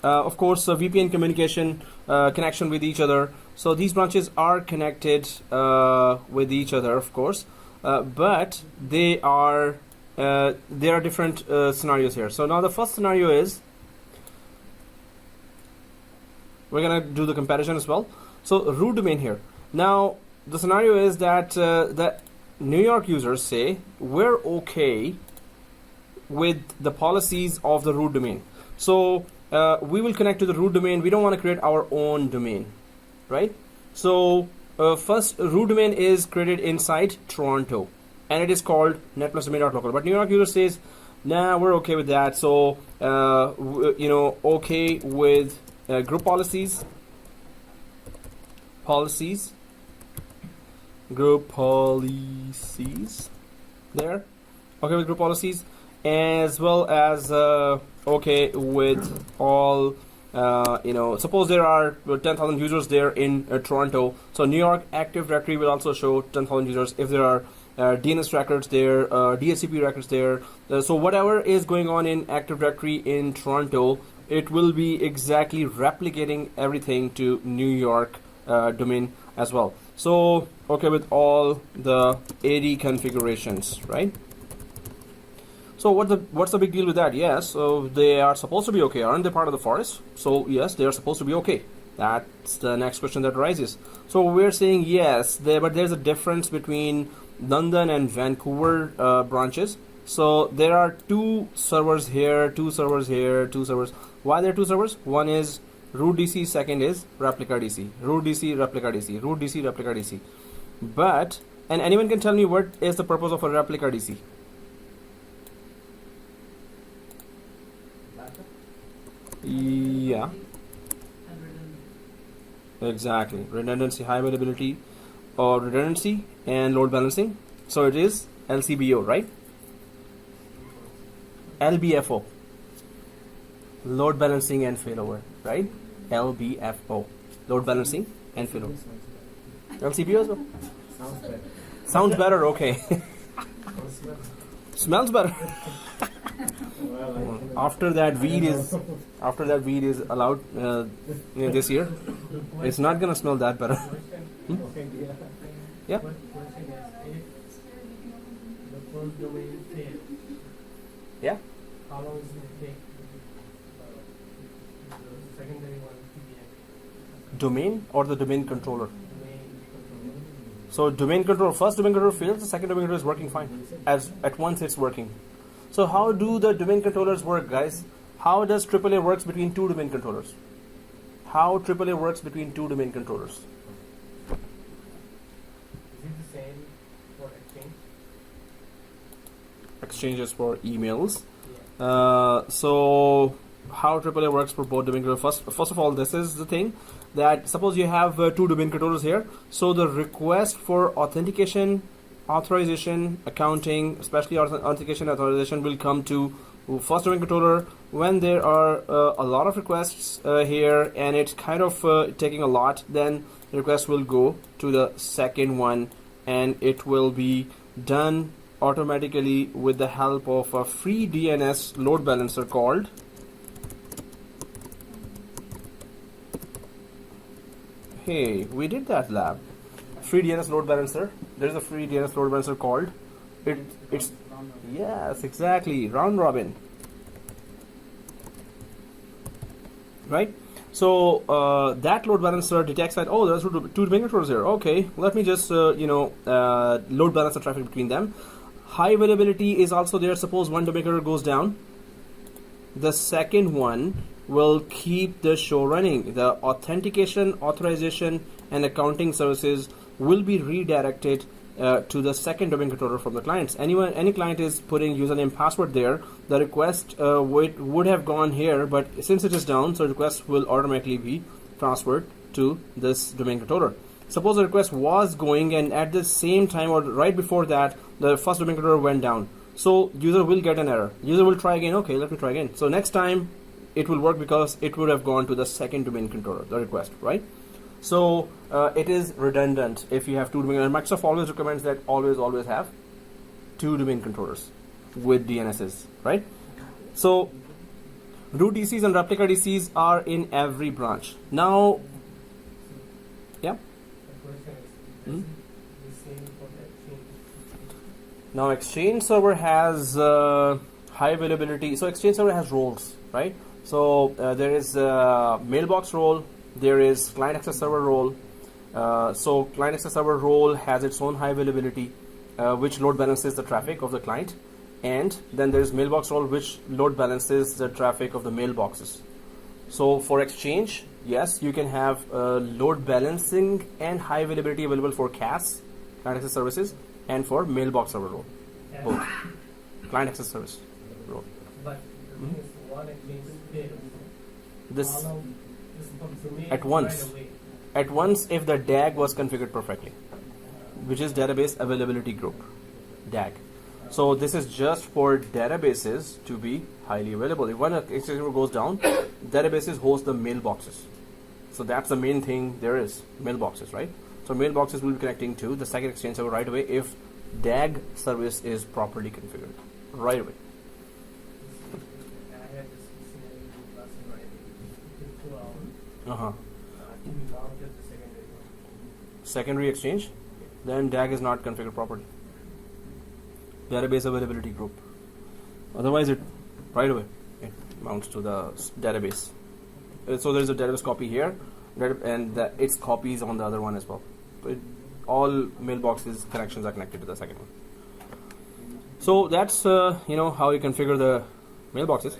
of course a VPN communication connection with each other. So these branches are connected with each other, of course, but there are different scenarios here. So now the first scenario is, we're gonna do the comparison as well. So root domain here. Now the scenario is that the New York users say we're okay with the policies of the root domain. So we will connect to the root domain. We don't want to create our own domain, right? So first, root domain is created inside Toronto, and it is called Netplus domain.local. But New York user says, nah, we're okay with that. So okay with group policies, group policies there, okay with group policies, as well as okay with all suppose there are 10,000 users there in Toronto, so New York Active Directory will also show 10,000 users. If there are DNS records there, DHCP records there, so whatever is going on in Active Directory in Toronto, it will be exactly replicating everything to New York domain as well. So okay with all the AD configurations, right? So what's the big deal with that? Yes, so they are supposed to be okay. Aren't they part of the forest? So yes, they are supposed to be okay. That's the next question that arises. So we're saying yes, but there's a difference between London and Vancouver branches. So there are 2 servers here, 2 servers here, 2 servers. Why there are 2 servers? One is root DC, second is replica DC. Root DC, replica DC, root DC, replica DC. But, and anyone can tell me what is the purpose of a replica DC? Yeah, exactly. Redundancy, high availability, or redundancy and load balancing. So it is LCBO, right? LBFO, load balancing and failover, right? LBFO. load balancing and failover. CPU as well. Sounds better. Sounds better. Okay. Smells better. Well, After that weed is allowed this year, it's not gonna smell that better. Yeah. Question is, if the first domain fails, Yeah. how long is it going to take the secondary one to be active? Domain or the domain controller. Domain controller. So domain controller, first domain controller fails, the second domain controller is working fine. As at once it's working. So how do the domain controllers work, guys? How does AAA works between two domain controllers? How AAA works between two domain controllers? Is it the same for Exchange? Exchanges for emails. Yeah. So how AAA works for both domain controllers? First of all, this is the thing that suppose you have two domain controllers here. So the request for authentication, authorization, accounting, especially authentication authorization will come to first domain controller when there are a lot of requests here and it's kind of taking a lot. Then the request will go to the second one and it will be done automatically with the help of a free DNS load balancer called hey, we did that lab. Free DNS load balancer. There's a free DNS load balancer called it's yes, exactly, round robin. Right? So that load balancer detects that, oh, there's two domain controllers here. Okay, let me just load balance the traffic between them. High availability is also there. Suppose one domain controller goes down, the second one will keep the show running. The authentication, authorization, and accounting services will be redirected to the second domain controller from the clients. Any client is putting username password there, the request would have gone here, but since it is down, so the request will automatically be transferred to this domain controller. Suppose the request was going and at the same time or right before that, the first domain controller went down. So user will get an error. User will try again. Okay, let me try again. So next time it will work because it would have gone to the second domain controller, the request, right? So it is redundant if you have two domain, and Microsoft always recommends that always have two domain controllers with DNSs, right? So root DCs and replica DCs are in every branch. Now, yeah. The question is, Hmm? the same for the Exchange? Now Exchange server has high availability. So Exchange server has roles, right? So there is mailbox role, there is client access server role. So client access server role has its own high availability, which load balances the traffic of the client, and then there is mailbox role, which load balances the traffic of the mailboxes. So for Exchange, yes, you can have load balancing and high availability available for CAS, client access services, and for mailbox server role, Yeah. both client access service role. But the thing is, one Exchange fails. This How long is from domain at once. right away? At once if the DAG was configured perfectly, which is database availability group, DAG. So this is just for databases to be highly available. If one exchange server goes down, databases host the mailboxes. So that's the main thing there is, mailboxes, right? So mailboxes will be connecting to the second exchange server right away if DAG service is properly configured, right away. I had this scenario in class, right? In 2 hours. Uh-huh. We launched the secondary one. Secondary exchange, then DAG is not configured properly. Database availability group. Otherwise, it right away it mounts to the database. So there is a database copy here, and its copies on the other one as well. All mailboxes connections are connected to the second one. So that's how you configure the mailboxes.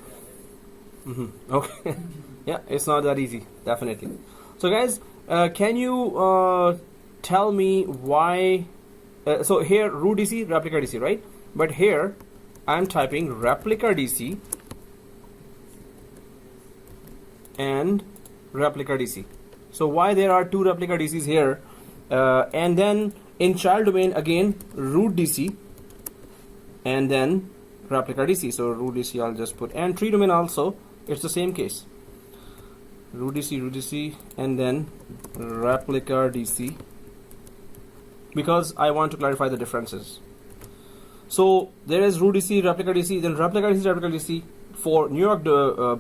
Okay, yeah, it's not that easy, definitely. So guys, can you tell me why? So here root DC, replica DC, right? But here I'm typing replica DC and replica DC. So why there are two replica DCs here? And then in child domain again root DC and then replica DC. So root DC I'll just put, and tree domain also it's the same case. root DC, and then replica DC, because I want to clarify the differences. So there is root DC, replica DC, then replica DC for New York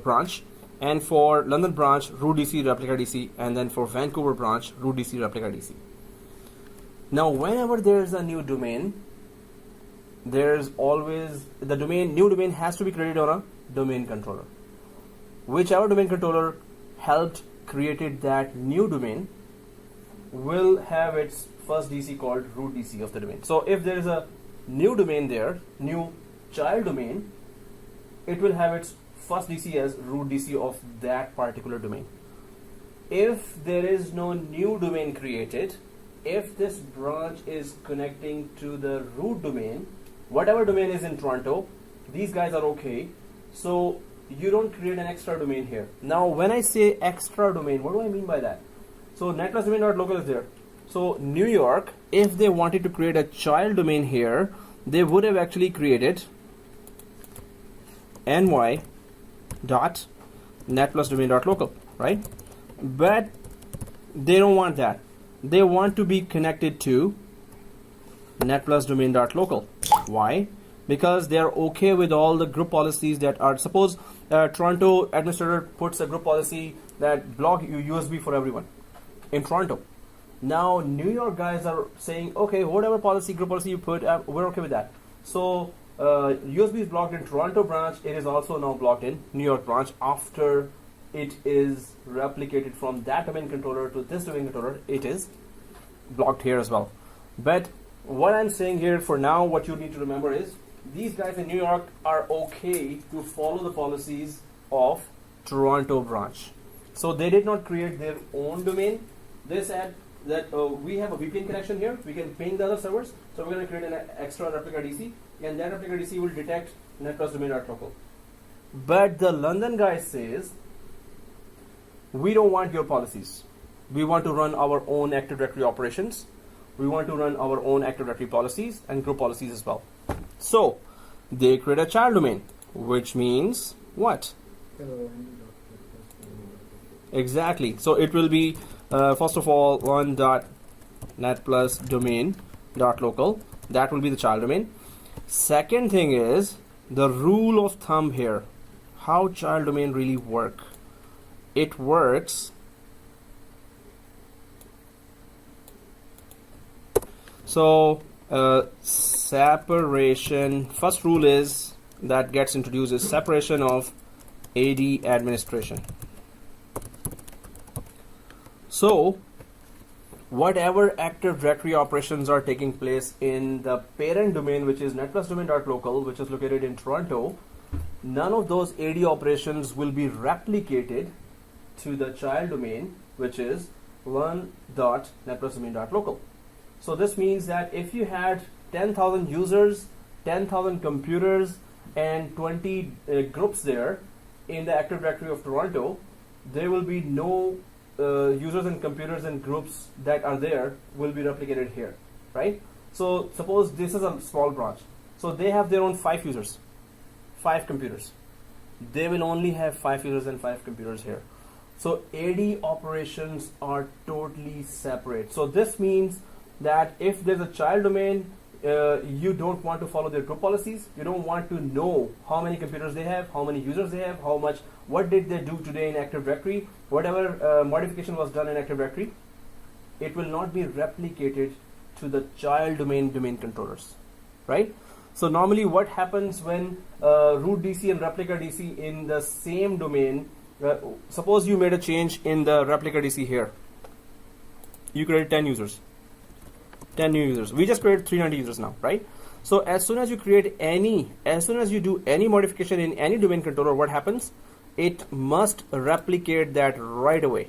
branch, and for London branch, root DC, replica DC, and then for Vancouver branch, root DC, replica DC. Now, whenever there is a new domain, there's always the new domain has to be created on a domain controller. Whichever domain controller helped created that new domain will have its first DC called root DC of the domain. So if there is a new domain there, new child domain, it will have its first DC as root DC of that particular domain. If there is no new domain created, if this branch is connecting to the root domain, whatever domain is in Toronto, these guys are okay. So you don't create an extra domain here. Now, when I say extra domain, what do I mean by that? So Netplus domain.local is there. So New York, if they wanted to create a child domain here, they would have actually created ny.netplusdomain.local, right? But they don't want that. They want to be connected to netplusdomain.local. Why? Because they are okay with all the group policies that are, suppose Toronto administrator puts a group policy that block USB for everyone in Toronto. Now New York guys are saying, okay, whatever policy, group policy you put, we're okay with that. So USB is blocked in Toronto branch. It is also now blocked in New York branch after it is replicated from that domain controller to this domain controller. It is blocked here as well. But what I'm saying here for now, what you need to remember is these guys in New York are okay to follow the policies of Toronto branch. So they did not create their own domain. They said that we have a VPN connection here. We can ping the other servers. So we're going to create an extra replica DC, and that replica DC will detect netplusdomain.local. But the London guy says, we don't want your policies. We want to run our own Active Directory operations. We want to run our own Active Directory policies and group policies as well. So they create a child domain, which means what? Exactly. So it will be first of all 1.netplusdomain.local. That will be the child domain. Second thing is the rule of thumb here. How child domain really work? It works so separation. First rule is that gets introduced is separation of AD administration. So whatever Active Directory operations are taking place in the parent domain, which is netplusdomain.local, which is located in Toronto, none of those AD operations will be replicated to the child domain, which is 1.netplusdomain.local. So this means that if you had 10,000 users, 10,000 computers, and 20 groups there in the Active Directory of Toronto, there will be no users and computers and groups that are there will be replicated here, right? So suppose this is a small branch. So they have their own 5 users, 5 computers. They will only have 5 users and 5 computers here. So AD operations are totally separate. So this means that if there's a child domain, you don't want to follow their group policies. You don't want to know how many computers they have, how many users they have, what did they do today in Active Directory, whatever modification was done in Active Directory, it will not be replicated to the child domain controllers, right? So normally what happens when root DC and replica DC in the same domain, suppose you made a change in the replica DC here. You created 10 users. 10 new users. We just created 390 users now, right? So as soon as you do any modification in any domain controller, what happens? It must replicate that right away.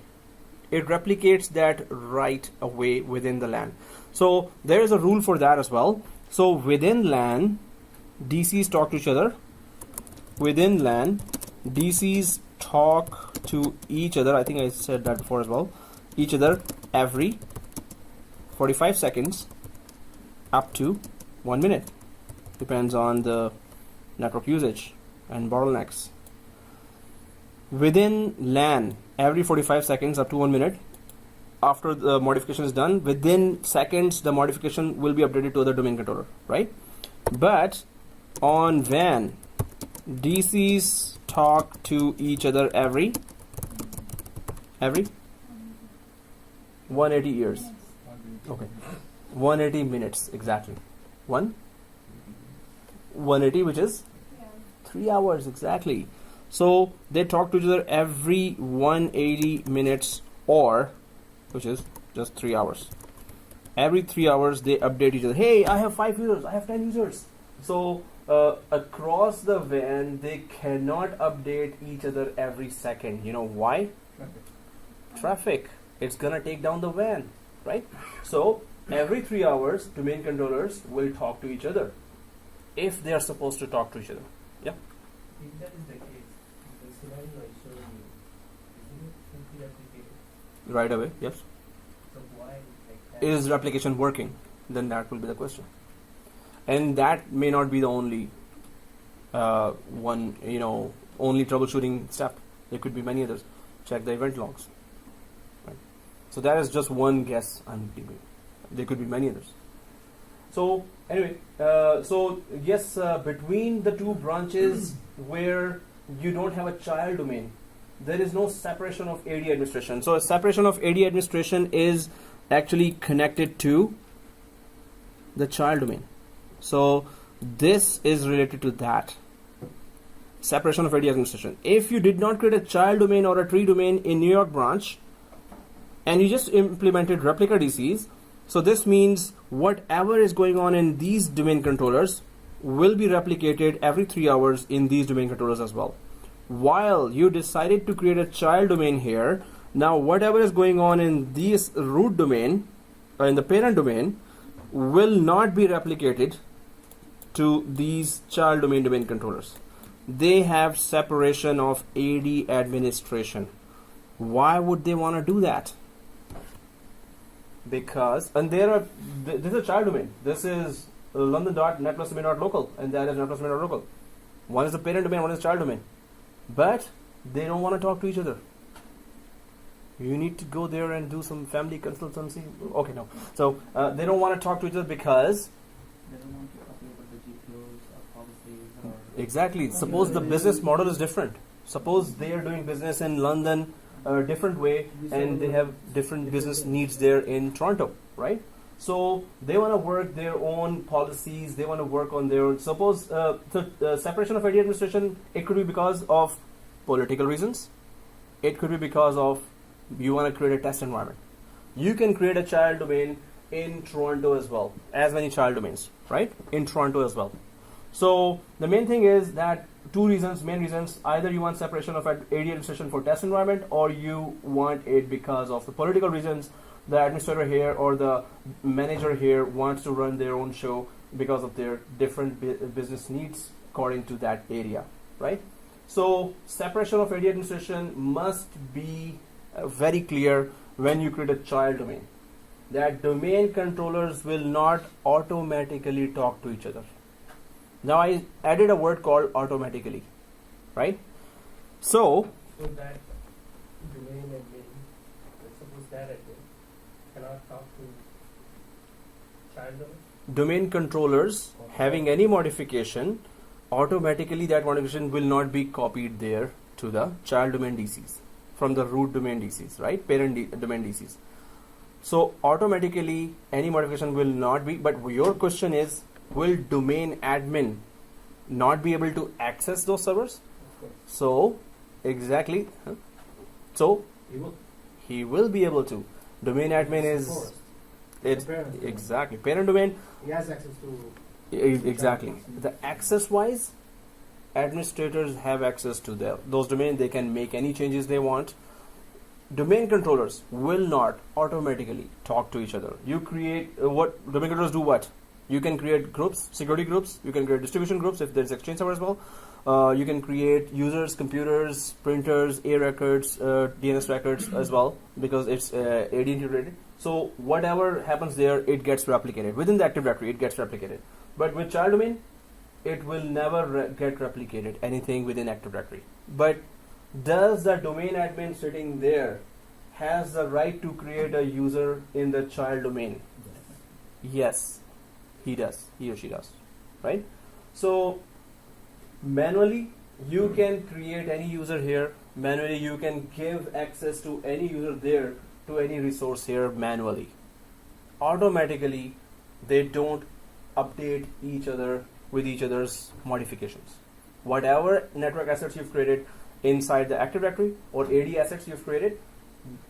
It replicates that right away within the LAN. So there is a rule for that as well. So within LAN, DCs talk to each other. Within LAN, DCs talk to each other. I think I said that before as well. Each other every 45 seconds up to 1 minute. Depends on the network usage and bottlenecks. within LAN, every 45 seconds up to 1 minute, after the modification is done, within seconds the modification will be updated to the domain controller, right? But on WAN, DCs talk to each other every 180 years. Okay, 180 minutes exactly. 180, which is 3 hours exactly. So they talk to each other every 180 minutes, or which is just 3 hours. Every 3 hours they update each other. Hey, I have 5 users, I have 10 users. So across the WAN they cannot update each other every second. You know why? Traffic. It's gonna take down the WAN, right? So every 3 hours domain controllers will talk to each other if they are supposed to talk to each other. Yeah. If that is the case, the scenario I showed you, isn't it simply replicated? Right away, yes. So why like that? Is replication working? Then that will be the question. And that may not be the only one, only troubleshooting step. There could be many others. Check the event logs. Right. So that is just one guess I'm giving. There could be many others. So anyway, yes, between the two branches where you don't have a child domain, there is no separation of AD administration. So a separation of AD administration is actually connected to the child domain. So this is related to that. Separation of AD administration. If you did not create a child domain or a tree domain in New York branch, and you just implemented replica DCs, so this means whatever is going on in these domain controllers will be replicated every 3 hours in these domain controllers as well. While you decided to create a child domain here, now whatever is going on in this root domain, or in the parent domain, will not be replicated to these child domain controllers. They have separation of AD administration. Why would they want to do that? Because, and this is a child domain. This is London.netplus.domain.local, and that is netplus.domain.local. One is the parent domain, one is the child domain. But they don't want to talk to each other. You need to go there and do some family consultancy. Okay, no. So they don't want to talk to each other because They don't want to talk about the GPOs or policies or... exactly. Suppose the business model is different. Suppose they are doing business in London a different way, and they have different business needs there in Toronto, right? So they want to work their own policies. They want to work on their own. Suppose the separation of AD administration, it could be because of political reasons. It could be because of you want to create a test environment. You can create a child domain in Toronto as well, as many child domains, right? In Toronto as well. So the main thing is that main reasons, either you want separation of AD administration for test environment, or you want it because of the political reasons. The administrator here or the manager here wants to run their own show because of their different business needs according to that area, right? So separation of AD administration must be very clear when you create a child domain. That domain controllers will not automatically talk to each other. Now I added a word called automatically, right? So that domain admin, let's suppose that admin cannot talk to child domain. domain controllers having any modification, automatically that modification will not be copied there to the child domain DCs from the root domain DCs, right? Parent domain DCs. So automatically any modification will not be, but your question is, will domain admin not be able to access those servers? So exactly, so he will be able to. Domain admin is exactly parent domain. He has access to Exactly. The access wise, administrators have access to those domains. They can make any changes they want. Domain controllers will not automatically talk to each other. You create what domain controllers do. What you can create groups, security groups. You can create distribution groups if there's Exchange server as well. You can create users, computers, printers, A records, DNS records as well, because it's AD integrated. So whatever happens there, it gets replicated within the Active Directory. It gets replicated. But with child domain, it will never get replicated anything within Active Directory. But does the domain admin sitting there has the right to create a user in the child domain? Yes, he does. He or she does. Right? So manually you can create any user here. Manually you can give access to any user there to any resource here manually. Automatically they don't update each other with each other's modifications. Whatever network assets you've created inside the Active Directory or AD assets you've created,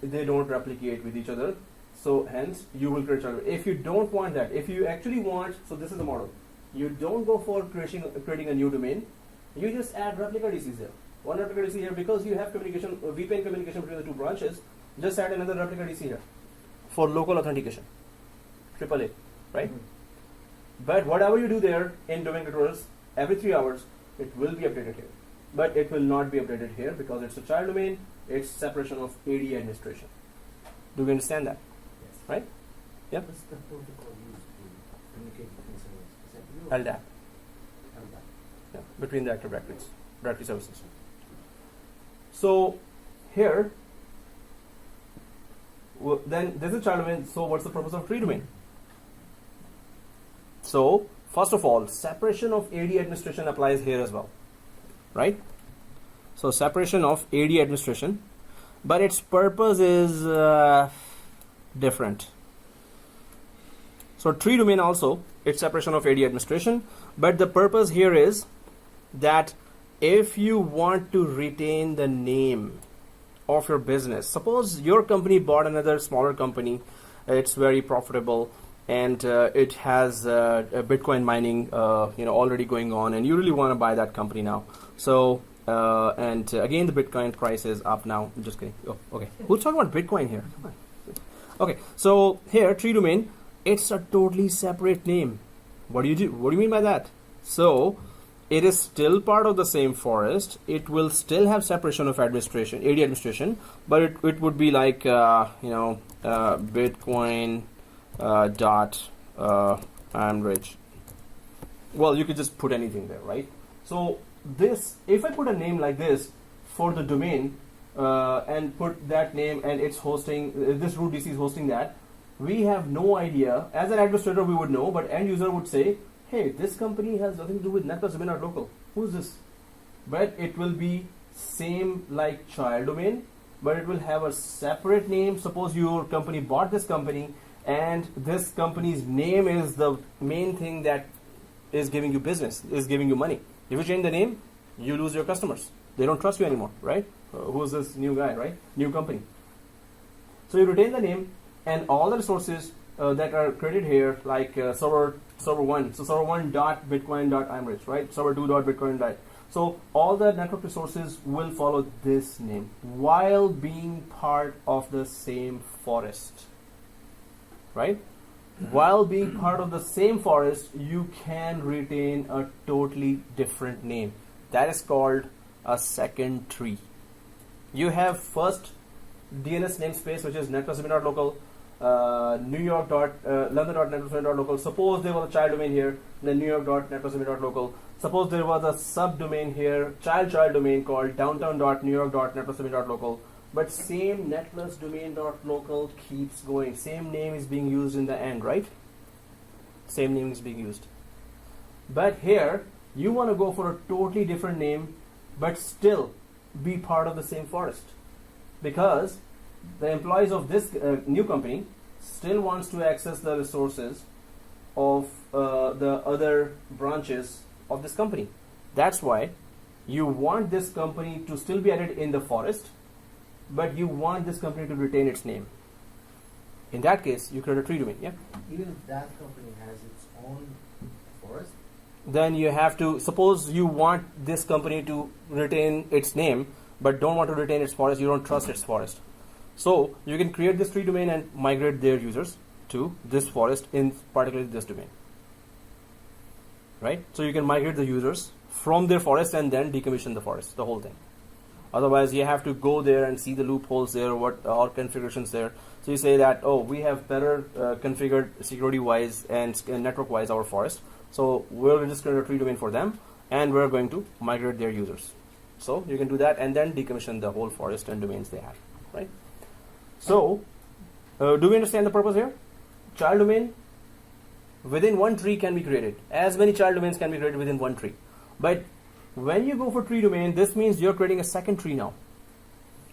they don't replicate with each other. So hence you will create child. If you don't want that, if you actually want, so this is the model. You don't go for creating a new domain. You just add replica DCs there. One replica DC here because you have communication, VPN communication between the two branches. Just add another replica DC here for local authentication. AAA, right? But whatever you do there in domain controllers, every 3 hours, it will be updated here. But it will not be updated here because it's a child domain, it's separation of AD administration. Do we understand that? Yes. Right? Yeah? What's the protocol used to communicate between servers? Is that you or LDAP. LDAP? Yeah, between the Active Directory services. So here, then this is child domain, so what's the purpose of tree domain? So first of all, separation of AD administration applies here as well, right? So separation of AD administration, but its purpose is different. So tree domain also, it's separation of AD administration, but the purpose here is that if you want to retain the name of your business, suppose your company bought another smaller company, it's very profitable, and it has a Bitcoin mining already going on, and you really want to buy that company now. So again, the Bitcoin price is up now. I'm just kidding. Oh, okay. Who's talking about Bitcoin here? Come on. Okay. So here, tree domain, it's a totally separate name. What do you do? What do you mean by that? So it is still part of the same forest. It will still have separation of administration, AD administration, but it would be like Bitcoin I'm rich. Well, you could just put anything there, right? So this, if I put a name like this for the domain and put that name and it's hosting, this root DC is hosting that, we have no idea. As an administrator we would know, but end user would say, hey, this company has nothing to do with Netplus domain or local. Who's this? But it will be same like child domain, but it will have a separate name. Suppose your company bought this company and this company's name is the main thing that is giving you business, is giving you money. If you change the name, you lose your customers. They don't trust you anymore, right? Who's this new guy, right? New company. So you retain the name and all the resources that are created here, like server 1. So server 1.bitcoin.imrich, right? Server 2.bitcoin. So all the network resources will follow this name while being part of the same forest, right? While being part of the same forest, you can retain a totally different name. That is called a second tree. You have first DNS namespace, which is netplus.local, London.netplus.local. Suppose there was a child domain here, then New York.netplus.local. Suppose there was a subdomain here, child domain called downtown.newyork.netplus.local. But same Netplus domain.local keeps going. Same name is being used in the end, right? Same name is being used. But here, you want to go for a totally different name, but still be part of the same forest. Because the employees of this new company still wants to access the resources of the other branches of this company. That's why you want this company to still be added in the forest, but you want this company to retain its name. In that case, you create a tree domain, yeah? Even if that company has its own forest? Then you have to, suppose you want this company to retain its name, but don't want to retain its forest, you don't trust its forest. So you can create this tree domain and migrate their users to this forest, in particularly this domain. Right? So you can migrate the users from their forest and then decommission the forest, the whole thing. Otherwise, you have to go there and see the loopholes there, what are configurations there. So you say that, oh, we have better configured security-wise and network-wise our forest. So we're just going to create a tree domain for them, and we're going to migrate their users. So you can do that and then decommission the whole forest and domains they have, right? So do we understand the purpose here? Child domain within one tree can be created. As many child domains can be created within one tree. But when you go for tree domain, this means you're creating a second tree now.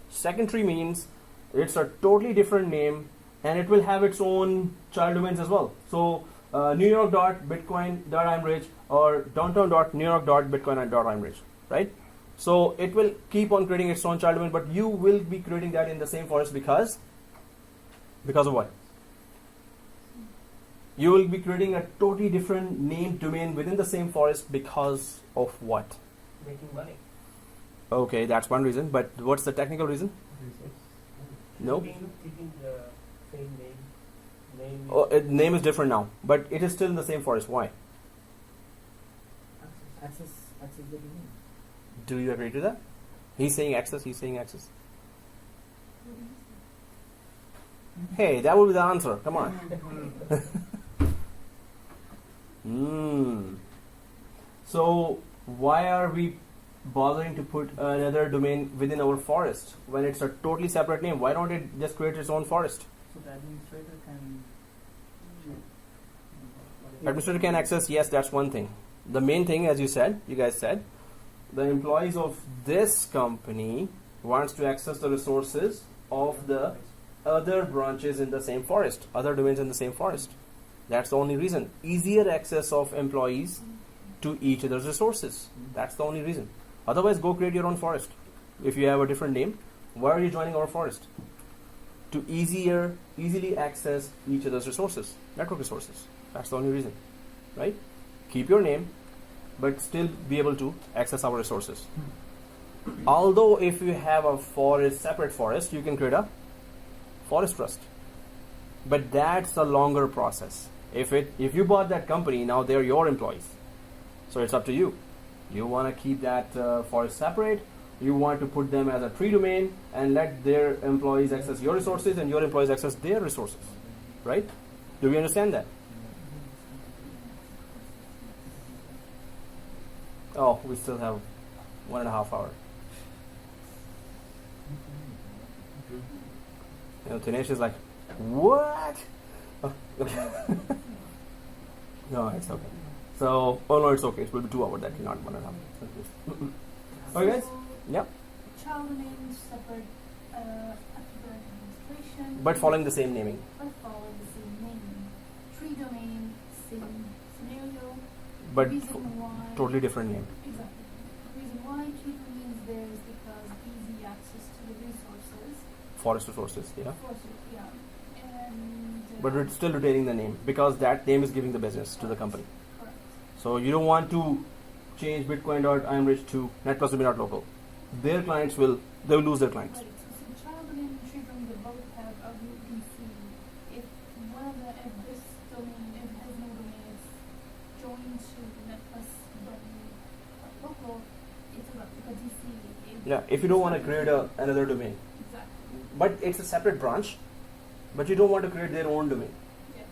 Second tree means it's a totally different name and it will have its own child domains as well. So New York.bitcoin.imrich or downtown.newyork.bitcoin.imrich, right? So it will keep on creating its own child domain, but you will be creating that in the same forest because of what? You will be creating a totally different named domain within the same forest because of what? Making money. Okay, that's one reason, but what's the technical reason? No. Keeping the same name. Oh, name is different now, but it is still in the same forest. Why? Access the domain. Do you agree to that? He's saying access, he's saying access. Hey, that would be the answer. Come on. So why are we bothering to put another domain within our forest when it's a totally separate name? Why don't it just create its own forest? So the administrator can. Administrator can access, yes, that's one thing. The main thing, as you guys said, the employees of this company wants to access the resources of the other branches in the same forest, other domains in the same forest. That's the only reason. Easier access of employees to each other's resources. That's the only reason. Otherwise, go create your own forest. If you have a different name, why are you joining our forest? To easily access each other's resources, network resources. That's the only reason, right? Keep your name, but still be able to access our resources. Although if you have a separate forest, you can create a forest trust. But that's a longer process. If you bought that company, now they're your employees. So it's up to you. You want to keep that forest separate. You want to put them as a tree domain and let their employees access your resources and your employees access their resources. Right? Do we understand that? Oh, we still have 1.5 hours. Dinesh is like, what? Oh, okay. No, it's okay. So, no, it's okay. It will be 2 hours. That is not 1.5. Okay, guys? Yep. Child domain separate administration. But following the same naming. But following the same naming. Tree domain, same scenario. But Reason why. totally different name. Exactly. The reason why tree domain is there is because easy access to the resources. Forest resources, yeah. And But we're still retaining the name because that name is giving the business to the company. correct. So you don't want to change Bitcoin.imrich to Netplus.local. Their clients they'll lose their clients. Right. So child domain and tree domain, they both have a root DC. If this domain, if has no domain, is joined to Netplus.local, it's a DC. Yeah, if you don't want to create another domain. Exactly. But it's a separate branch, but you don't want to create their own domain. Yeah.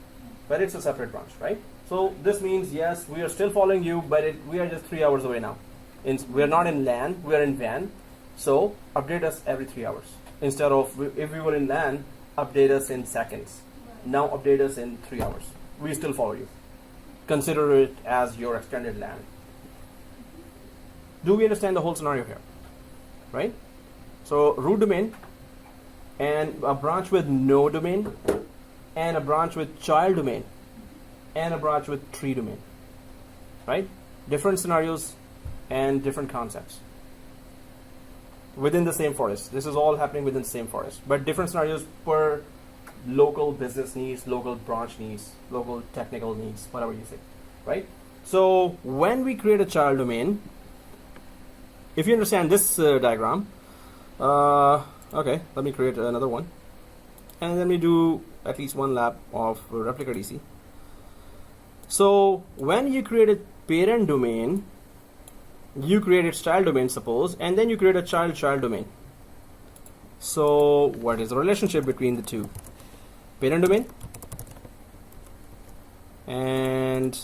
But it's a separate branch, right? So this means, yes, we are still following you, but we are just 3 hours away now. We are not in LAN, we are in WAN. So update us every 3 hours. Instead of, if we were in LAN, update us in seconds. Right. Now update us in 3 hours. We still follow you. Consider it as your extended LAN. Do we understand the whole scenario here? Right? So root domain and a branch with no domain and a branch with child domain and a branch with tree domain. Right? Different scenarios and different concepts within the same forest. This is all happening within the same forest, but different scenarios per local business needs, local branch needs, local technical needs, whatever you say, right? So when we create a child domain, if you understand this diagram, okay, let me create another one, and then we do at least one lap of replica DC. So when you create a parent domain, you create its child domain, suppose, and then you create a child domain. So what is the relationship between the two? Parent domain and,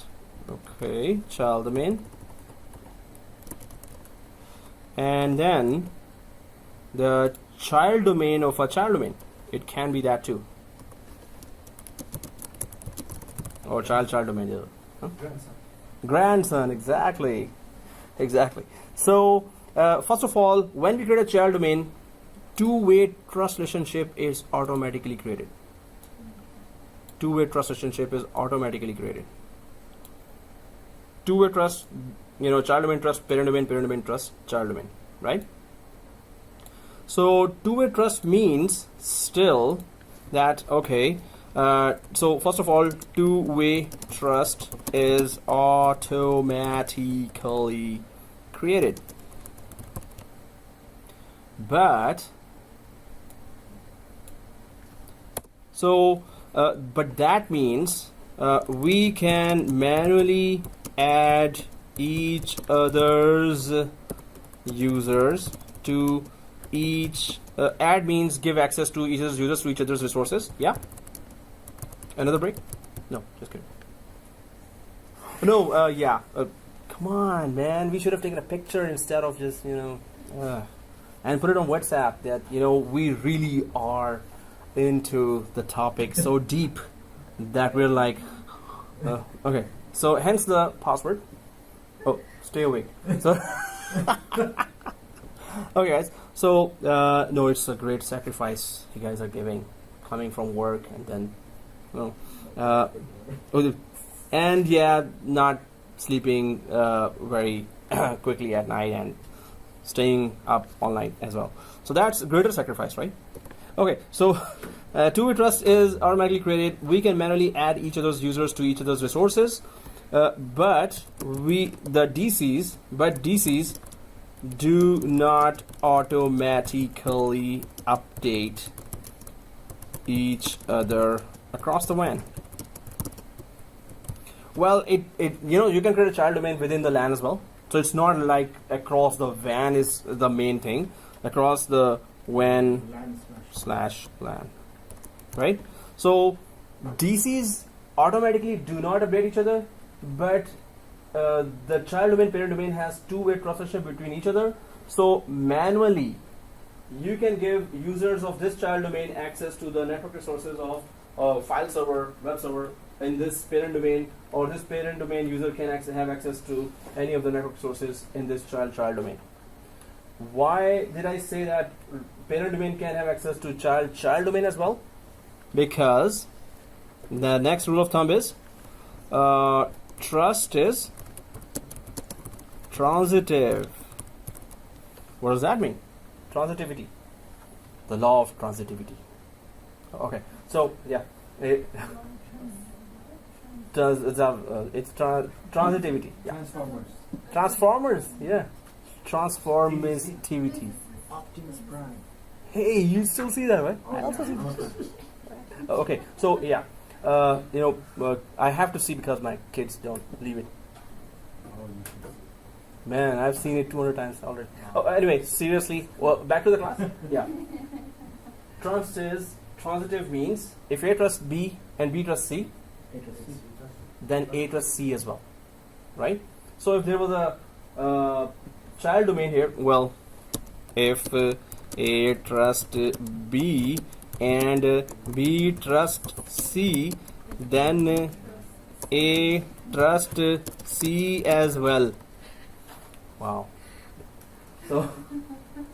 okay, child domain, and then the child domain of a child domain. It can be that too. Or child domain. Huh? Grandson, exactly. So, first of all, when we create a child domain, two-way trust relationship is automatically created. Two-way trust relationship is automatically created. Two-way trust, child domain trust, parent domain trust, child domain, right? So two-way trust means still that, okay, so first of all, two-way trust is automatically created. But that means we can manually add each other's users to each. Add means give access to each other's users to each other's resources. Yeah. Another break? No, just kidding. No, yeah. Come on, man. We should have taken a picture instead of just, and put it on WhatsApp that, we really are into the topic so deep that we're like, okay. So, hence the password. Oh, stay awake. So, okay, guys. So, no, it's a great sacrifice you guys are giving, coming from work and then, and yeah, not sleeping very quickly at night and staying up all night as well. So that's a greater sacrifice, right? Okay, so two-way trust is automatically created. We can manually add each other's users to each other's resources, but DCs do not automatically update each other across the WAN. Well, you can create a child domain within the LAN as well. So it's not like across the WAN is the main thing. Across the WAN /LAN, right? So DCs automatically do not update each other, but the child domain parent domain has two-way trust relationship between each other. So manually, you can give users of this child domain access to the network resources of file server, web server in this parent domain, or this parent domain user can have access to any of the network resources in this child domain. Why did I say that parent domain can have access to child domain as well? Because the next rule of thumb is trust is transitive. What does that mean? Transitivity. The law of transitivity. Okay, so yeah, it's transitivity. Yeah. Transformers. Yeah. Transformativity. Optimus Prime. Hey, you still see that, right? I also see that. Okay, so yeah, I have to see because my kids don't leave it. Man, I've seen it 200 times already. Oh, anyway, seriously. Well, back to the class. Yeah. Trust is transitive means if A trusts B and B trusts C, then A trusts C as well, right? So if there was a child domain here, well, if A trusts B and B trusts C, then A trusts C as well. Wow. So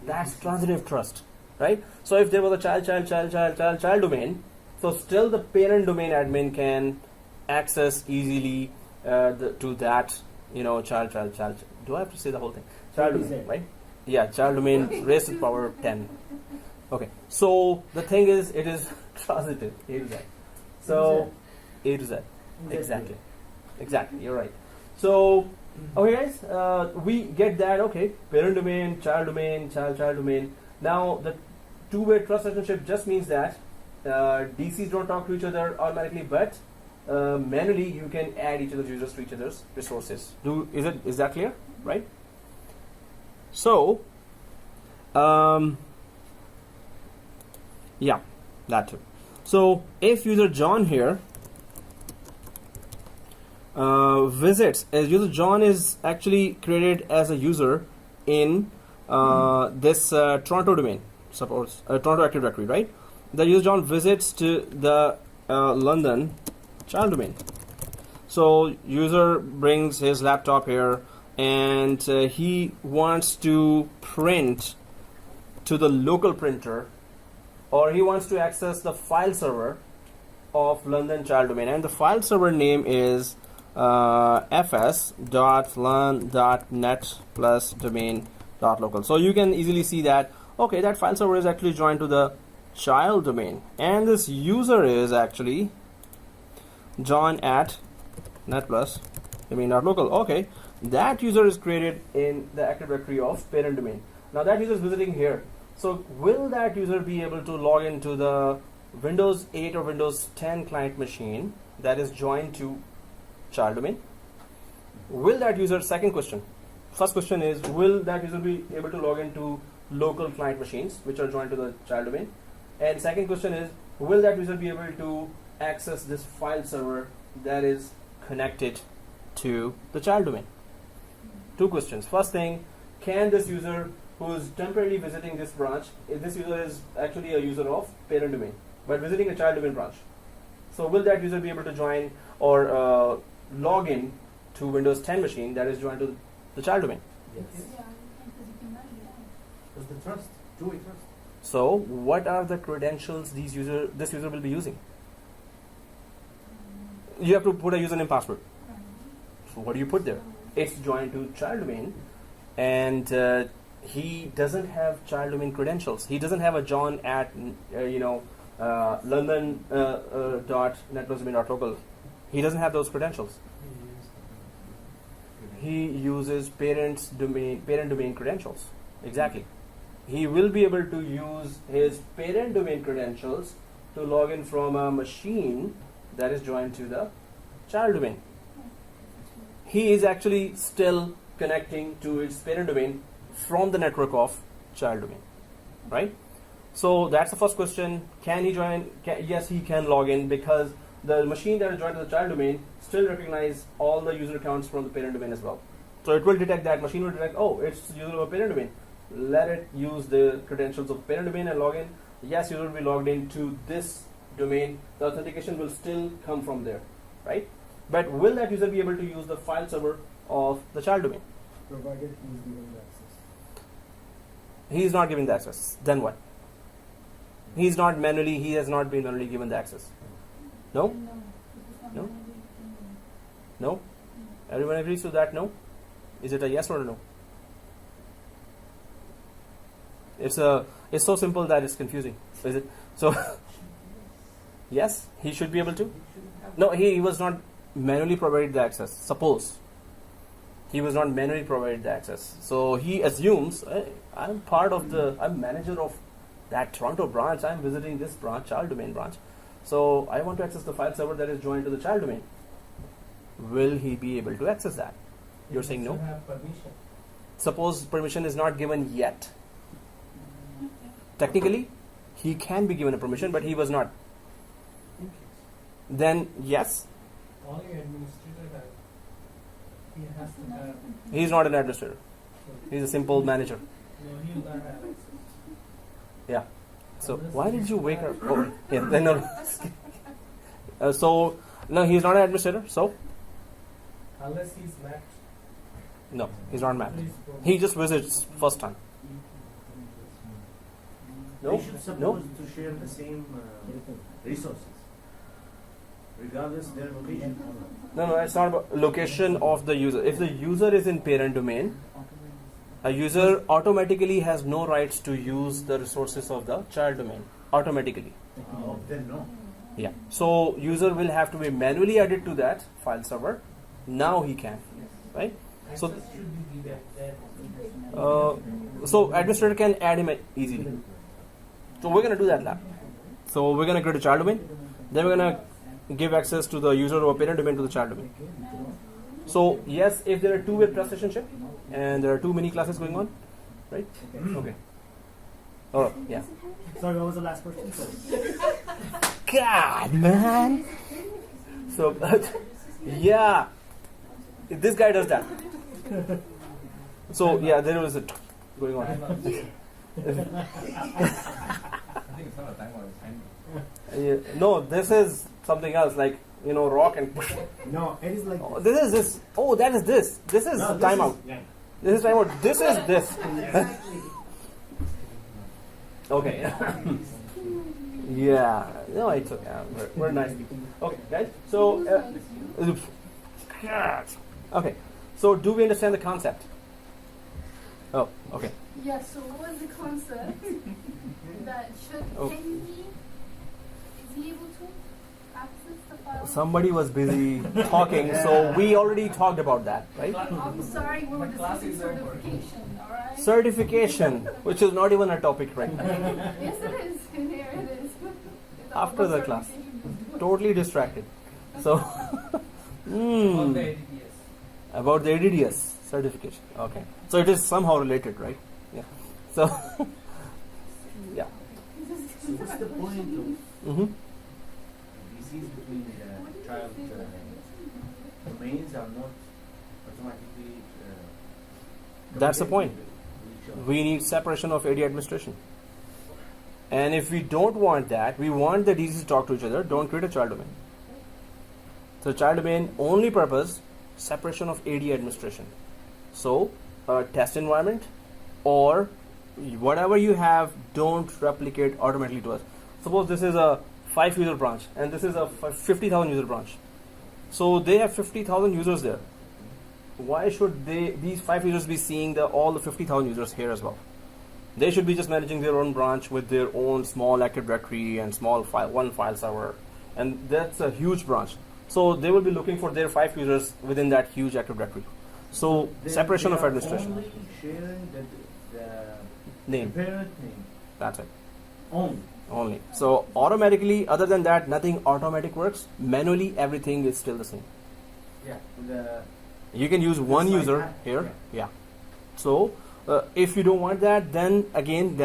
that's transitive trust, right? So if there was a child domain, so still the parent domain admin can access easily to that, child. Do I have to say the whole thing? Child domain, right? Yeah, child domain raised to the power 10. Okay, so the thing is, it is transitive, A to Z. So A to Z, exactly. You're right. So okay, guys, we get that. Okay, parent domain, child domain. Now the two-way trust relationship just means that DCs don't talk to each other automatically, but manually you can add each other's users to each other's resources. Is that clear? Right? So, yeah, that too. So if user John here visits, as user John is actually created as a user in this Toronto domain, suppose Toronto Active Directory, right? The user John visits to the London child domain. So user brings his laptop here, and he wants to print to the local printer, or he wants to access the file server of London child domain, and the file server name is fs.lon.netplus.domain.local. So you can easily see that, okay, that file server is actually joined to the child domain, and this user is actually John at Netplus domain.local. Okay, that user is created in the Active Directory of parent domain. Now that user is visiting here. So will that user be able to log into the Windows 8 or Windows 10 client machine that is joined to child domain? Will that user, second question. First question is, will that user be able to log into local client machines which are joined to the child domain? And second question is, will that user be able to access this file server that is connected to the child domain? Two questions. First thing, can this user who is temporarily visiting this branch, if this user is actually a user of parent domain but visiting a child domain branch, so will that user be able to join or log in to Windows 10 machine that is joined to the child domain? Yes. Yeah, because you can manage that. Because the trust, two-way trust. So what are the credentials this user will be using? You have to put a username password. So what do you put there? It's joined to child domain, and he doesn't have child domain credentials. He doesn't have a John at London .netplus.domain.local. He doesn't have those credentials. He uses parent domain credentials. Exactly. He will be able to use his parent domain credentials to log in from a machine that is joined to the child domain. He is actually still connecting to its parent domain from the network of child domain, right? So that's the first question. Can he join? Yes, he can log in, because the machine that is joined to the child domain still recognize all the user accounts from the parent domain as well. So it will detect that. Machine will detect, oh, it's user of a parent domain. Let it use the credentials of parent domain and log in. Yes, user will be logged into this domain. The authentication will still come from there, right? But will that user be able to use the file server of the child domain? Provided he is given the access. He is not giving the access. Then what? He has not been manually given the access. No? No? No? Everyone agrees to that? No? Is it a yes or a no? It's so simple that it's confusing. Is it? So yes, he should be able to. No, he was not manually provided the access. Suppose he was not manually provided the access, so he assumes, I'm manager of that Toronto branch. I'm visiting this branch, child domain branch. So I want to access the file server that is joined to the child domain. Will he be able to access that? You're saying no? Have permission. Suppose permission is not given yet. Technically, he can be given a permission, but he was not. Then yes, Only administrator has. He has to have. he is not an administrator. He's a simple manager. No, he will not have access. Yeah. So why did you wake up? Oh, yeah. Then no. So no, he's not an administrator. So Unless he's mapped. no, he's not mad. Please He just visits first time. No, They should suppose no. to share the same resources, regardless their location. No, it's not about location of the user. If the user is in parent domain, a user automatically has no rights to use the resources of the child domain. Automatically. Then no. Yeah. So user will have to be manually added to that file server. Now he can, right? So access should be given there. so administrator can add him easily. So we're gonna do that lab. So we're gonna create a child domain. Then we're gonna give access to the user or parent domain to the child domain. So yes, if there are two-way trust relationship and there are two mini classes going on, right? Okay. Oh yeah. Sorry, what was the last question? God, man. So yeah, this guy does that. So yeah, there was a going on. Time out. I think it's not a timer, it's time. No, this is something else, like, rock and No, it is like oh, this is this. Oh, that is this. This is No, timeout. Yeah. This is timeout. This is this. Exactly. Okay. Yeah. No, it's okay. We're nice people. Okay, guys. So, okay. So, do we understand the concept? Oh, okay. Yeah, so what was the concept that should Oh. can he is he able to access the file? Somebody was busy talking, so we already talked about that, right? I'm sorry, we were My class discussing is over. certification, alright? Certification, which is not even a topic right now. Yes it is. Here it is. It's all After about the class. certification. Totally distracted. So, On the ADDS. about the ADDS certification. Okay. So it is somehow related, right? Yeah. So, yeah. So what's the point of Mm-hmm. DCs between child domains are not automatically That's the point. communicated with each other? We need separation of AD administration. And if we don't want that, we want the DCs to talk to each other, don't create a child domain. So child domain only purpose, separation of AD administration. So a test environment or whatever you have, don't replicate automatically to us. Suppose this is a 5 user branch and this is a 50,000 user branch. So they have 50,000 users there. Why should these 5 users be seeing all the 50,000 users here as well? They should be just managing their own branch with their own small Active Directory and small one file server, and that's a huge branch. So they will be looking for their 5 users within that huge Active Directory. So separation of administration. Only sharing the Name. parent name That's it. only. So automatically, other than that, nothing automatic works. Manually, everything is still the same. Yeah. The You can use one like user that, here. Yeah. So if you don't want that, then again,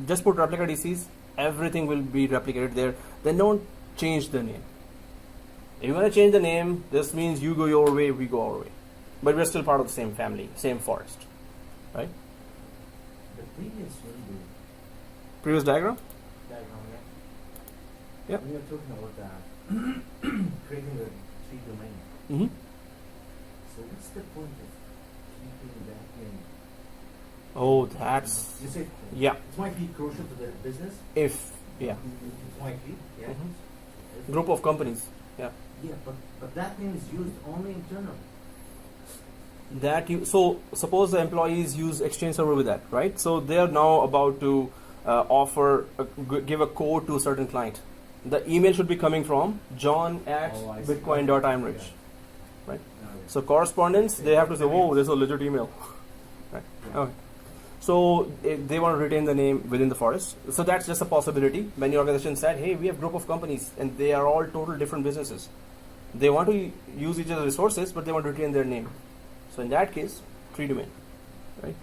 just put replica DCs. Everything will be replicated there. Then don't change the name. If you want to change the name, this means you go your way, we go our way. But we're still part of the same family, same forest, right? the previous window Previous diagram. diagram, yeah. Yep. When you're talking about creating the 3 domain. Mm-hmm. So what's the point of keeping that name? Oh, that's You said yeah. it might be crucial to the business. If yeah, It might be. Yeah. Mhm. Group of companies. Yeah. Yeah, but that name is used only internally. That you so suppose the employees use Exchange Server with that, right? So they are now about to give a code to a certain client. The email should be coming from John at Oh, I see. bitcoin.imrich, right? No, So correspondence, they have to say, whoa, this is a legit email, right? Yeah. Okay. So they want to retain the name within the forest. So that's just a possibility. Many organizations said, hey, we have group of companies and they are all total different businesses. They want to use each other's resources, but they want to retain their name. So in that case, 3 domain, right?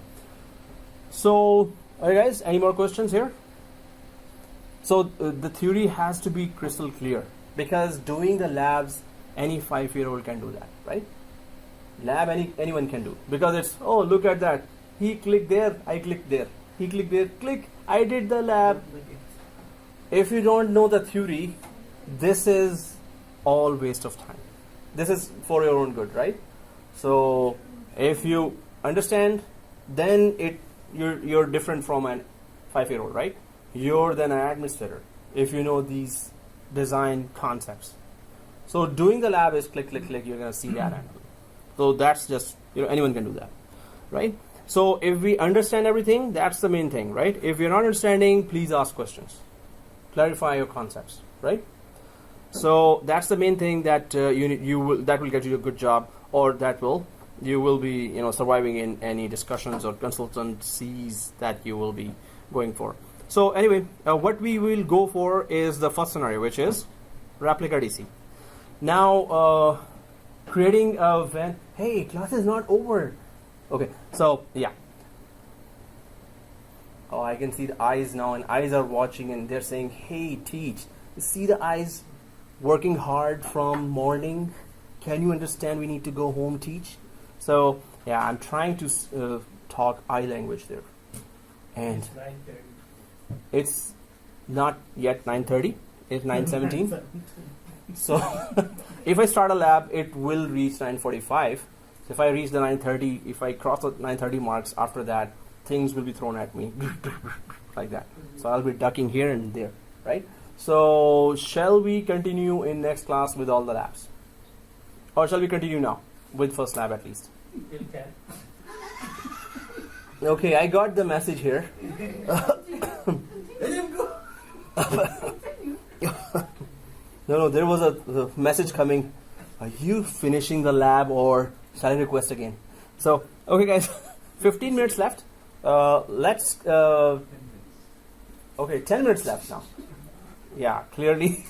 So, alright guys, any more questions here? So the theory has to be crystal clear because doing the labs, any 5-year-old can do that, right? Lab anyone can do because it's, oh, look at that. He clicked there, I clicked there. He clicked there, click, I did the lab. If you don't know the theory, this is all waste of time. This is for your own good, right? So if you understand, then you're different from an 5-year-old, right? You're then an administrator if you know these design concepts. So doing the lab is click, click, click. You're gonna see that. So that's just anyone can do that, right? So if we understand everything, that's the main thing, right? If you're not understanding, please ask questions, clarify your concepts, right? So that's the main thing that that will get you a good job, or you will be surviving in any discussions or consultancies that you will be going for. So anyway, what we will go for is the first scenario, which is replica DC. Now creating a van. Hey, class is not over. Okay, so yeah. Oh, I can see the eyes now, and eyes are watching, and they're saying, "Hey, teach." You see the eyes working hard from morning. Can you understand? We need to go home, teach. So yeah, I'm trying to talk eye language there. and It's 9:30. it's not yet 9:30. It's 9:17. So if I start a lab, it will reach 9:45. So if I reach the 9:30, if I cross the 9:30 marks, after that, things will be thrown at me like that. So I'll be ducking here and there, right? So shall we continue in next class with all the labs? Or shall we continue now with first lab at least? Till 10. Okay, I got the message here. No, there was a message coming. Are you finishing the lab or shall I request again? So, okay guys, 15 minutes left. Let's, okay, 10 minutes left now. Yeah, clearly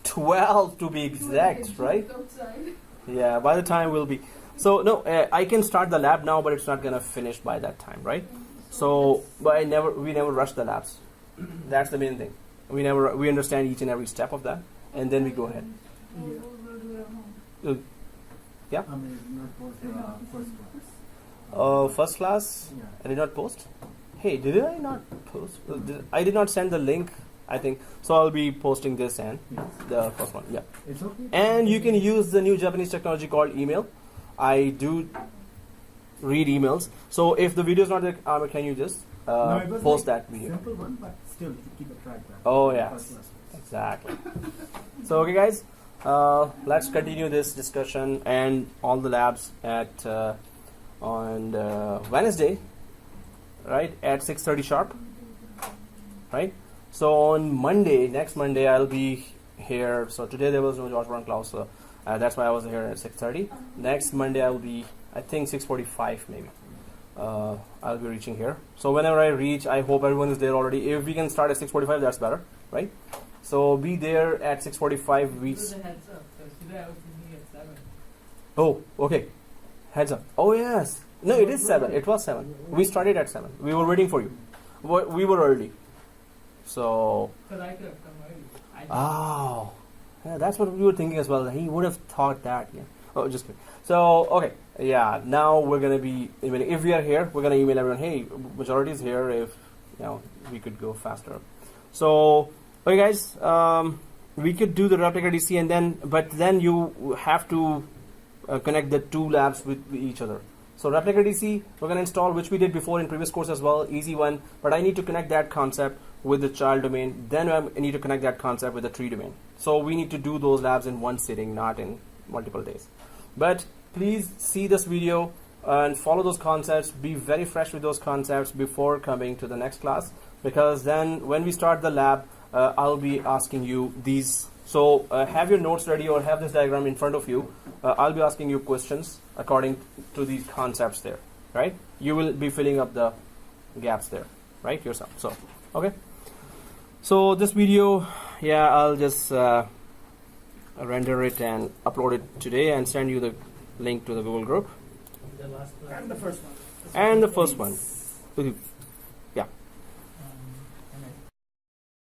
12 to be exact, right? Outside. Yeah, by the time we'll be. So, no, I can start the lab now, but it's not going to finish by that time, right? So, but we never rush the labs. That's the main thing. We understand each and every step of that, and then we go ahead. We'll do it at home. Yeah. I mean, not for first class. First class, Yeah. I did not post. Hey, did I not post? I did not send the link, I think. So I'll be posting this and Yes. the first one. Yeah. It's okay. And you can use the new Japanese technology called email. I do read emails. So if the video is not there, can you just No, it was post like that video? Simple one, but still to keep a track. That Oh, first yes. class. Exactly. So, okay, guys, let's continue this discussion and all the labs at on Wednesday, right, at 6:30 sharp, right? So on Monday, next Monday, I'll be here. So today there was no George Brown class, so that's why I was here at 6:30. Next Monday I'll be, I think 6:45 maybe. I'll be reaching here. So whenever I reach, I hope everyone is there already. If we can start at 6:45, that's better, right? So be there at 6:45. Give us a heads up, because today I was thinking at 7. Oh, okay. Heads up. Oh yes. No, it is 7. It was 7. We started at 7. We were waiting for you. We were early. So. Because I could have come early. Oh. Yeah, that's what we were thinking as well. He would have thought that. Yeah. Oh, just kidding. So okay. Yeah. Now we're gonna be emailing. If we are here, we're gonna email everyone. Hey, majority is here. If we could go faster. So okay, guys. We could do the replica DC but then you have to connect the two labs with each other. So replica DC, we're going to install, which we did before in previous course as well, easy one, but I need to connect that concept with the child domain, then I need to connect that concept with the tree domain. So we need to do those labs in one sitting, not in multiple days. But please see this video and follow those concepts, be very fresh with those concepts before coming to the next class, because then when we start the lab, I'll be asking you these. So have your notes ready or have this diagram in front of you. I'll be asking you questions according to these concepts there, right? You will be filling up the gaps there, right, yourself. So, okay. So this video, yeah, I'll just render it and upload it today and send you the link to the Google group. The last class. And the first one. And the first one.